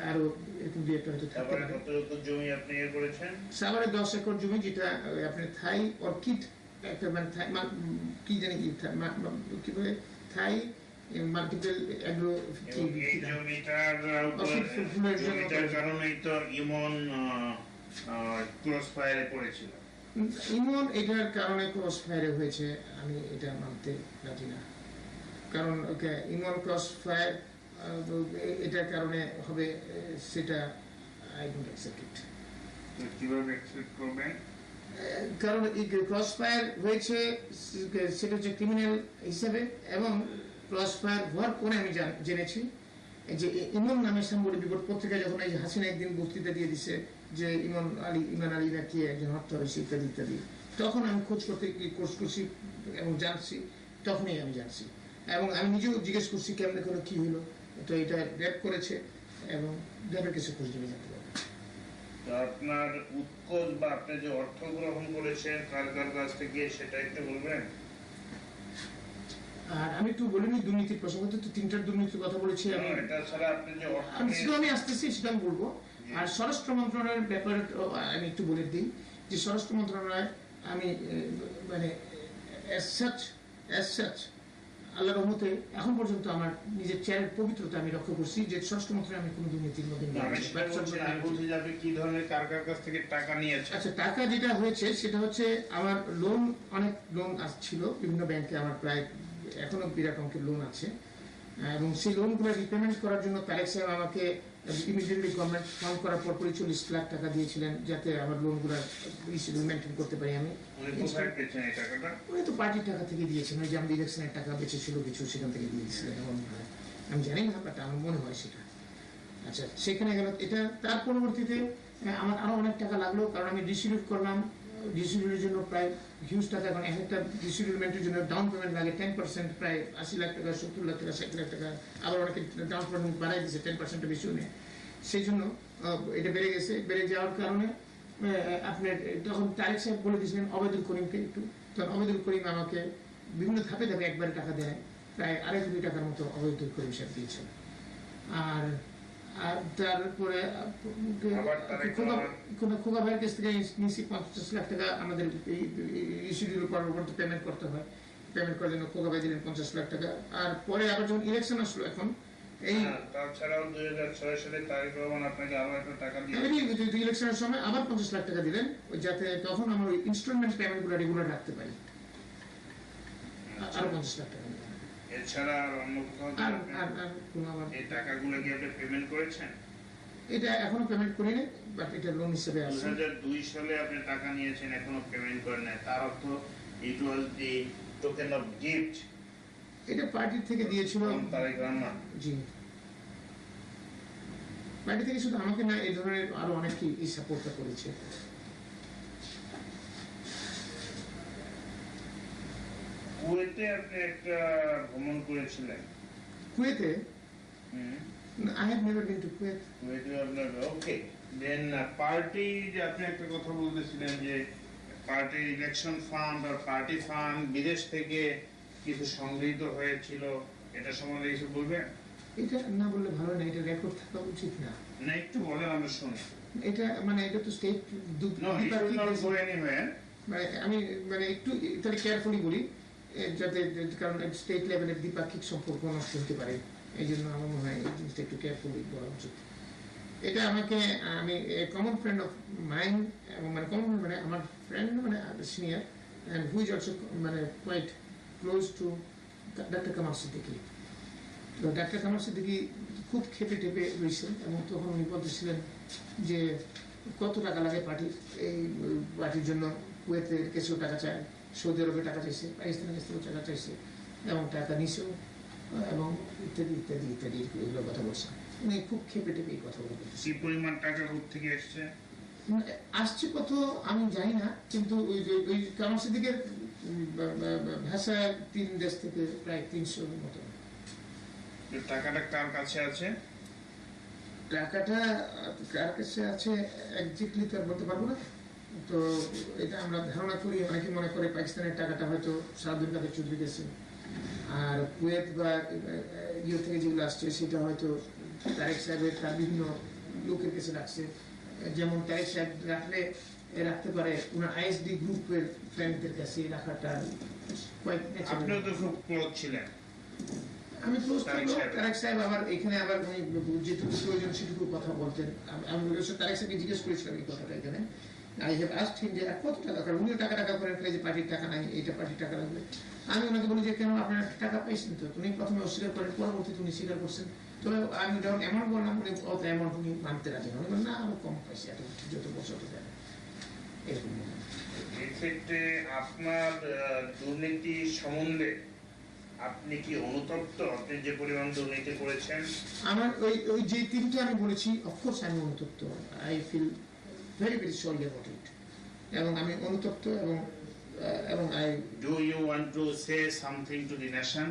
আরো এরকম দুই একটা হয়তো থাকতে পারে। কত জমি আপনি ইয়ে করেছেন? সাভারে 10 একর জমি, যেটা আপনার থাই অর্কিড একটা মানে কি জানি কি বলে, থাই মাল্টিপল এগ্রো, এই জমিটার কারণেই তো ইমন ক্রস ফায়ারে পড়েছিল। ইমন এটার কারণে ক্রস ফায়ারে হয়েছে, আমি এটা মানতে রাজি না। কারণ ইমন ক্রস ফায়ার এটার কারণে হবে, সেটা আই ডোন্ট অ্যাকসেপ্ট ইট। কিভাবে অ্যাকসেপ্ট করবেন? কারণ ক্রস ফায়ার হয়েছে সেটা হচ্ছে ক্রিমিনাল হিসাবে, এবং ক্রস ফায়ার হওয়ার পরে আমি জেনেছি যে ইমন নামে সাংবাদিক বিপদ পত্রিকায় যখন এই হাসিনা একদিন বক্তৃতা দিয়ে দিছে যে ইমান আলী নাকি একজন হত্যা হয়েছে ইত্যাদি ইত্যাদি, তখন আমি খোঁজ করছি এবং জানছি, তখনই আমি জানছি, এবং আমি নিজেও জিজ্ঞেস করছি কেমনে কোনো কি হলো, তো এটা র্যাপ করেছে, এবং র্যাপের কাছে খোঁজ নিয়ে জানতে পারবো। আপনার উৎকোচ বা আপনি যে অর্থ গ্রহণ করেছেন কার কার কাছ থেকে, সেটা একটু বলবেন? আর আমি একটু বলিনি দুর্নীতির প্রসঙ্গ, তো তিনটার দুর্নীতির কথা বলেছি আমি, এটা ছাড়া আপনি যে আমি আসতেছি সেটা আমি বলবো। আর স্বরাষ্ট্র মন্ত্রণালয়ের ব্যাপারে আমি একটু বলে দিই যে স্বরাষ্ট্র মন্ত্রণালয় আমি মানে আল্লাহর রহমতে এখন পর্যন্ত আমার নিজের চেয়ারের পবিত্রতা আমি রক্ষা করছি, যে স্বরাষ্ট্র মন্ত্রণালয় আমি কোনো দুর্নীতির মধ্যে কি ধরনের কার কার কাছ থেকে টাকা নিয়েছে? আচ্ছা, টাকা যেটা হয়েছে সেটা হচ্ছে আমার লোন, অনেক লোন ছিল বিভিন্ন ব্যাংকে, আমার প্রায় এখনো বিরাট অঙ্কের লোন আছে, এবং সেই লোনগুলো রিপেমেন্ট করার জন্য তারেক সাহেব আমাকে ইমিডিয়েটলি গভর্নমেন্ট ফর্ম করার পর 40 লাখ টাকা দিয়েছিলেন, যাতে আমার লোনগুলো মেনটেন করতে পারি আমি। উনি তো পার্টির টাকা থেকে দিয়েছেন, ওই যে আমাদের ইলেকশনের টাকা বেঁচেছিল কিছু, সেখান থেকে দিয়ে দিয়েছিলেন, এমন আমি জানি না, বাট আমার মনে হয় সেটা। আচ্ছা, সেখানে গেল এটা। তার পরবর্তীতে আমার আরো অনেক টাকা লাগলো, কারণ আমি ডিস্ট্রিবিউট করলাম, ডিস্ট্রিবিউটের জন্য প্রায় হিউজ টাকা, কারণ একটা ডিস্ট্রিবিউটমেন্টের জন্য ডাউন পেমেন্ট লাগে 10%, প্রায় 80 লাখ টাকা, 70 লাখ টাকা, 60 লাখ টাকা, আবার অনেকে ডাউন পেমেন্ট বাড়াই দিয়েছে 10% বেশিও নেই। সেই জন্য এটা বেড়ে গেছে, বেড়ে যাওয়ার কারণে আপনার তখন তারেক সাহেব বলে দিয়েছিলেন অবেদুল করিমকে একটু, তখন অবেদুল করিম আমাকে বিভিন্ন ধাপে ধাপে একবারে টাকা দেয়, প্রায় 2.5 কোটি টাকার মতো অবেদুল করিম সাহেব দিয়েছেন। আর তারপরে খোকা ভাইয়ের কাছ থেকে নিয়েছি 50 লাখ টাকা, আমাদের ইস্যুটির উপর পেমেন্ট করতে হয়, পেমেন্ট করার জন্য খোকা ভাই দিলেন 50 লাখ টাকা। আর পরে আবার যখন ইলেকশন আসলো, এখন এই তাছাড়াও 2006 সালে তারেক রহমান আপনাকে আরো একটা টাকা দিয়ে ইলেকশনের সময় আবার 50 লাখ টাকা দিলেন, যাতে তখন আমার ওই ইনস্টলমেন্ট পেমেন্টগুলো রেগুলার রাখতে পারি। আরো 50 লাখ টাকা দিলেন। এছাড়া আর অন্য কোথাও আর আপনি আর আর কোনো আবার এই টাকাগুলো কি আপনি পেমেন্ট করেছেন? এটা এখনো পেমেন্ট করিনি, বাট এটা লোন হিসেবে আছে। 2002 সালে আপনি টাকা নিয়েছেন, এখনো পেমেন্ট করেন নাই, তার অর্থ ইট ওয়াজ দি টোকেন অফ গিফট এটা পার্টি থেকে দিয়েছিল। তারেক রহমান। জি, পার্টি থেকে শুধু আমাকে না, এই ধরনের আরো অনেকেই এই সাপোর্টটা করেছে। কুয়েতে আপনি একটা ভ্রমণ করেছিলেন। কুয়েতে? হুম। I have never been to Kuwait. কুয়েতে আপনার ওকে। দেন পার্টি যে আপনি একটা কথা বলতেছিলেন যে পার্টির ইলেকশন ফান্ড আর পার্টি ফান্ড বিদেশ থেকে কিছু সংগৃহীত হয়েছিল, এটা সম্বন্ধে কিছু বলবেন? এটা না বললে ভালো না, এটা রেকর্ড থাকা উচিত না। না, একটু বলেন, আমরা শুনি। এটা মানে এটা তো state No, it should not go anywhere. মানে আমি মানে একটু তাহলে কেয়ারফুলি বলি, যাতে কারণ স্টেট লেভেলের দ্বিপাক্ষিক সম্পর্ক নষ্ট হতে পারে, এই জন্য আমার মনে হয় এই জিনিসটা একটু কেয়ারফুলি বলা উচিত। এটা আমাকে আমি কমন ফ্রেন্ড অফ মাইন্ড, এবং মানে কমন মানে আমার ফ্রেন্ড মানে senior and who is also মানে quite close to doctor Kamal Siddiqui. তো ডাক্তার কামাল সিদ্দিকী খুব খেপে টেপে রয়েছেন, এবং তখন উনি বলতেছিলেন যে কত টাকা লাগে পার্টির, এই পার্টির জন্য কুয়েতের কাছেও টাকা চায়, সৌদি আরবে টাকা চাইছে, পাকিস্তানের কাছ থেকেও টাকা চাইছে, এবং টাকা নিছেও, এবং ইত্যাদি ইত্যাদি ইত্যাদি এগুলো কথা বলছেন। উনি খুব খেপে টেপে এই কথাগুলো বলতেছেন। কি পরিমাণ টাকা থেকে এসছে? আসছে কত আমি জানি না, কিন্তু ওই যে ওই কামাল সিদ্দিকের ভাষায় 3 দেশ থেকে প্রায় 300 মতো। টাকাটা কার কাছে আছে? টাকাটা কার কাছে আছে একজ্যাক্টলি তো আর বলতে পারবো না। তো এটা আমরা ধারণা করি, অনেকে মনে করে পাকিস্তানের টাকাটা হয়তো শাহাদুল কাদের চৌধুরী গেছে, আর কুয়েত বা ইয়ে থেকে যেগুলো আসছে সেটা হয়তো তারেক সাহেবের তার বিভিন্ন লোকের কাছে রাখছে। যেমন তারেক সাহেব রাখতে পারে ওনার আইএসডি গ্রুপের ফ্রেন্ডদের কাছে রাখাটা আপনিও তো খুব ক্লোজ ছিলেন। আমি ক্লোজ থাকবো তারেক সাহেব, আবার এখানে আবার যেটুকু প্রয়োজন সেটুকু কথা বলতেন। আমি তারেক সাহেবকে জিজ্ঞেস করেছিলাম এই কথাটা এখানে। আই হ্যাভ আস্কড হিম যে কত টাকা, কারণ উনিও টাকা করে ফেলে যে পার্টির টাকা নাই, এইটা পার্টির টাকা লাগবে। আমি ওনাকে বলি যে কেন আপনার টাকা পাইছেন? তো উনি প্রথমে অস্বীকার করেন, পরবর্তীতে উনি স্বীকার করছেন। তবে আমি যখন অ্যামাউন্ট বললাম উনি অত অ্যামাউন্ট উনি মানতে রাজি নন, উনি না আরো কম পাইছে, এত যত বছর তো দেয় এরকম। এক্ষেত্রে আপনার দুর্নীতি সম্বন্ধে আপনি কি অনুতপ্ত? আপনি যে পরিমাণ দুর্নীতি করেছেন? আমার ওই যে তিনটা আমি বলেছি, অফকোর্স আমি অনুতপ্ত। I feel very very sorry about it, এবং আমি অনুতপ্ত, এবং I Do you want to say something to the nation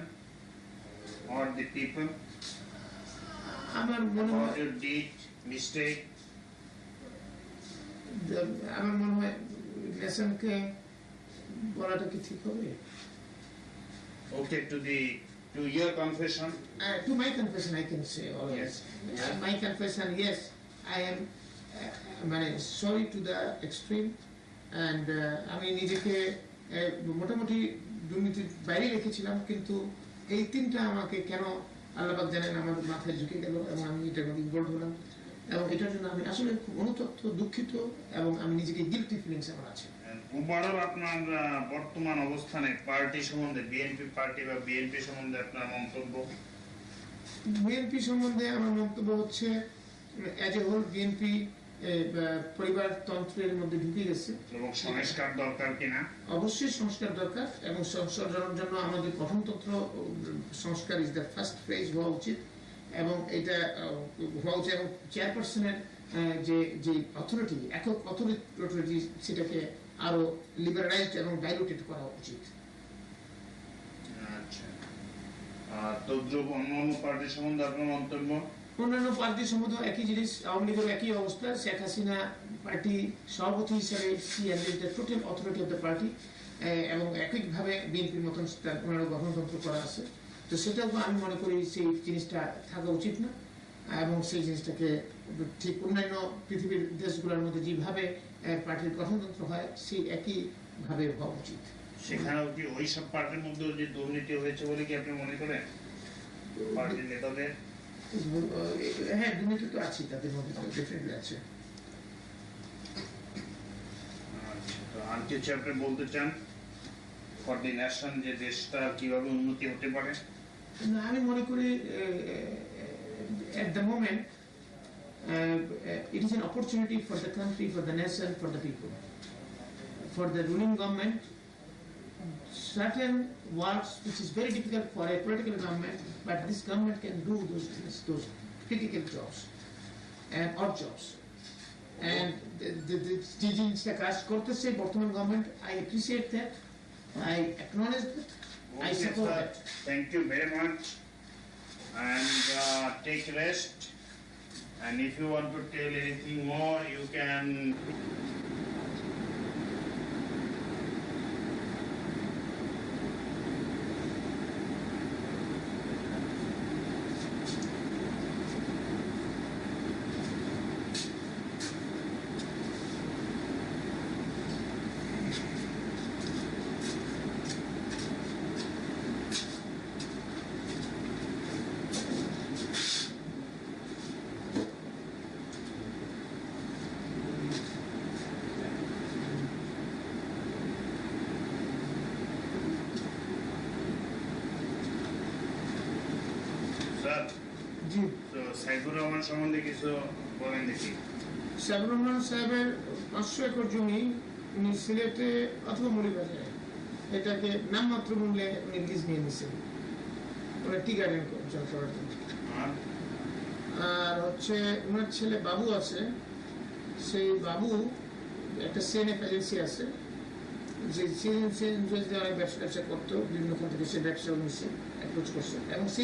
or the people আমার মনে about হয় your deed, mistake? আমার মনে হয় নেশনকে বলাটা কি ঠিক হবে? Okay, to your confession. To my confession I can say always. My confession, yes, I am মানে sorry to the extreme, and আমি নিজেকে মোটামুটি দুর্নীতির বাইরে রেখেছিলাম, কিন্তু এই তিনটা আমাকে কেন আল্লাহবাক জানেন আমার মাথায় ঝুঁকে গেল, এবং আমি এটার মধ্যে ইনভলভ হলাম, এবং এটার জন্য আমি আসলে খুব অনুতপ্ত, দুঃখিত, এবং আমি নিজেকে গিল্টি ফিলিংস আমার আছে। ওভারঅল আপনার বর্তমান অবস্থানে পার্টি সম্বন্ধে, বিএনপি পার্টি বা বিএনপি সম্বন্ধে আপনার মন্তব্য? বিএনপি সম্বন্ধে আমার মন্তব্য হচ্ছে অ্যাজ এ হোল বিএনপি পরিবারতন্ত্রের মধ্যে ঢুকে গেছে, এবং সংস্কার দরকার কিনা? অবশ্যই সংস্কার দরকার, এবং সংস্কারের জন্য আমাদের গঠনতন্ত্র সংস্কার ইজ দ্য ফার্স্ট ফেজ হওয়া উচিত, এবং এটা হওয়া উচিত, এবং চেয়ারপারসনের যে অথরিটি, একক অথরিটি, সেটাকে আরো লিবারালাইজড এবং ডাইলুটেড করা উচিত। আচ্ছা, তো অন্যান্য পার্টি সম্বন্ধে আপনার মন্তব্য? অন্যান্য পার্টির সম্বন্ধে একই জিনিস, আওয়ামী লীগের একই অবস্থা। শেখ হাসিনা পার্টি সভাপতি হিসেবে total authority of the party, এবং একইভাবে বিএনপির মতন ওনারও গঠনতন্ত্র করা আছে। তো সেটাও আমি মনে করি সেই জিনিসটা থাকা উচিত না, এবং সেই জিনিসটাকে ঠিক অন্যান্য পৃথিবীর দেশগুলোর মধ্যে যেভাবে পার্টির গঠনতন্ত্র হয় সেই একইভাবে হওয়া উচিত। সেখানেও কি ওই সব পার্টির মধ্যে যে দুর্নীতি হয়েছে বলে কি আপনি মনে করেন পার্টির নেতাদের? হ্যাঁ দুর্নীতি তো আছে তাদের মধ্যে, ডেফিনেটলি আছে। আচ্ছা, তো আর কিছু আপনি বলতে চান ফর দি নেশন, যে দেশটা কিভাবে উন্নতি হতে পারে? না, আমি মনে করি at the moment it is an opportunity for the country, for the nation, for the people, for the ruling government. Certain works which is very difficult for a political government, but this government can do those things, those critical jobs and odd jobs. And যে জিনিসটা কাজ করতেছে বর্তমান government, I appreciate that, I acknowledge that, I Okay, support sir. that. Thank you very much, and take rest. And if you want to tell anything more, you can. Sir, জি, তো সাইফুর রহমান সম্বন্ধে কিছু বলেন দেখি। সাইফুর রহমান সাহেবের 500 একর জমি উনি সিলেটে অথবা মৌলভীবাজারে এটাকে নামমাত্র মূল্যে উনি লিজ নিয়ে নিয়েছেন, ওরা টি গার্ডেন করার জন্য। আর আর হচ্ছে ওনার ছেলে বাবু আছে, সেই বাবু একটা সিএনএফ এজেন্সি আছে, যে সিএনএফ এজেন্সি ব্যবসা করতো বিভিন্ন খান থেকে, সে ব্যবসা উনি অ্যাপ্রোচ করছে এবং